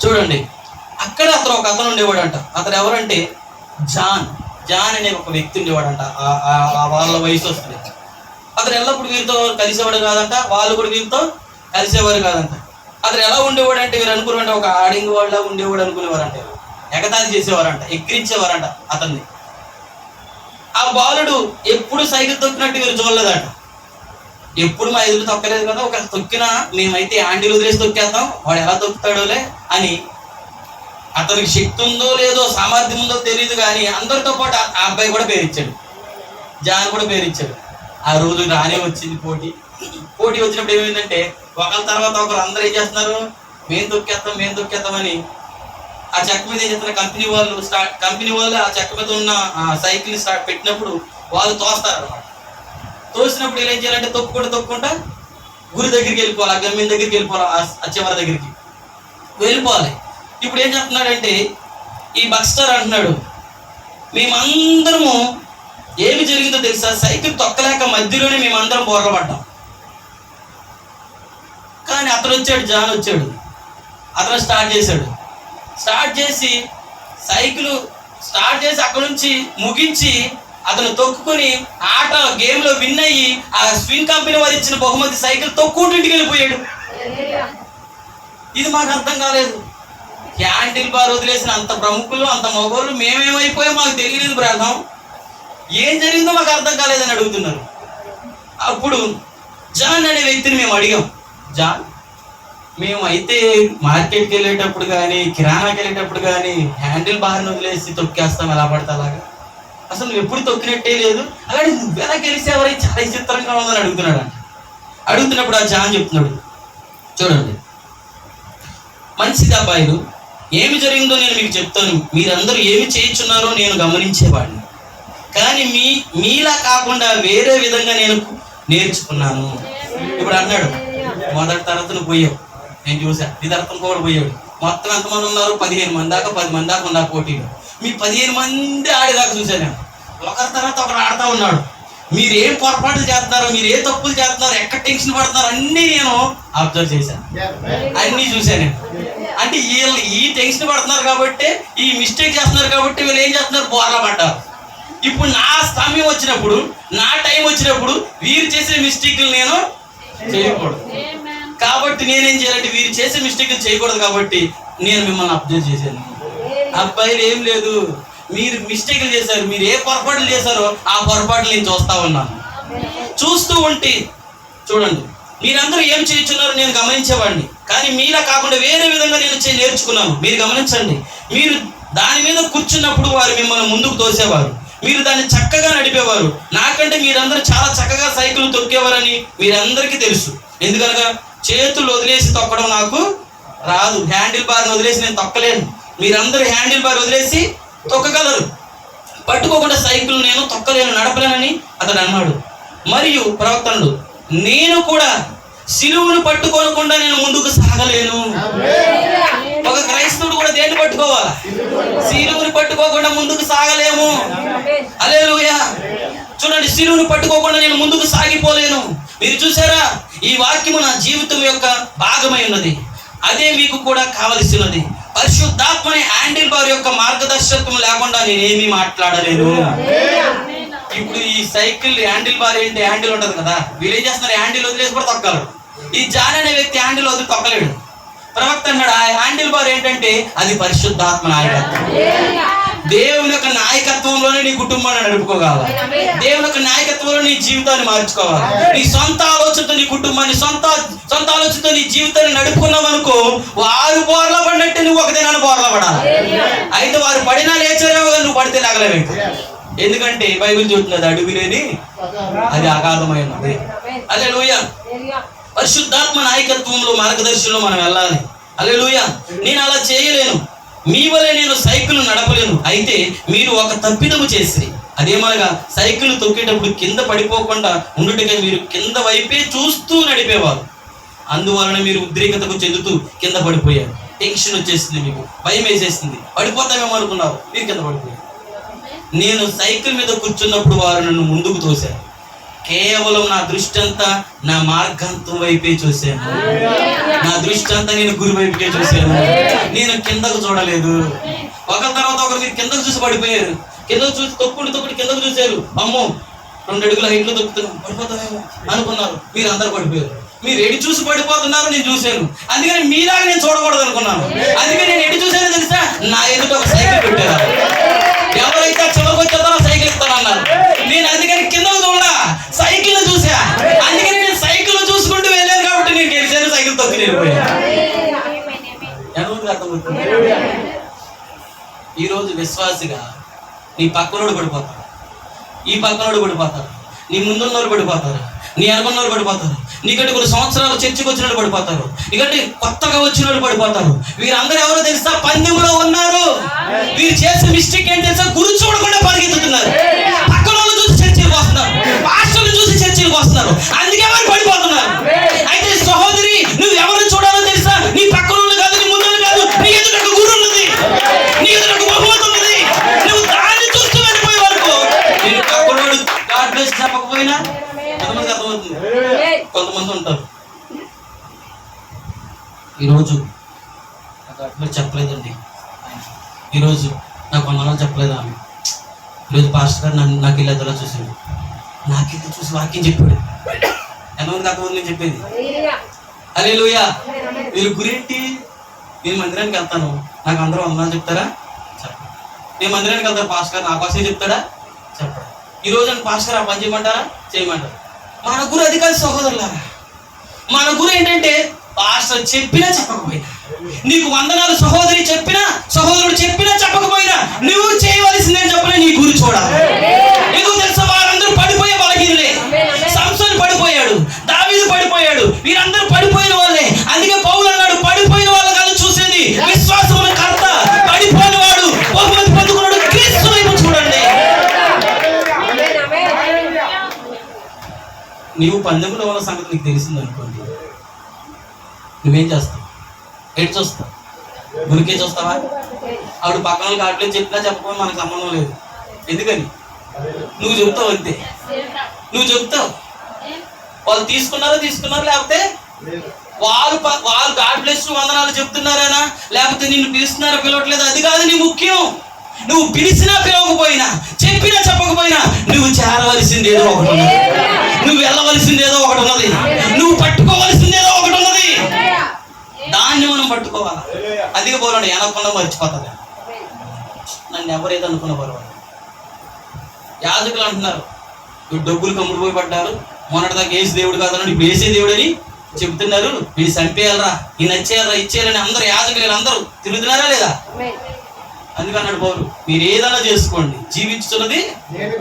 చూడండి, అక్కడ ఒక అతను ఉండేవాడంట. అతను ఎవరంటే జాన్ అనే ఒక వ్యక్తి ఉండేవాడంట. వాళ్ళ వయసు వస్తుంది. అతను ఎల్లప్పుడు వీరితో కలిసేవాడు కాదంట, వాళ్ళు కూడా వీరితో కలిసేవారు కాదంట. అతను ఎలా ఉండేవాడు అంటే వీరు అనుకున్నారంటే ఒక ఆడింగ్ వాళ్ళ ఉండేవాడు అనుకునేవారంట. ఎగతాళి చేసేవారంట, ఎక్కిరించేవారంట అతన్ని. ఆ బాలుడు ఎప్పుడు సైకిల్ తొక్కినట్టు వీరు చూడలేదంట. ఎప్పుడు మా ఎదురు తొక్కలేదు కదా, ఒక తొక్కినా మేమైతే హ్యాండిల్ వదిలేసి తొక్కేద్దాం, వాడు ఎలా తొక్కుతాడోలే అని అతనికి శక్తి ఉందో లేదో సామర్థ్యం ఉందో తెలియదు, కానీ అందరితో పాటు ఆ అబ్బాయి కూడా పేరిచ్చాడు, జాన్ కూడా పేరిచ్చాడు. ఆ రోజు రానే వచ్చింది పోటీ వచ్చినప్పుడు ఏమైందంటే ఒకరి తర్వాత ఒకరు అందరూ ఏం చేస్తున్నారు, మేము తొక్కేస్తామని ఆ చెక్క మీద ఏం చేస్తున్నారు, కంపెనీ వాళ్ళు ఆ చెక్క మీద ఉన్న సైకిల్ పెట్టినప్పుడు వాళ్ళు తోస్తారు అనమాట. తోసినప్పుడు ఏం చేయాలంటే తొక్కుంటా గురి దగ్గరికి వెళ్ళిపోవాలి, ఆ గమ్యం దగ్గరికి వెళ్ళిపోవాలి, ఆ చివరి దగ్గరికి వెళ్ళిపోవాలి. ఇప్పుడు ఏం చెప్తున్నాడంటే ఈ బక్స్టర్ అంటున్నాడు, మేమందరము ఏమి జరిగిందో తెలుసా, సైకిల్ తొక్కలేక మధ్యలోనే మేమందరం బోర్లపడ్డాం. కానీ జాన్ వచ్చాడు, అతను స్టార్ట్ చేసి సైకిల్ స్టార్ట్ చేసి అక్కడ నుంచి ముగించి అతను తొక్కుని గేమ్లో విన్ అయ్యి ఆ స్వింగ్ కంపెనీ వారు ఇచ్చిన బహుమతి సైకిల్ తొక్కుంటూ ఇంటికి వెళ్ళిపోయాడు. ఇది మాకు అర్థం కాలేదు. హ్యాండిల్ బార్ వదిలేసిన అంత ప్రముఖులు, అంత మగోళ్ళు మేమేమైపోయాం మాకు తెలియలేదు బ్రహ్మం, ఏం జరిగిందో మాకు అర్థం కాలేదని అడుగుతున్నారు. అప్పుడు జాన్ అనే వ్యక్తిని మేము అడిగాం, జాన్ మేము అయితే మార్కెట్కి వెళ్ళేటప్పుడు కానీ కిరాణాకి వెళ్ళేటప్పుడు కానీ హ్యాండిల్ బార్ని వదిలేసి తొక్కేస్తాం ఎలా పడతా అలాగా, అసలు నువ్వు ఎప్పుడు తొక్కినట్టే లేదు, అలాగే నువ్వెలా గెలిచేవరై చాలా విచిత్రంగా ఉందని అడుగుతున్నప్పుడు ఆ జాన్ చెప్తున్నాడు, చూడండి మంచిది అబ్బాయిలు, ఏమి జరిగిందో నేను మీకు చెప్తాను, మీరందరూ ఏమి చేయించున్నారో నేను గమనించేవాడిని, కానీ మీలా కాకుండా వేరే విధంగా నేను నేర్చుకున్నాను. ఇప్పుడు అన్నాడు మొదటి తరగతిని పోయావు, నేను చూసా, ఈ తరగతి కూడా పోయాడు, మొత్తం ఎంతమంది ఉన్నారు, 15 మంది దాకా 10 మంది దాకా ఉన్నారు పోటీలో, మీ 15 మంది ఆడేదాకా చూశాను నేను, ఒకరి తర్వాత ఒకరు ఆడుతూ ఉన్నాడు, మీరు ఏం పొరపాట్లు చేస్తున్నారు, మీరు ఏ తప్పులు చేస్తున్నారు, ఎక్కడ టెన్షన్ పడుతున్నారు అన్నీ నేను అబ్జర్వ్ చేశాను, అన్నీ చూశాను నేను. అంటే వీళ్ళు ఈ టెన్షన్ పడుతున్నారు కాబట్టి, ఈ మిస్టేక్ చేస్తున్నారు కాబట్టి వీళ్ళు ఏం చేస్తున్నారు, బోర్లా పడ్డారు. ఇప్పుడు నా సమయం వచ్చినప్పుడు, నా టైం వచ్చినప్పుడు వీరు చేసే మిస్టేక్లు నేను చేయకూడదు, కాబట్టి నేనేం చేయాలంటే వీరు చేసే మిస్టేక్లు చేయకూడదు, కాబట్టి నేను మిమ్మల్ని అబ్జర్వ్ చేశాను. అబ్బాయిలు ఏం లేదు, మీరు మిస్టేక్లు చేశారు, మీరు ఏ పొరపాట్లు చేశారో ఆ పొరపాట్లు నేను చూస్తూ ఉంటే చూడండి మీరందరూ ఏం చేయించున్నారో నేను గమనించేవాడిని, కానీ మీలా కాకుండా వేరే విధంగా నేను నేర్చుకున్నాను. మీరు గమనించండి, మీరు దాని మీద కూర్చున్నప్పుడు వారు మిమ్మల్ని ముందుకు తోసేవారు, మీరు దాన్ని చక్కగా నడిపేవారు, నాకంటే మీరందరూ చాలా చక్కగా సైకిల్ తొక్కేవారని మీరందరికీ తెలుసు. ఎందుకనగా చేతులు వదిలేసి తొక్కడం నాకు రాదు, హ్యాండిల్ బార్ని వదిలేసి నేను తొక్కలేను, మీరందరూ హ్యాండిల్ బార్ వదిలేసి తొక్కగలరు, పట్టుకోకుండా సైకిల్ నేను తొక్కలేను, నడపలేనని అతడు అన్నాడు. మరియు ప్రవక్తనుడు, నేను కూడా సిలువును పట్టుకోకుండా నేను ముందుకు సాగలేను. ఒక క్రైస్తవుడు కూడా దేన్ని పట్టుకోవాలా, సిలువును పట్టుకోకుండా ముందుకు సాగలేము. హల్లెలూయా. చూడండి, సిలువును పట్టుకోకుండా నేను ముందుకు సాగిపోలేను. మీరు చూసారా, ఈ వాక్యము నా జీవితం యొక్క భాగమై ఉన్నది, అదే మీకు కూడా కావలసినది. పరిశుద్ధాత్మని హ్యాండిల్ బార్ యొక్క మార్గదర్శకత్వం లేకుండా నేనేమీ మాట్లాడలేను. ఇప్పుడు ఈ సైకిల్ హ్యాండిల్ బార్ ఏంటి, హ్యాండిల్ ఉంటది కదా, వీళ్ళు ఏం చేస్తున్నారు, హ్యాండిల్ వదిలేసి కూడా తొక్కగలరు. ఈ జాన్ అనే వ్యక్తి హ్యాండిల్ వదిలి తొక్కలేడు. ప్రవక్త అన్నాడు, ఆ హ్యాండిల్ బార్ ఏంటంటే అది పరిశుద్ధాత్మ నాయకత్వం. దేవుని యొక్క నాయకత్వంలోనే నీ కుటుంబాన్ని నడుపుకోగలవు, దేవుని యొక్క నాయకత్వంలో నీ జీవితాన్ని మార్చుకోవాలి. నీ సొంత ఆలోచనతో నీ కుటుంబాన్ని, సొంత ఆలోచనతో నీ జీవితాన్ని నడుపుకున్నావు అనుకో, వారు బోర్లా పడినట్టే నువ్వు ఒక దినాన్ని బోర్లా పడాలి. అయితే వారు పడినా లేచారేమో, నువ్వు పడితే లేగలేవు. ఎందుకంటే బైబిల్ చెబుతున్నది, అడుగు లేని అది అగాధమైనది. హల్లెలూయా. పరిశుద్ధాత్మ నాయకత్వంలో మార్గదర్శనంలో మనం వెళ్ళాలి. హల్లెలూయా. నేను అలా చేయలేను, మీ వలె నేను సైకిల్ నడపలేను. అయితే మీరు ఒక తప్పిదము చేసి, అదేమనగా సైకిల్ తొక్కేటప్పుడు కింద పడిపోకుండా ఉండుటగా మీరు కింద వైపే చూస్తూ నడిపేవారు. అందువలన మీరు ఉద్రేకతకు చెందుతూ కింద పడిపోయారు. టెన్షన్ వచ్చేసింది, మీకు భయం వేసేసింది, పడిపోతామేమో అనుకున్నారు, మీరు కింద పడిపోయారు. నేను సైకిల్ మీద కూర్చున్నప్పుడు వారు నన్ను ముందుకు తోశారు. కేవలం నా దృష్టి అంతా నా మార్గాంతం వైపే చూశాను, నా దృష్టి అంతా నేను గురి వైపుకే చూశాను, నేను కిందకు చూడలేదు. ఒకరి తర్వాత ఒకరు మీరు కిందకు చూసి పడిపోయారు, కిందకు చూసి తొక్కుడు కిందకు చూశారు. అమ్మో 2 అడుగుల హైట్లో తొక్కుతున్నాం, పడిపోతామేమో అనుకున్నారు, మీరు అందరు పడిపోయారు. మీరు ఎడి చూసి పడిపోతున్నారు, నేను చూశాను, అందుకని మీలాగా నేను చూడకూడదు అనుకున్నాను. అందుకే నేను ఎడి చూశానో తెలుసా, నా ఎదుట ఒక సైకిల్ పెట్టారు, ఎవరైతే చివరికి వచ్చేస్తారో సైకిల్ ఇస్తానన్నారు. నేను అందుకని కిందకు చూడలా, సైకిల్ చూసా. అందుకని నేను సైకిల్ చూసుకుంటూ వెళ్ళాను కాబట్టి నేను గెలిచాను, సైకిల్ తొక్కి వెళ్ళిపోయాను. విశ్వాసిగా నీ పక్కనోడు పడిపోతాడు, ఈ పక్కనోడు పడిపోతాడు, నీ ముందున్నోడు పడిపోతారు, నీ అనుకున్నోడు పడిపోతారు, నీకంటే కొన్ని సంవత్సరాలు చర్చకు వచ్చిన వాళ్ళు పడిపోతారు, నీకంటే కొత్తగా వచ్చిన వాళ్ళు పడిపోతారు. వీరందరూ ఎవరో తెలుసా? పందెంలో ఉన్నారు. వీరు చేసే మిస్టేక్ ఏంటి తెలుసా? గురి చూడకుండా పరిగెత్తుతున్నారు. పక్కన వాళ్ళు చూసి చర్చలకు వస్తున్నారు, పాస్టర్లు చూసి చర్చలకు వస్తున్నారు, అందుకే వారు పడిపోతున్నారు. అయితే సహోదరి, నువ్వు ఎవరు చూడాలో తెలుసా? నీ పక్కన వాళ్ళు కాదు, నీ ముందు కాదు, నీ ఎదుట ఒక గురు ఉన్నది, నీ ఎదుట ఒక బహుమతి ఉన్నది. నువ్వు దాన్ని చూస్తూ వెళ్ళిపోయే వరకు నేను పక్కనోడు గాడ్ బ్లెస్ చెప్పకపోయినా కొంతమంది అర్థమవుతుంది. కొంతమంది ఉంటారు, ఈరోజు నాకు అట్లా చెప్పలేదండి, ఈరోజు నాకు వందనాలు చెప్పలేదు ఆమె, ఈరోజు పాస్టర్ గారు నాకు వెళ్ళి అదలా చూసాడు, నాకు వెళ్ళి చూసి వాక్యం చెప్పాడు. ఎంతమందికి అర్థమవుతుంది నేను చెప్పేది? హల్లెలూయా. వీళ్ళు గురేంటి? నేను మందిరానికి వెళ్తాను, నాకు అందరూ వందనాలు చెప్తారా? చెప్పండి. నేను మందిరానికి వెళ్తాను, పాస్టర్ గారు నా కోసమే చెప్తాడా? చెప్పండి. ఈరోజు నన్ను పాస్టర్ గారు ఆ పని చేయమంటారా? చేయమంటారు. మన గురు అది కాదు సహోదరులారా. మన గురు ఏంటంటే పాస్టర్ చెప్పినా చెప్పకపోయినా, నీకు వందనాలు సహోదరి చెప్పినా, సహోదరుడు చెప్పినా చెప్పకపోయినా, నువ్వు చేయవలసిందని చెప్పినా నీ గురి చూడాలి. ఎందుకు తెలుసా? వారందరూ పడిపోయే బలహీనులే. సంసోను పడిపోయాడు, దావీదు పడిపోయాడు, వీరందరూ పడిపోయిన వాళ్ళే. అందుకే పౌలు అన్నాడు, పడిపోయిన వాళ్ళు కాదు చూసేది, విశ్వాసముల కర్త, పడిపోయిన వాడు బహుమతి పొందుకున్నాడు, క్రీస్తు వైపు చూడండి. నీవు పందెంలో ఉన్న సంగతి నీకు తెలిసింది అనుకోండి, నువ్వేం చేస్తావు? ఎటు చూస్తావు? గురికే చూస్తావా? ఆవిడ పక్కన వాళ్ళకి ఆటలు చెప్పినా చెప్పకపోయినా మనకు సంబంధం లేదు. ఎందుకని? నువ్వు చెబుతావు అంతే, నువ్వు చెబుతావు. వాళ్ళు తీసుకున్నారు లేకపోతే వాళ్ళు గాడ్ బ్లెస్ వందనాలు చెప్తున్నారేనా, లేకపోతే నిన్ను పిలుస్తున్నారా పిలవట్లేదు, అది కాదు నీ ముఖ్యం. నువ్వు పిలిచినా పిలవకపోయినా, చెప్పినా చెప్పకపోయినా, నువ్వు చేరవలసింది ఏదో ఒకటి ఉన్నది, నువ్వు వెళ్ళవలసింది ఏదో ఒకటి ఉన్నది, నువ్వు పట్టుకోవలసింది ఏదో ఒకటి ఉన్నది. దాన్ని మనం పట్టుకోవాలా. అదిగా పోరాడు ఏనకుండా మర్చిపోతుంది. నన్ను ఎవరైతే అనుకున్న పర్వాలేదు. యాజకులు అంటున్నారు, వీడు డబ్బులు కమ్ముడు పోయి పడ్డారు, మొన్నటిదాకా వేసి దేవుడు కాదన్నాడు, ఇప్పుడు వేసే దేవుడు అని చెప్తున్నారు, వీళ్ళు చంపేయాలరా, ఈ నచ్చేయాలరా, ఇచ్చేయాలని అందరూ యాజకులు అందరూ తిరుగుతున్నారా లేదా? అందుకన్నాడు పౌలు, మీరు ఏదైనా చేసుకోండి, జీవించుతున్నది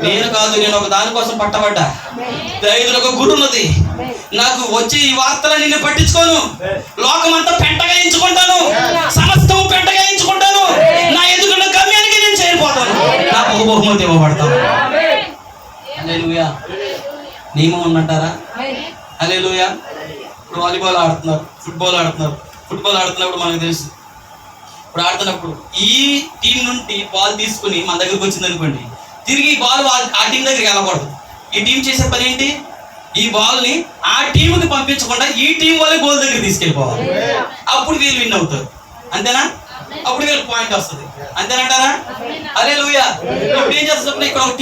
నేను కాదు, నేను ఒక దానికోసం పట్టబడ్డా. దైవులకు ఒక గుడి ఉన్నది, నాకు వచ్చే ఈ వార్తలను నేను పట్టించుకోను, లోకమంతా పెంటగా ఎంచుకుంటాను, సమస్తం పెంటగా ఎంచుకుంటాను, నా ఎదుగున్న గమ్యానికి నేను చేరిపోతాను, నాకు ఒక బహుమతి ఇవ్వబడతాను. హల్లెలూయా. నియమం ఉందంటారా? హల్లెలూయా. ఇప్పుడు వాలీబాల్ ఆడుతున్నారు, ఫుట్బాల్ ఆడుతున్నప్పుడు మనకు తెలుసు, ఇప్పుడు ఆడుతున్నప్పుడు ఈ టీం నుండి బాల్ తీసుకుని మన దగ్గరకు వచ్చింది అనుకోండి, తిరిగి ఈ బాల్ ఆ టీం దగ్గరికి వెళ్ళకూడదు. ఈ టీం చేసే పని ఏంటి? ఈ బాల్ ని ఆ టీంకి పంపించకుండా ఈ టీం వాళ్ళే గోల్ దగ్గర తీసుకెళ్ళిపోవాలి. అప్పుడు వీళ్ళు విన్ అవుతారు, అంతేనా? అప్పుడు వీళ్ళకి పాయింట్ వస్తుంది, అంతేనంటారా? హల్లెలూయా. ఇప్పుడు ఏం చేస్తున్నప్పుడు ఇక్కడ ఒక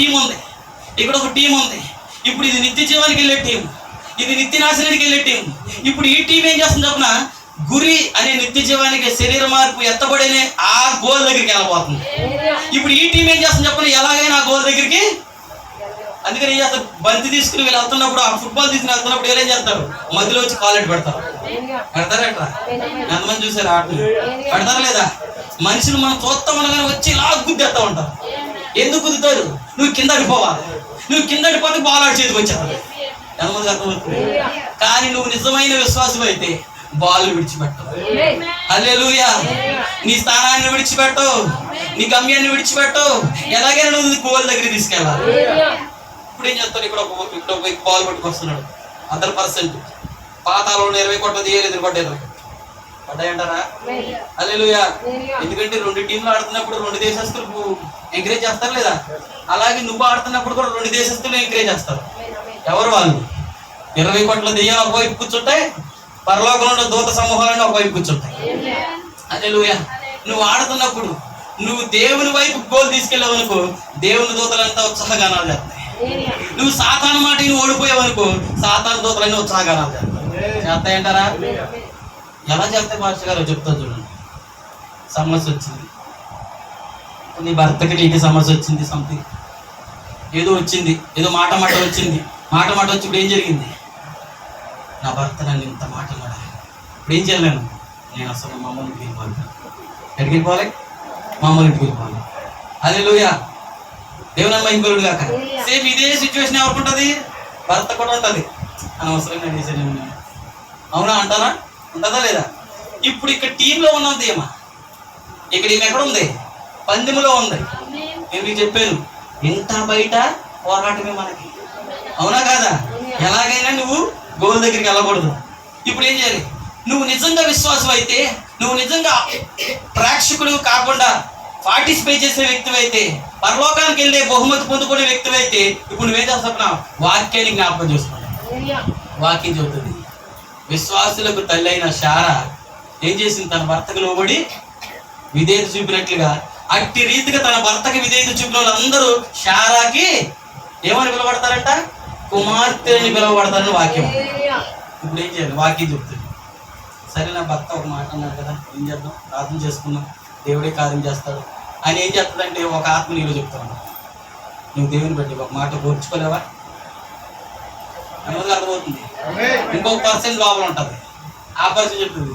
టీం ఉంది, ఇప్పుడు ఇది నిత్య జీవానికి వెళ్ళే టీం, ఇది నిత్య నాశనానికి వెళ్ళే టీం. ఇప్పుడు ఈ టీం ఏం చేస్తుంది చెప్పిన, గురి అనే నిత్య జీవానికి శరీర మార్పు ఎత్తబడినే ఆ గోల్ దగ్గరికి వెళ్ళబోతుంది. ఇప్పుడు ఈ టీం ఏం చేస్తుంది చెప్పండి, ఎలాగైనా ఆ గోల్ దగ్గరికి. అందుకని ఏం చేస్తారు, బంతి తీసుకుని వీళ్ళు వెళ్తున్నప్పుడు, ఆ ఫుట్బాల్ తీసుకుని వెళ్తున్నప్పుడు వీళ్ళు ఏం చేస్తారు, మధ్యలో వచ్చి కాలెట్ పెడతారు. పెడతారట్రా? ఎంతమంది చూసారు ఆటలు? పెడతారా లేదా? మనుషులు మనం చూస్తా ఉండగానే వచ్చి ఇలా గుద్దేస్తా ఉంటారు. ఎందుకు గుద్దుతారు? నువ్వు కింద అడిపోవాలి, నువ్వు కింద అడిపోతే బాల్ ఆడి చేతికి వచ్చేస్తారు. ఎంతమందికి అర్థమవుతుంది? కానీ నువ్వు నిజమైన విశ్వాసం అయితే బాల్ విడిచిపెట్టవు. హల్లెలూయా. నీ స్థానాన్ని విడిచిపెట్టవు, నీ గమ్యాన్ని విడిచిపెట్టవు, ఎలాగైనా నువ్వు గోల్ దగ్గర తీసుకెళ్ళాలి. ఇప్పుడు ఏం చేస్తాడు, ఇక్కడ ఒక బాల్ పట్టుకొస్తున్నాడు, 100% పాతాళంలో 20 కొట్ల తీయాలి, 20 కొట్టేది పడ్డాయంటారా? హల్లెలూయా. ఎందుకంటే 2 టీంలు ఆడుతున్నప్పుడు 2 దేశస్తులు ఎంకరేజ్ చేస్తారు లేదా? అలాగే నువ్వు ఆడుతున్నప్పుడు కూడా 2 దేశస్తులు ఎంకరేజ్ చేస్తారు. ఎవరు వాళ్ళు? 20 కొట్ల దెయ్యాలు ఒకవైపు కూర్చుంటాయి, పరలోకంలో దూత సమూహాలను ఒకవైపు కూర్చుంటాయి. హల్లెలూయా. నువ్వు ఆడుతున్నప్పుడు నువ్వు దేవుని వైపు గోల్ తీసుకెళ్ళావు అనుకో, దేవుని దూతలంతా ఉత్సాహగానాలు చేస్తాయి. నువ్వు సాతాను మాట నువ్వు ఓడిపోయావు అనుకో, సాతాను దూతలన్నీ ఉత్సాహగానాలు చేస్తాయంటారా? ఎలా చేస్తాయి మాస్టర్ గారు చెప్తాను చూడండి. సమస్య వచ్చింది, నీ భర్తకి నీకు సమస్య వచ్చింది, సంథింగ్ ఏదో వచ్చింది, ఏదో మాట వచ్చింది, మాట వచ్చి ఇప్పుడు ఏం జరిగింది, నా భర్త నన్ను ఇంత మాట మాట్లాడాలి, ఇప్పుడు ఏం చేయలేను, నేను అసలు మా అమ్మ ఇంటికి వెళ్ళిపోవాలి. ఎక్కడికి వెళ్ళిపోవాలి? మా అమ్మ ఇంటికి వెళ్ళిపోవాలి. హల్లెలూయా. దేవుని మహిమకుడు గాక. సేమ్ ఇదే సిచ్యువేషన్ ఎవరికి ఉంటుంది? భర్త కూడా ఉంటుంది. అనవసరంగా చేశాను నేను. అవునా అంటారా? ఉంటుందా లేదా? ఇప్పుడు ఇక్కడ టీంలో ఉన్నది ఏమా, ఇక్కడ ఈమె ఎక్కడ ఉంది? పందెములో ఉంది. నేను మీకు చెప్పాను, ఇంత బయట పోరాటమే మనకి. అవునా కాదా? ఎలాగైనా నువ్వు గోల్ దగ్గరికి వెళ్ళకూడదు. ఇప్పుడు ఏం చేయాలి? నువ్వు నిజంగా విశ్వాసం అయితే, నువ్వు నిజంగా ప్రేక్షకుడు కాకుండా పార్టిసిపేట్ చేసే వ్యక్తి అయితే, పరలోకానికి వెళ్ళే బహుమతి పొందుకునే వ్యక్తి అయితే, ఇప్పుడు నువ్వేం చేస్తున్నావు? వాక్యాన్ని జ్ఞాపకం చేసుకున్నావు. వాక్యం చెబుతుంది, విశ్వాసులకు తల్లి అయిన శారా ఏం చేసింది? తన భర్తకు లోబడి విధేయత చూపినట్లుగా, అట్టి రీతిగా తన భర్తకి విధేయత చూపిన వాళ్ళందరూ శారాకి ఏమని పిలువబడతారంట? కుమార్తె అని పిలువబడతారని వాక్యం. ఇప్పుడు ఏం చేయాలి? వాక్యం చెప్తుంది. సరే, నా భర్త ఒక మాట అన్నాడు కదా, ఏం చేద్దాం? ప్రార్థన చేసుకుందాం, దేవుడే కార్యం చేస్తాడు అని. ఏం చేస్తుందంటే ఒక ఆత్మ నీలో చెప్తాను, నువ్వు దేవుని బట్టి ఒక మాట కోర్చుకోలేవా అన్నది అర్థమవుతుంది. ఇంకొక పర్సెంట్ లోపల ఉంటుంది. ఆ పర్సెంట్ చెప్తుంది,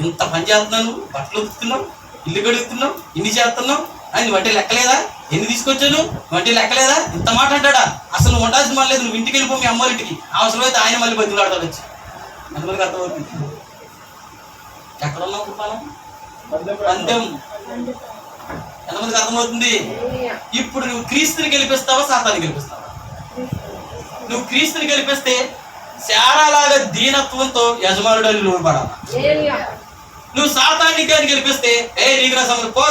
ఇంత పని చేస్తున్నావు, నువ్వు బట్టలు ఉతుకుతున్నావు, ఇల్లు కడుగుతున్నావు, ఇన్ని చేస్తున్నావు అని వడ్డీ లెక్కలేదా? ఎన్ని తీసుకొచ్చాను వడ్డీ లెక్కలేదా? ఇంత మాట అంటాడా? అసలు నువ్వు ఉండాల్సిన మళ్ళీ లేదు, నువ్వు ఇంటికి వెళ్ళిపో మీ అమ్మ ఇంటికి. అవసరమైతే ఆయన మళ్ళీ బతులాడతాడు వచ్చి. ఎంతమందికి అర్థమవుతుంది? ఎక్కడ ఉన్నావు కుటుంబం? పందెం. ఎంతమందికి అర్థమవుతుంది? ఇప్పుడు నువ్వు క్రీస్తుని గెలిపిస్తావా సాతాన్ని గెలిపిస్తావా? నువ్వు క్రీస్తుని గెలిపిస్తే శారాలాగా దీనత్వంతో యజమానుడని లోబడాలి. నువ్వు సాతాన్ని కానీ గెలిపిస్తే నీకు నా సమయం పో,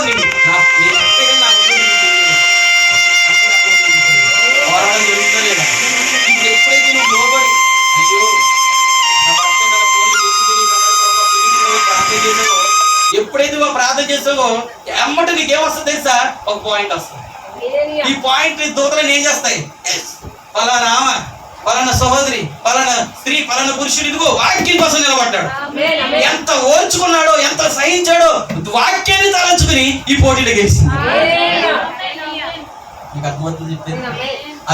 ఎప్పుడైతే నువ్వు లోబడి అయ్యో ఎప్పుడైతే నువ్వు ప్రార్థన చేస్తావో ఎమ్మట నీకేమొస్తుంది తెలుసా? ఒక పాయింట్ వస్తుంది. ఈ పాయింట్ దూతలను ఏం చేస్తాయి? పలానా ఆమె, పలానా సహోదరి, పలానా స్త్రీ, పలానా పురుషుడు ఇదిగో వాక్యం కోసం నిలబడ్డాడు. ఎంత ఓర్చుకున్నాడో, ఎంత సహించాడో, వాక్యాన్ని తలంచుకుని ఈ పోటీలో గెలిచింది. నీకు అర్థమవుతుంది చెప్పేది?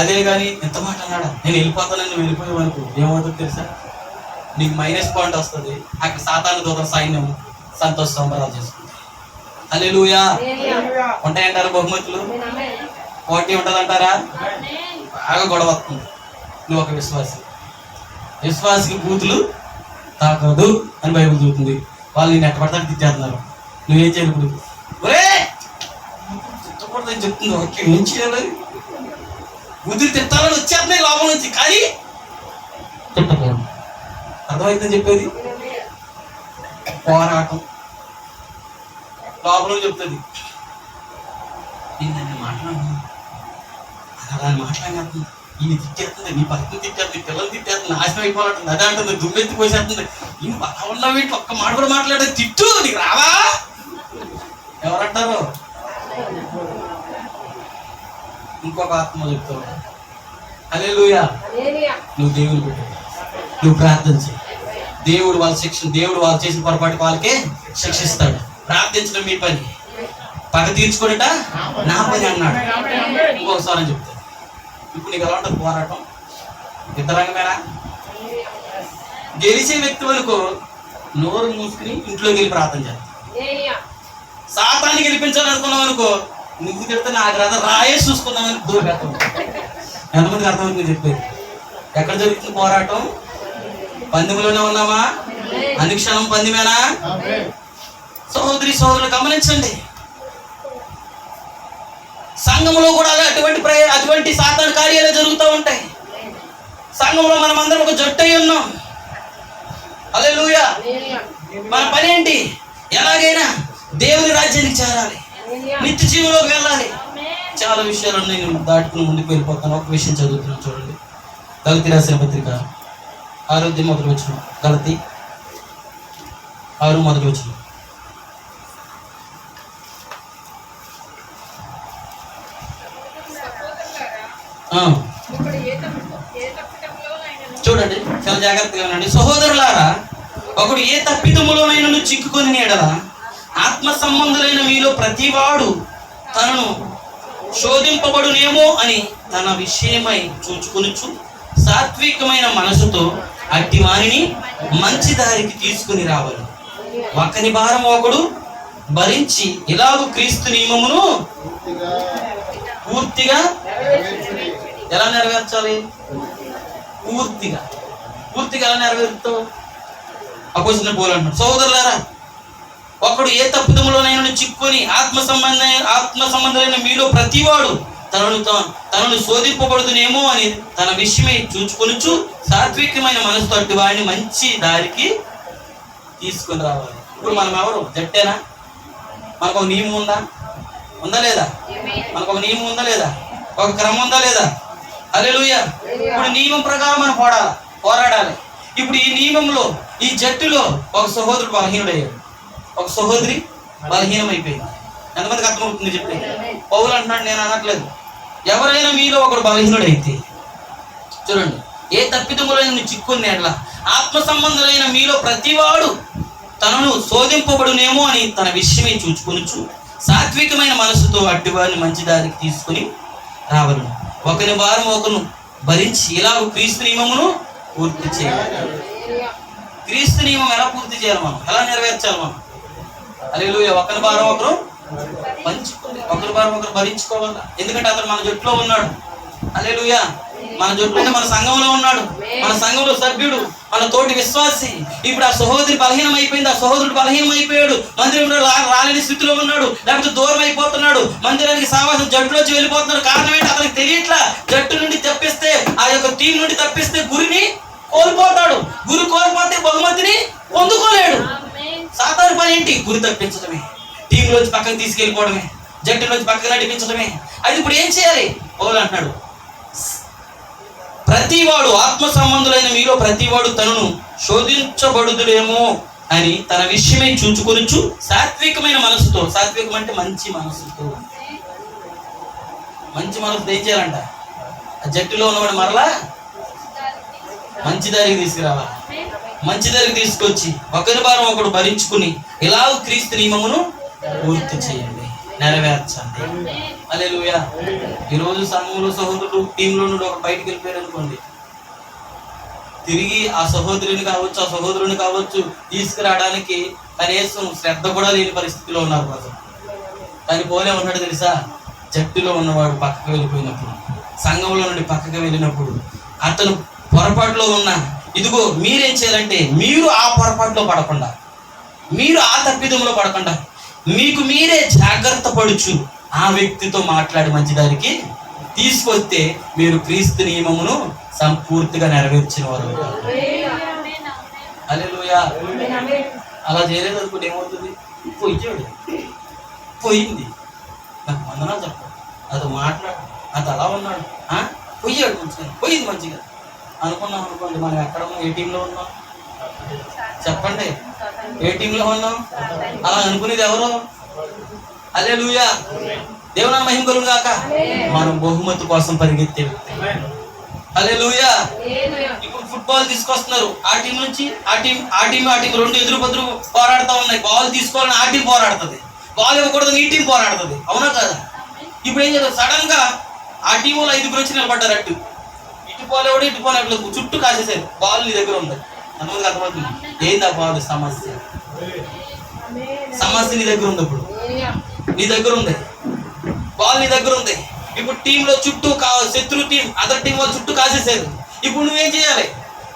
అదే కానీ ఎంత మాట అన్నాడా, నేను వెళ్ళిపోతానని నువ్వు వెళ్ళిపోయావనుకో ఏమవుతుంది తెలుసా? నీకు మైనస్ పాయింట్ వస్తుంది. అక్కడ సాతాను దూత సైన్యం సంతోష సంబరాలు చేసుకుంది. హల్లెలూయా. ఉంటాయంటారా బహుమతులు? పోటీ ఉంటుందంటారా? బాగా గొడవ వస్తుంది. నువ్వు ఒక విశ్వాసికి బూతులు తాకదు అని బైబిల్ చెబుతుంది. వాళ్ళు నేను ఎట్టబడతాను తిట్టేస్తున్నారు. నువ్వేం చేయాలి? ఇప్పుడు ఒరే తిట్టకూడదని చెప్తుంది. ఓకే, ఏం చేయాలి? బుద్ధులు తిట్టాలని వచ్చేస్తున్నాయి లోపల నుంచి, కానీ తిట్టకూడదు. అర్థమైందని చెప్పేది? పోరాటం లోపల చెప్తుంది. ఏంటంటే మాట్లాడుతుంది, అలా మాట్లాడుతుంది, ఈయన తిట్టేస్తుంది, నీ భక్తిని తిట్టేస్తుంది, పిల్లలు తిట్టేస్తుంది, నాశనం అయిపోవాలంటుంది, అదే అంటుంది, దుమ్మెత్తి పోసేస్తుంది. ఈయన బాగా ఉన్నావు ఏంటి, ఒక్క మాట కూడా మాట్లాడేది, తిట్టు, నీకు రావా? ఎవరంటారు? ఇంకొక ఆత్మ చెప్తావు. హల్లెలూయా. నువ్వు దేవుని పెట్టు, నువ్వు ప్రార్థన చేయి. దేవుడు వాళ్ళు చేసిన పొరపాటు వాళ్ళకే శిక్షిస్తాడు. ప్రార్థించడం మీ పని, పగ తీర్చుకోనట నా పని అన్నాడు. ఇంకొకసారి అని చెప్తాను. ఇప్పుడు నీకు ఎలా ఉంటుంది పోరాటం? ఇద్దరంగమేనా? గెలిచే వ్యక్తి వరకు నోరు మూసుకుని ఇంట్లోకి వెళ్ళి ప్రార్థన చేస్తాను. సాతాన్ని గెలిపించాలనుకున్నావు అనుకో, నువ్వు తిడితే నాకు రాదా రాయే చూసుకున్నామని దూరపెడతాం. ఎంతమందికి అర్థమవుతుంది చెప్పేది? ఎక్కడ జరుగుతుంది పోరాటం? పందెంలోనే ఉన్నామా? అనుక్షణం పందెమేనా? సోదరులు గమనించండి, సంఘంలో కూడా అటువంటి సాతాను కార్యాలు జరుగుతూ ఉంటాయి. సంఘంలో మనం అందరం ఒక జట్టు అయి ఉన్నాం. హల్లెలూయా. మన పని ఏంటి? ఎలాగైనా దేవుని రాజ్యానికి చేరాలి, నిత్య జీవంలోకి వెళ్ళాలి. చాలా విషయాలు నేను దాటుకుని ముందుకు వెళ్ళిపోతాను. ఒక విషయం చదువుతున్నాను చూడండి. గలతీ రాసిన పత్రిక 6:1 గలతీ 6:1. చూడండి, చాలా జాగ్రత్తగా ఉండండి. సహోదరులారా, ఒకడు ఏ తప్పిదములోనైనా చిక్కుకొని ఎడల ఆత్మ సంబంధులైన మీలో ప్రతివాడు తనను శోధింపబడునేమో అని తన విషయమై చూచుకొనుచు సాత్వికమైన మనసుతో అట్టి వారిని మంచి దారికి తీసుకుని రావాలి. ఒకని భారం ఒకడు భరించి ఇలాగు క్రీస్తు నియమమును పూర్తిగా నెరవేర్చుడి. ఎలా నెరవేర్చాలి? పూర్తిగా ఎలా నెరవేరుతావు? అపోస్తలుడైన పౌలు అంటున్నాడు, సహోదరులారా, ఒకడు ఏ తప్పిదములోనైనా చిక్కుని ఆత్మ సంబంధమైన మీలో ప్రతివాడు తనను శోధింపబడుతునేమో అని తన విషయమై చూచుకొనుచు సాత్వికమైన మనసుతో అట్టి వాడిని మంచి దారికి తీసుకొని రావాలి. ఇప్పుడు మనం ఎవరు? జట్టేనా? మనకు ఒక నియమం ఉందా లేదా? మనకు ఒక నియమం ఉందా లేదా? ఒక క్రమం ఉందా లేదా? హల్లెలూయా. ఇప్పుడు నియమం ప్రకారం మనం పోరాడాలి. ఇప్పుడు ఈ నియమంలో, ఈ జట్టులో ఒక సహోదరుడు బలహీనుడయ్యాడు, ఒక సహోదరి బలహీనమైపోయింది. ఎంతమందికి అర్థమవుతుంది చెప్పి? పౌలు అంటున్నాడు, నేను అనట్లేదు. ఎవరైనా మీలో ఒకడు బలహీనుడైతే, చూడండి, ఏ తప్పిదములైన చిక్కుని ఎట్లా ఆత్మ సంబంధులైన మీలో ప్రతివాడు తనను శోధింపబడునేమో అని తన విషయమై చూచుకొనుచు సాత్వికమైన మనసుతో అట్టి వారిని మంచి దారికి తీసుకుని రావలను. ఒకరి వారం ఒకరు భరించి ఇలాగ క్రీస్తు నియమమును పూర్తి చేయాలి. క్రీస్తు నియమం ఎలా పూర్తి చేయాలి? మనం ఎలా నెరవేర్చాలి? మనం హల్లెలూయా. ఒకరి వారం ఒకరు పంచుకోవాలి, ఒకరి వారం ఒకరు భరించుకోవాలి. ఎందుకంటే అతను మన జట్టులో ఉన్నాడు. హల్లెలూయా. మన జట్టులో, మన సంఘంలో ఉన్నాడు, మన సంఘంలో సభ్యుడు, మన తోటి విశ్వాసి. ఇప్పుడు ఆ సహోదరి బలహీనం అయిపోయింది, ఆ సహోదరుడు బలహీనం అయిపోయాడు, మందిరంలో రాలేని స్థితిలో ఉన్నాడు, లేకపోతే దూరం అయిపోతున్నాడు, మందిరానికి సావాసం జట్టులోంచి వెళ్ళిపోతున్నాడు. కారణం ఏంటి? అతనికి తెలియట్లా. జట్టు నుండి తప్పిస్తే, ఆ యొక్క టీం నుండి తప్పిస్తే గురిని కోల్పోతాడు. గురి కోల్పోతే బహుమతిని పొందుకోలేడు. సాధారణ పని ఏంటి? గురి తప్పించడమే, టీంలోంచి పక్కన తీసుకెళ్ళిపోవడమే, జట్టులోంచి పక్కన నడిపించడమే. అది ఇప్పుడు ఏం చేయాలి? పౌలు అంటున్నాడు, ప్రతివాడు ఆత్మ సంబంధులైన మీలో ప్రతివాడు తనను శోధించబడుదులేమో అని తన విషయమై చూచుకొనుచు సాత్వికమైన మనసుతో, సాత్వికం అంటే మంచి మనసుతో, మంచి మనసుతో ఏం చేయాలంట? ఆ జట్టులో ఉన్నవాడు మరలా మంచి దారికి తీసుకురావాలి. మంచి దారికి తీసుకొచ్చి ఒకరి వారం ఒకడు భరించుకుని ఇలాగ క్రీస్తు నియమమును పూర్తి చేయండి, నెరవేర్చండి. హల్లెలూయా. ఈరోజు సంఘంలో సహోదరులు టీంలో నుండి ఒక బయటికి వెళ్ళిపోయారు అనుకోండి, తిరిగి ఆ సహోదరుని కావచ్చు, ఆ సహోదరుని కావచ్చు తీసుకురావడానికి కనీసం శ్రద్ధ కూడా లేని పరిస్థితిలో ఉన్నారు ప్రజలు. కానీ పోలే ఉన్నాడు తెలుసా? జట్టులో ఉన్నవాడు పక్కకు వెళ్ళిపోయినప్పుడు, సంఘంలో నుండి పక్కకు వెళ్ళినప్పుడు, అతను పొరపాటులో ఉన్న, ఇదిగో మీరేం చేయాలంటే, మీరు ఆ పొరపాటులో పడకుండా, మీరు ఆ తప్పిదంలో పడకుండా, మీకు మీరే జాగ్రత్త పడుచు ఆ వ్యక్తితో మాట్లాడి మంచి దానికి తీసుకొస్తే మీరు క్రీస్తు నియమమును సంపూర్తిగా నెరవేర్చిన వారు. హల్లెలూయా. అలా చేయలేదు అనుకుంటే ఏమవుతుంది? పోయింది, నాకు వందనాలు చెప్పు, అది మాట్లాడు, అది అలా ఉన్నాడు, పోయాడు మంచిగా, పోయింది మంచిగా అనుకున్నాం అనుకోండి. మనం ఎక్కడ ఉన్నాం? ఏ టీంలో ఉన్నాం? చెప్పండి, ఏ టీంలో ఉన్నాం? అలా అనుకునేది ఎవరు? హల్లెలూయా. దేవుని మహిమ కలుగును గాక. మనం బహుమతి కోసం పరిగెత్తే వ్యక్తి. హల్లెలూయా. ఇప్పుడు ఫుట్బాల్ తీసుకొస్తున్నారు, ఆ టీం నుంచి ఆ టీం రెండు ఎదురు బదురు పోరాడుతూ ఉన్నాయి. బాల్ తీసుకోవాలని ఆ టీం పోరాడుతుంది, బాల్ ఇవ్వకూడదు ఈ టీం పోరాడుతుంది. అవునా కదా? ఇప్పుడు ఏం చేస్తారు? సడన్ గా ఆ టీంలో 5 వచ్చి నిలబడ్డారు. ఇటు పోలేవాడు, ఇటు పోలేడు, చుట్టూ కాసేసారు. బాల్ నీ దగ్గర ఉంది. ఎంతమందికి అర్థమవుతుంది? ఏంది ఆ బాల్? సమస్య నీ దగ్గర ఉంది. ఇప్పుడు నీ దగ్గర ఉంది బాల్, నీ దగ్గర ఉంది. ఇప్పుడు టీంలో చుట్టూ శత్రు టీం, అదర్ టీం వాళ్ళు చుట్టూ కాసేసారు. ఇప్పుడు నువ్వేం చేయాలి?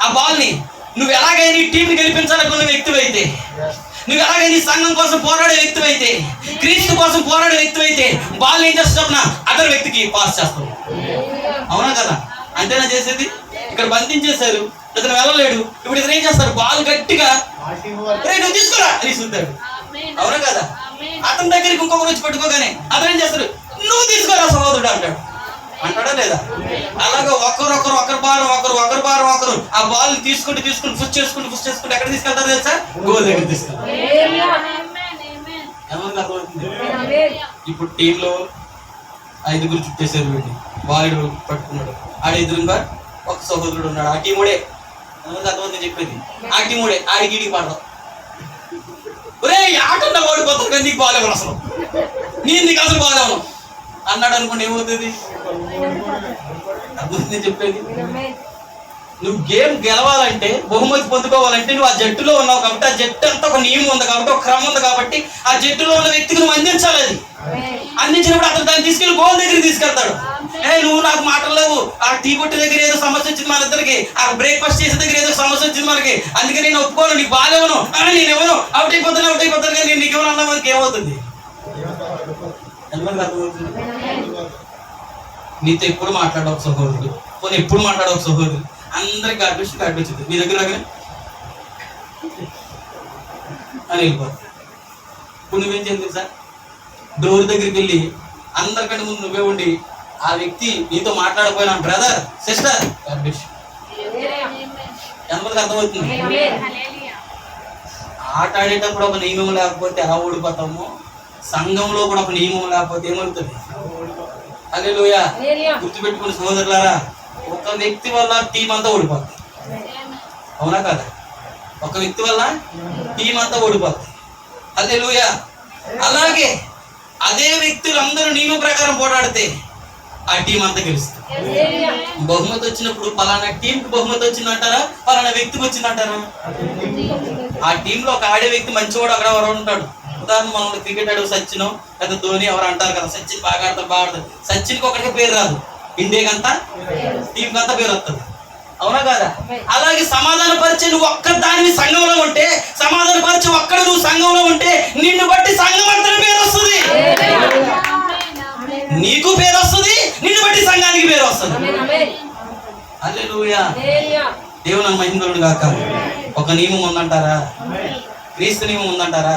ఆ బాల్ ని నువ్వు ఎలాగైనా ఈ టీంని గెలిపించాలనుకున్న వ్యక్తివైతే, నువ్వు ఎలాగైనా ఈ సంఘం కోసం పోరాడే వ్యక్తివైతే, క్రీస్తు కోసం పోరాడే వ్యక్తివైతే, బాల్ ఏం చేస్తున్నా అదర్ వ్యక్తికి పాస్ చేస్తావు. అవునా కదా? అంతేనా చేసేది? ఇక్కడ బంధించేశారు, ఇతను వెళ్ళలేడు. ఇప్పుడు ఇతను ఏం చేస్తారు? బాల్ గట్టిగా నువ్వు తీసుకోరా అని చూస్తాడు. అవునా కదా? అతని దగ్గరికి ఇంకొకరు వచ్చి పెట్టుకోగానే అతను ఏం చేస్తాడు? నువ్వు తీసుకోరా సహోదరుడు అంటాడు. అంటాడా లేదా? అలాగే ఒకరి భారం ఆ బాల్ తీసుకుంటూ పుష్ చేసుకుంటూ ఎక్కడ తీసుకెళ్తారు తెలుసా? గోల్ దగ్గర తీసుకెళ్తారు. ఇప్పుడు టీంలో 5 చుట్టేసారు. వీడి బాల్ పట్టుకున్నాడు, ఆడ ఎదురుగా ఒక సహోదరుడు ఉన్నాడు. ఆ టీముడే అర్థమవుతుంది చెప్పేది. ఆ టీముడే ఆడికి పడదాం. ఒరే ఆటన్నా ఓడిపోతారు కానీ నీకు బాల్ ఎవరు అసలు, నీకు అసలు బాల్ ఎవరు అన్నాడు అనుకోండి, ఏమవుతుంది? అర్థమవుతుంది చెప్పేది. నువ్వు గేమ్ గెలవాలంటే, బహుమతి పొందుకోవాలంటే నువ్వు ఆ జట్టులో ఉన్నావు కాబట్టి, ఆ జట్టు అంతా ఒక నియమం ఉంది కాబట్టి, ఒక క్రమం ఉంది కాబట్టి, ఆ జట్టులో ఉన్న వ్యక్తికి నువ్వు అందించాలి. అది అందించినప్పుడు అతను దాన్ని తీసుకెళ్లి గోల్ దగ్గరికి తీసుకెళ్తాడు. నువ్వు నాకు మాటలు లేవు, ఆ టీ కొట్టు దగ్గర ఏదో సమస్య వచ్చింది మన ఇద్దరికి, ఆ బ్రేక్ఫాస్ట్ చేసే దగ్గర ఏదో సమస్య వచ్చింది మనకి, అందుకే నేను ఒప్పుకోను, నీకు బాగాలేవను, నేను ఎవరు అవుట్ అయిపోతాను కానీ నేను నీకు ఎవరు అన్నా మనకి ఏమవుతుంది? నీతో ఎప్పుడు మాట్లాడవు సహోదరుడు, పోనీ ఎప్పుడు మాట్లాడవు సహోదరుడు, అందరికి గాడిపించింది మీ దగ్గర అని వెళ్ళిపోతుంది. ఇప్పుడు నువ్వేం చేయాలి సార్? డోర్ దగ్గరికి వెళ్ళి అందరికంటే ముందు నువ్వే ఉండి ఆ వ్యక్తి నీతో మాట్లాడకపోయినా బ్రదర్ సిస్టర్ ఎంతమందికి అర్థమవుతుంది? ఆట ఆడేటప్పుడు ఒక నియమం లేకపోతే ఎలా ఓడిపోతామో, సంఘంలో కూడా ఒక నియమం లేకపోతే ఏమవుతుంది? హల్లెలూయా. గుర్తుపెట్టుకుని సహోదరులారా, ఒక వ్యక్తి వల్ల టీం అంతా ఓడిపోతుంది. అవునా కదా? ఒక వ్యక్తి వల్ల టీం అంతా ఓడిపోతుంది. హల్లెలూయా. అలాగే అదే వ్యక్తులు అందరూ నియమ ప్రకారం పోరాడితే ఆ టీం అంతా గెలుస్తుంది. బహుమతి వచ్చినప్పుడు పలానా టీంకి బహుమతి వచ్చిందంటారా, పలానా వ్యక్తికి వచ్చిందంటారా? ఆ టీంలో ఒక ఆడే వ్యక్తి మంచివాడు అక్కడ ఎవరు ఉంటాడు. ఉదాహరణ మనం క్రికెట్ ఆడు సచిన్ లేదా ధోని ఎవరు అంటారు కదా, సచిన్ బాగా ఆడతారు. సచిన్కి ఒకటికి పేరు రాదు, ఇండియాకంతా టీంకి అంతా పేరు వస్తుంది. అవునా కాదా? అలాగే సమాధాన పరిచయం నువ్వు ఒక్క దానివి సంఘంలో ఉంటే, సమాధాన పరిచయం ఒక్కడ నువ్వు సంఘంలో ఉంటే నిన్ను బట్టి సంఘం అంతా పేరు వస్తుంది, నీకు పేరు వస్తుంది, నిన్ను బట్టి సంఘానికి పేరు వస్తుంది. హల్లెలూయా. దేవుని మహిమలు గాక. ఒక నియమం ఉందంటారా? క్రీస్తు నియమం ఉందంటారా?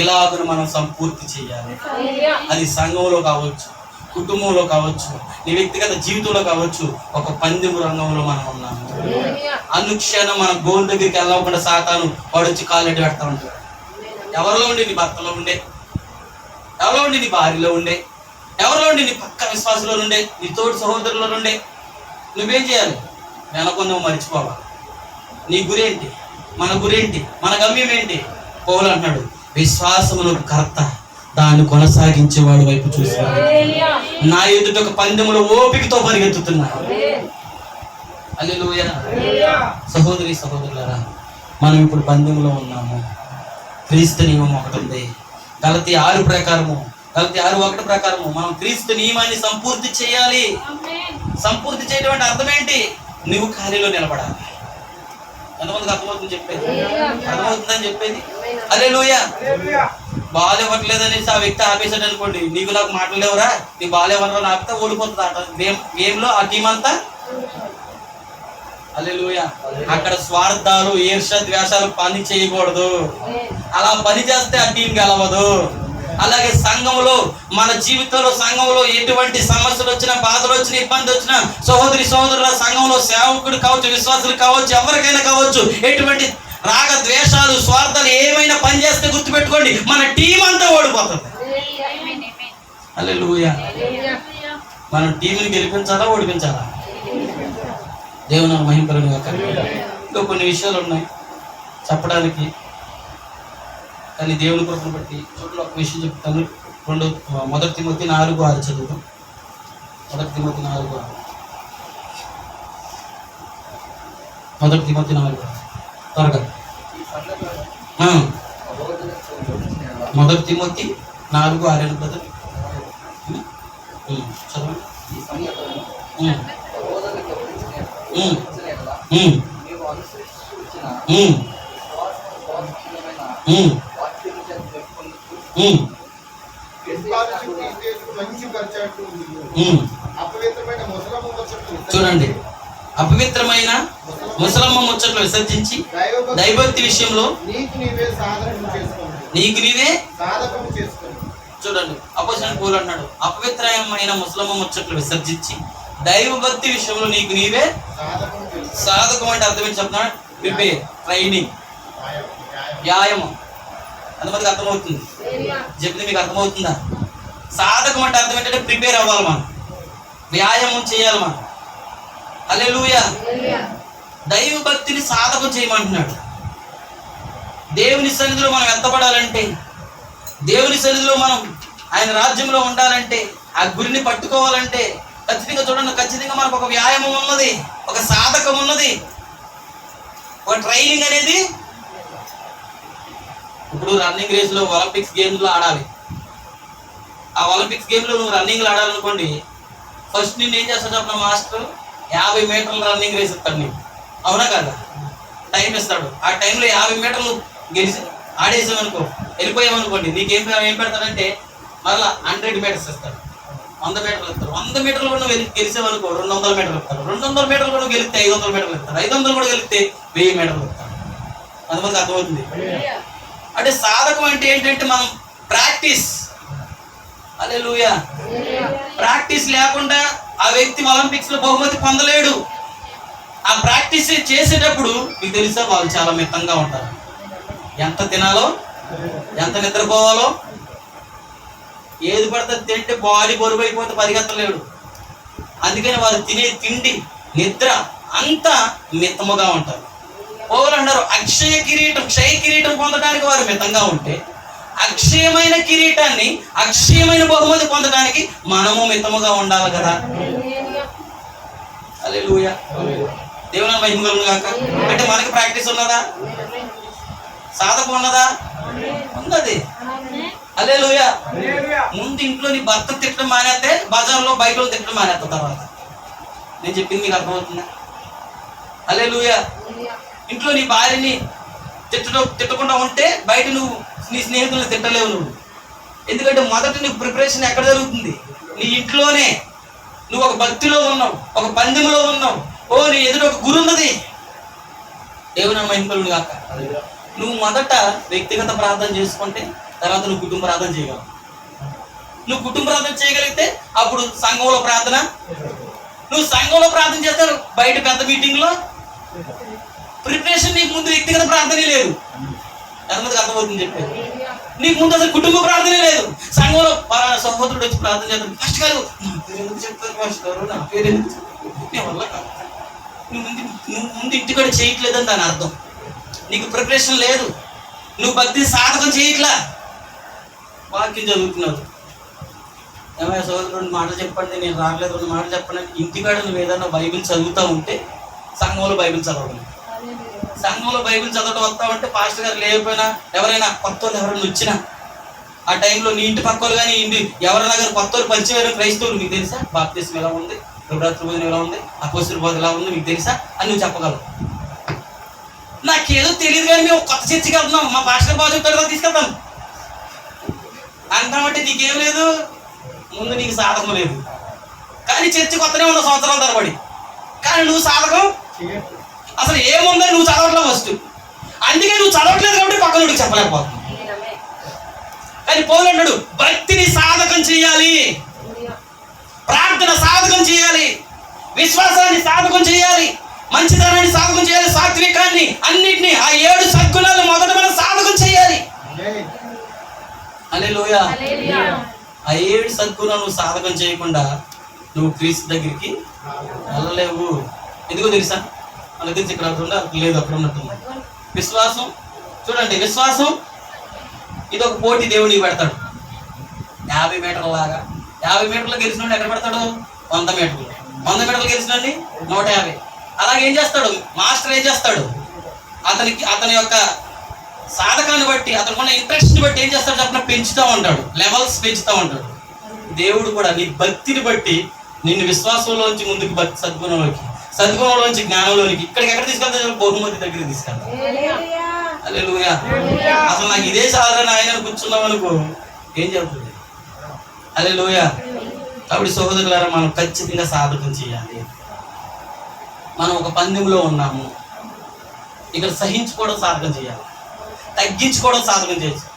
ఇలాగను మనం సంపూర్తి చేయాలి. అది సంఘంలో కావచ్చు, కుటుంబంలో కావచ్చు, నీ వ్యక్తిగత జీవితంలో కావచ్చు, ఒక పందెము రంగంలో మనం ఉన్నాము. అనుక్షణం మన గోల్ దగ్గరికి వెళ్ళకుండా సాతాను వాడు వచ్చి కాళ్ళెట్టి పెడతా ఉంటాడు. ఎవరిలో ఉండి? నీ భర్తలో ఉండే, ఎవరిలో ఉండి? నీ భార్యలో ఉండే, ఎవరిలో ఉండి? నీ పక్క విశ్వాసంలో ఉండే, నీ తోటి సహోదరులో ఉండే. నువ్వేం చేయాలి? వెనకొంద మర్చిపోవాలి. నీ గురేంటి, మన గురేంటి, మన గమ్యం ఏంటి? పౌలు అంటున్నాడు, విశ్వాసమును కర్త దాన్ని కొనసాగించేవాడు వైపు చూసేవాడు, నా ఎదుట ఒక పందెములో ఓపికతో పరిగెత్తుతున్నా. హల్లెలూయా. సహోదరి సహోదరులారా, మనం ఇప్పుడు పందెములో ఉన్నాము. క్రీస్తు నియమం ఒకటి ఉంది. గలతీ 6:1 ప్రకారము మనం క్రీస్తు నియమాన్ని సంపూర్తి చేయాలి. సంపూర్తి చేయడం అంటే అర్థం ఏంటి? నువ్వు ఖాళీలో నిలబడాలి. ఎంతమందికి అర్థమవుతుంది చెప్పేది? అర్థమవుతుందని చెప్పేది. హల్లెలూయా. బాల్ ఇవ్వట్లేదనేసి ఆ వ్యక్తి ఆపేసాడు అనుకోండి, నీకు నాకు మాట్లాడలేవరా, నీ బాల్ ఎవరో ఆపితే ఓడిపోతుంది ఆట గేమ్ లో ఆ టీం అంతా. హల్లెలూయా. అక్కడ స్వార్థాలు, ఈర్ష్య, ద్వేషాలు పని చేయకూడదు. అలా పని చేస్తే ఆ టీం గెలవదు. అలాగే సంఘంలో, మన జీవితంలో సంఘంలో ఎటువంటి సమస్యలు వచ్చినా, బాధలు వచ్చినా, ఇబ్బంది వచ్చినా, సహోదరుల సంఘంలో సేవకుడు కావచ్చు, విశ్వాసులు కావచ్చు, ఎవరికైనా కావచ్చు, ఎటువంటి రాగ ద్వేషాలు, స్వార్థాలు ఏమైనా పని చేస్తే గుర్తుపెట్టుకోండి, మన టీం అంతా ఓడిపోతుంది. హల్లెలూయా. మనం టీంని గెలిపించాలా, ఓడిపించాలా? దేవుని మహిమకరం గాక. ఇంకా కొన్ని విషయాలు ఉన్నాయి చెప్పడానికి, కానీ దేవుని కృపను బట్టి చూడండి ఒక విషయం చెప్తాను. 1 తిమోతి 4:6 చదువుతాం. 1 తిమోతి 4:6. 1 తిమోతి 4:6 త్వరగా. 1 తిమోతి 4:6 బ్రదర్ చదవండి. చూడండి, అపవిత్రమైన ముసలమ్మ ముచ్చట్లు విసర్జించి దైవభక్తి విషయంలో నీకు నీవే. చూడండి, అపోజిషన్ పౌలు అన్నాడు, అపవిత్రమైన ముసలమ్మ ముచ్చట్లు విసర్జించి దైవభక్తి విషయంలో నీకు నీవే సాధకం. అంటే అర్థం ఏంటి చెప్తున్నాడు? ప్రిపేర్, ట్రైనింగ్, వ్యాయామం. అంతమందికి అర్థమవుతుంది? చెప్తే మీకు అర్థమవుతుందా? సాధకం అంటే అర్థం ఏంటంటే ప్రిపేర్ అవ్వాలి, మనం వ్యాయామం చేయాలి మనం. హల్లెలూయా. దైవ భక్తిని సాధకం చేయమంటున్నాడు. దేవుని సన్నిధిలో మనం ఎత్తపడాలంటే, దేవుని సన్నిధిలో మనం ఆయన రాజ్యంలో ఉండాలంటే, ఆ గురిని పట్టుకోవాలంటే, ఖచ్చితంగా చూడండి, ఖచ్చితంగా మనకు ఒక వ్యాయామం ఉన్నది, ఒక సాధకం ఉన్నది, ఒక ట్రైనింగ్ అనేది. ఇప్పుడు రన్నింగ్ రేస్లో ఒలింపిక్స్ గేమ్స్లో ఆడాలి. ఆ ఒలింపిక్స్ గేమ్లో నువ్వు రన్నింగ్లో ఆడాలనుకోండి, ఫస్ట్ నేను ఏం చేస్తాడు చెప్పిన మాస్టర్ 50 మీటర్ల రన్నింగ్ రేస్ ఇస్తాడు నీకు, అవునా కదా? టైం ఇస్తాడు. ఆ టైంలో 50 మీటర్లు గెలిచి ఆడేసామనుకో, వెళ్ళిపోయామనుకోండి, నీకేం ఏం పెడతాడంటే మళ్ళీ 100 మీటర్స్ ఇస్తాడు, 100 మీటర్లు ఇస్తారు. 100 మీటర్లు కూడా నువ్వు గెలిచావనుకో 200 మీటర్లు ఇస్తారు. 200 మీటర్లు కూడా నువ్వు గెలిస్తే 500 మీటర్లు ఇస్తారు. 500 కూడా గెలిస్తే 1000 మీటర్లు ఇస్తారు. అంతమందికి అర్థమవుతుంది. అంటే సాధకం అంటే ఏంటంటే మనం ప్రాక్టీస్. హల్లెలూయా. ప్రాక్టీస్ లేకుండా ఆ వ్యక్తి ఒలింపిక్స్ లో బహుమతి పొందలేడు. ఆ ప్రాక్టీస్ చేసేటప్పుడు మీకు తెలుసా, వాళ్ళు చాలా మితంగా ఉంటారు. ఎంత తినాలో, ఎంత నిద్రపోవాలో, ఏది పడితే తింటే బాడీ బరువు అయిపోతే పరిగెత్తలేడు. అందుకని వారు తినే తిండి, నిద్ర అంతా మితముగా ఉంటారు. పౌలు అన్నారు అక్షయ కిరీటం, క్షయ కిరీటం పొందడానికి వారు మితంగా ఉంటే, అక్షయమైన కిరీటాన్ని, అక్షయమైన బహుమతి పొందడానికి మనము మితముగా ఉండాలి కదా. హల్లెలూయా. దేవుని మహిమ కలుగును గాక. అంటే మనకి ప్రాక్టీస్ ఉన్నదా? సాధకం ఉన్నదా? ఉన్నది. హల్లెలూయా. ముందు ఇంట్లో నీ భర్త తిట్టడం మానేస్తే బజార్లో బయట వాళ్ళు తిట్టడం మానేస్తా. తర్వాత నేను చెప్పింది మీకు అర్థమవుతుందా? హల్లెలూయా. ఇంట్లో నీ భార్యని తిట్టకుండా ఉంటే బయట నువ్వు నీ స్నేహితులను తిట్టలేవు నువ్వు. ఎందుకంటే మొదట నీకు ప్రిపరేషన్ ఎక్కడ జరుగుతుంది? నీ ఇంట్లోనే. నువ్వు ఒక భక్తిలో ఉన్నావు, ఒక పందెంలో ఉన్నావు. ఓ నీ ఎదురు ఒక గురు ఉన్నది. దేవుని మహిమ కలుగును గాక. నువ్వు మొదట వ్యక్తిగత ప్రార్థన చేసుకుంటే తర్వాత నువ్వు కుటుంబ ప్రార్థన చేయగలవు. నువ్వు కుటుంబ ప్రార్థన చేయగలిగితే అప్పుడు సంఘంలో ప్రార్థన. నువ్వు సంఘంలో ప్రార్థన చేస్తే బయట పెద్ద మీటింగ్లో ప్రిపరేషన్. నీకు ముందు వ్యక్తిగత ప్రార్థనే లేదు. ఎంతమందికి అర్థమవుతుంది చెప్పారు? నీకు ముందు అసలు కుటుంబ ప్రార్థనే లేదు. సంఘంలో సహోదరుడు వచ్చి ప్రార్థన చేస్తాడు, ఫస్ట్ గారు నా పేరు ఎందుకు చెప్తారు, ఫస్ట్ గారు నా పేరు ఎందుకు నీ వల్ల కాదు. నువ్వు ముందు ఇంటికాడ చేయట్లేదని దాని అర్థం. నీకు ప్రిపరేషన్ లేదు, నువ్వు భక్తి సాధకం చేయట్లా. వాక్యం చదువుతున్నావు, ఏమైనా సోదరుడు 2 మాటలు చెప్పండి, నేను రావట్లేదు 2 మాటలు చెప్పండి. ఇంటికాడ నువ్వు ఏదైనా బైబిల్ చదువుతూ ఉంటే సంఘంలో బైబిల్ చదవడం. సంఘంలో బైబిల్ చదవడం వస్తా ఉంటే పాస్టర్ గారు లేకపోయినా, ఎవరైనా కొత్త వాళ్ళు ఎవరైనా వచ్చినా ఆ టైంలో నీ ఇంటి పక్క వాళ్ళు కానీ ఎవరైనా కానీ కొత్త వాళ్ళు పరిచయం క్రైస్తవులు, మీకు తెలుసా బాప్తిస్మం ఎలా ఉంది, ప్రభురాత్రి భోజనం ఎలా ఉంది, అపోస్తలుల బోధ ఎలా ఉంది మీకు తెలుసా అని నువ్వు చెప్పగలవు. నాకేదో తెలియదు కానీ మేము కొత్త చర్చికి వెళ్తున్నాం, మా పాస్టర్ బాగా చెప్తాడు తీసుకెళ్తాం అంటామంటే నీకేం లేదు, ముందు నీకు సాధకం లేదు. కానీ చర్చి కొత్తనే ఉన్న సంవత్సరాల తరబడి, కానీ నువ్వు సాధకం అసలు ఏముందని నువ్వు చదవట్లేదు ఫస్ట్. అందుకే నువ్వు చదవట్లేదు కాబట్టి పక్కనోడికి చెప్పలేకపోతున్నావు. కానీ పౌలు అన్నాడు భక్తిని సాధకం చేయాలి, ప్రార్థన సాధకం చేయాలి, విశ్వాసాన్ని సాధకం చేయాలి, మంచితనాన్ని సాధకం చేయాలి, సాత్వికాన్ని, అన్నిటినీ ఆ 7 సద్గుణాలను మొదట మనం సాధకం చేయాలి. హల్లెలూయా. ఆ 7 సద్గుణాలు నువ్వు సాధకం చేయకుండా నువ్వు క్రీస్తు దగ్గరికి వెళ్ళలేవు. ఎందుకో తెలుసా? మన దగ్గర ఇక్కడ అవుతుందా లేదు, అక్కడ ఉన్నట్టుంది. విశ్వాసం చూడండి, విశ్వాసం ఇది ఒక పోటీ దేవుడికి పెడతాడు. 50 మీటర్ల లాగా 50 మీటర్లు గెలిచినోడు ఎక్కడ పెడతాడు? 100 మీటర్లు. 100 మీటర్లు గెలిచినండి 150. అలాగే ఏం చేస్తాడు మాస్టర్? ఏం చేస్తాడు? అతని యొక్క సాధకాన్ని బట్టి, అతనికి ఉన్న ఇంట్రెస్ట్ని బట్టి ఏం చేస్తాడు చెప్పిన పెంచుతూ ఉంటాడు, లెవెల్స్ పెంచుతూ ఉంటాడు. దేవుడు కూడా నీ భక్తిని బట్టి నిన్ను విశ్వాసంలోంచి ముందుకు భక్తి సద్గుణంలోకి, సద్గుణంలోంచి జ్ఞానంలోనికి, ఇక్కడికి ఎక్కడ తీసుకెళ్తాడు? బహుమతి దగ్గరికి తీసుకెళ్తాడు. హల్లెలూయా. అసలు నాకు ఇదే సాధన ఆయన కూర్చున్నాం అనుకో ఏం జరుగుతుంది? హల్లెలూయా. కాబట్టి సహోదరులారా మనం ఖచ్చితంగా సాధకం చేయాలి. మనం ఒక పందెంలో ఉన్నాము, ఇక్కడ సహించుకోవడం సాధకం చేయాలి, తగ్గించుకోవడం సాధకం చేయొచ్చు,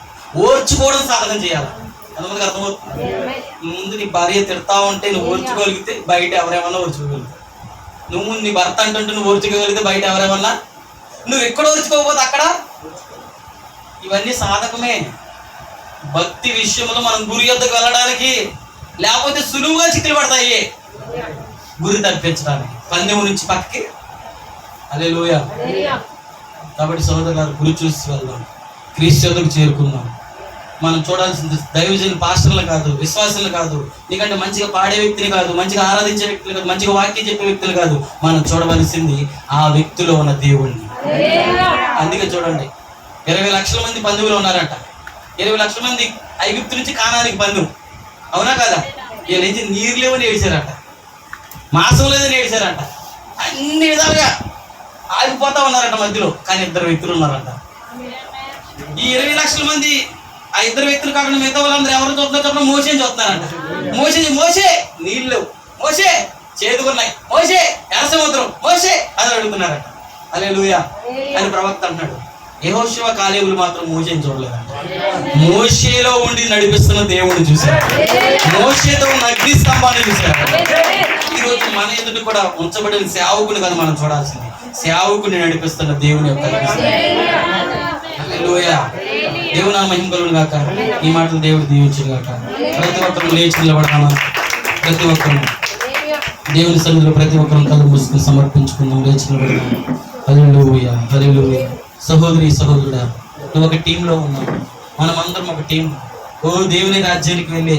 ఓర్చుకోవడం సాధకం చేయాలి. ఎంతమందికి అర్థమవుతుంది? ముందు నీ భార్య తిడతా ఉంటే నువ్వు ఓర్చుకోగలిగితే బయట ఎవరేమన్నా ఓర్చుకోగలుగుతావు. నువ్వు నీ భర్త అంటుంటే నువ్వు ఓర్చుకోగలిగితే బయట ఎవరేమన్నా, నువ్వు ఎక్కడ ఓర్చుకోకపోతే అక్కడ. ఇవన్నీ సాధకమే. భక్తి విషయంలో మనం గురి యొద్దకు వెళ్ళడానికి, లేకపోతే సులువుగా చిక్కులు పడతాయి గురి తప్పించడానికి, పందెం నుంచి పక్కకి. హల్లెలూయా. కాబట్టి సోదరులారా గురి చూసి వెళ్దాం, క్రీస్తు యొద్దకు చేరుకుందాం. మనం చూడాల్సింది దైవజనులు, పాస్టర్లు కాదు, విశ్వాసులు కాదు, నీకంటే మంచిగా పాడే వ్యక్తిని కాదు, మంచిగా ఆరాధించే వ్యక్తులు కాదు, మంచిగా వాక్యం చెప్పే వ్యక్తులు కాదు. మనం చూడవలసింది ఆ వ్యక్తిలో ఉన్న దేవుణ్ణి. అందుకే చూడండి, 20 లక్షల మంది బంధువులు ఉన్నారంట. 20 లక్షల మంది ఐగుప్తు నుంచి కానానికి బంధువు, అవునా కదా? వీళ్ళ నుంచి నీరు లేవని ఏడిచారంట, మాసం లేదని ఏడిచారంట, అన్ని విధాలుగా ఆగిపోతా ఉన్నారంట మధ్యలో. కానీ 2 వ్యక్తులు ఉన్నారంట. ఈ 20 లక్షల మంది ఆ 2 వ్యక్తులు కాకుండా మిగతా వాళ్ళందరూ ఎవరు చూస్తున్నారు? మోసేని చూస్తున్నారంట. మోసే నీళ్ళు లేవు, మోసే చేదుకున్నాయి, మోసే ఎర్ర సముద్రం, మోసే అని అడుగుతున్నారంట. హల్లెలూయా అని ప్రవక్త అంటున్నాడు. యెహోషువ, కాలేబులు మాత్రం మోసేని చూడలేదంట. మోషేలో ఉండి నడిపిస్తున్న దేవుడు చూశారు, మోషేతో ఉన్న అగ్ని స్తంభాన్ని చూశారు. ఈ రోజు మన ఎదుటి కూడా ఉంచబడిన సేవకుని కదా మనం చూడాల్సింది, సేవకుని నడిపిస్తున్న దేవుని యొక్క. హల్లెలూయా, దేవుని మహిమ కలుగును గాక. ఈ మాటలు దేవుడు దీవించును గాక. ప్రతి ఒక్కరు లేచి నిలబడతామా? ప్రతి ఒక్కరు దేవుని సన్నిధిలో ప్రతి ఒక్కరు కళ్ళు మూసుకుని సమర్పించుకుందాం, లేచి నిలబడతాం. హల్లెలూయా, హల్లెలూయా. సహోదరి, సహోదరుడా, నువ్వు ఒక టీంలో ఉన్నావు, మనమందరం ఒక టీం. ఓ దేవుని రాజ్యానికి వెళ్ళి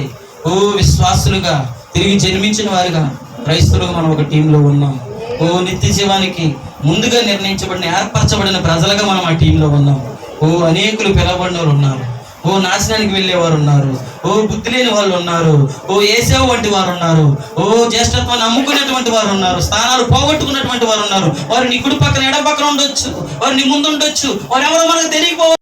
ఓ విశ్వాసులుగా తిరిగి జన్మించిన వారుగా క్రైస్తవులుగా మనం ఒక టీంలో ఉన్నాం. ఓ నిత్య జీవానికి ముందుగా నిర్ణయించబడిన ఏర్పరచబడిన ప్రజలుగా మనం ఆ టీంలో ఉన్నాం. ఓ అనేకులు పిలవబడిన వాళ్ళు ఉన్నారు, ఓ నాశనానికి వెళ్ళేవారు ఉన్నారు, ఓ బుద్ధి లేని వాళ్ళు ఉన్నారు, ఓ ఏసేవ వంటి వారు ఉన్నారు, ఓ జ్యేష్ఠత్వాన్ని అమ్ముకునేటువంటి వారు ఉన్నారు, స్థానాలు పోగొట్టుకున్నటువంటి వారు ఉన్నారు. వారు నీ కుడి పక్కన ఎడ పక్కన ఉండొచ్చు, వారు నీ ముందు ఉండొచ్చు, వారు ఎవరో మనకు తెలియకపోవచ్చు.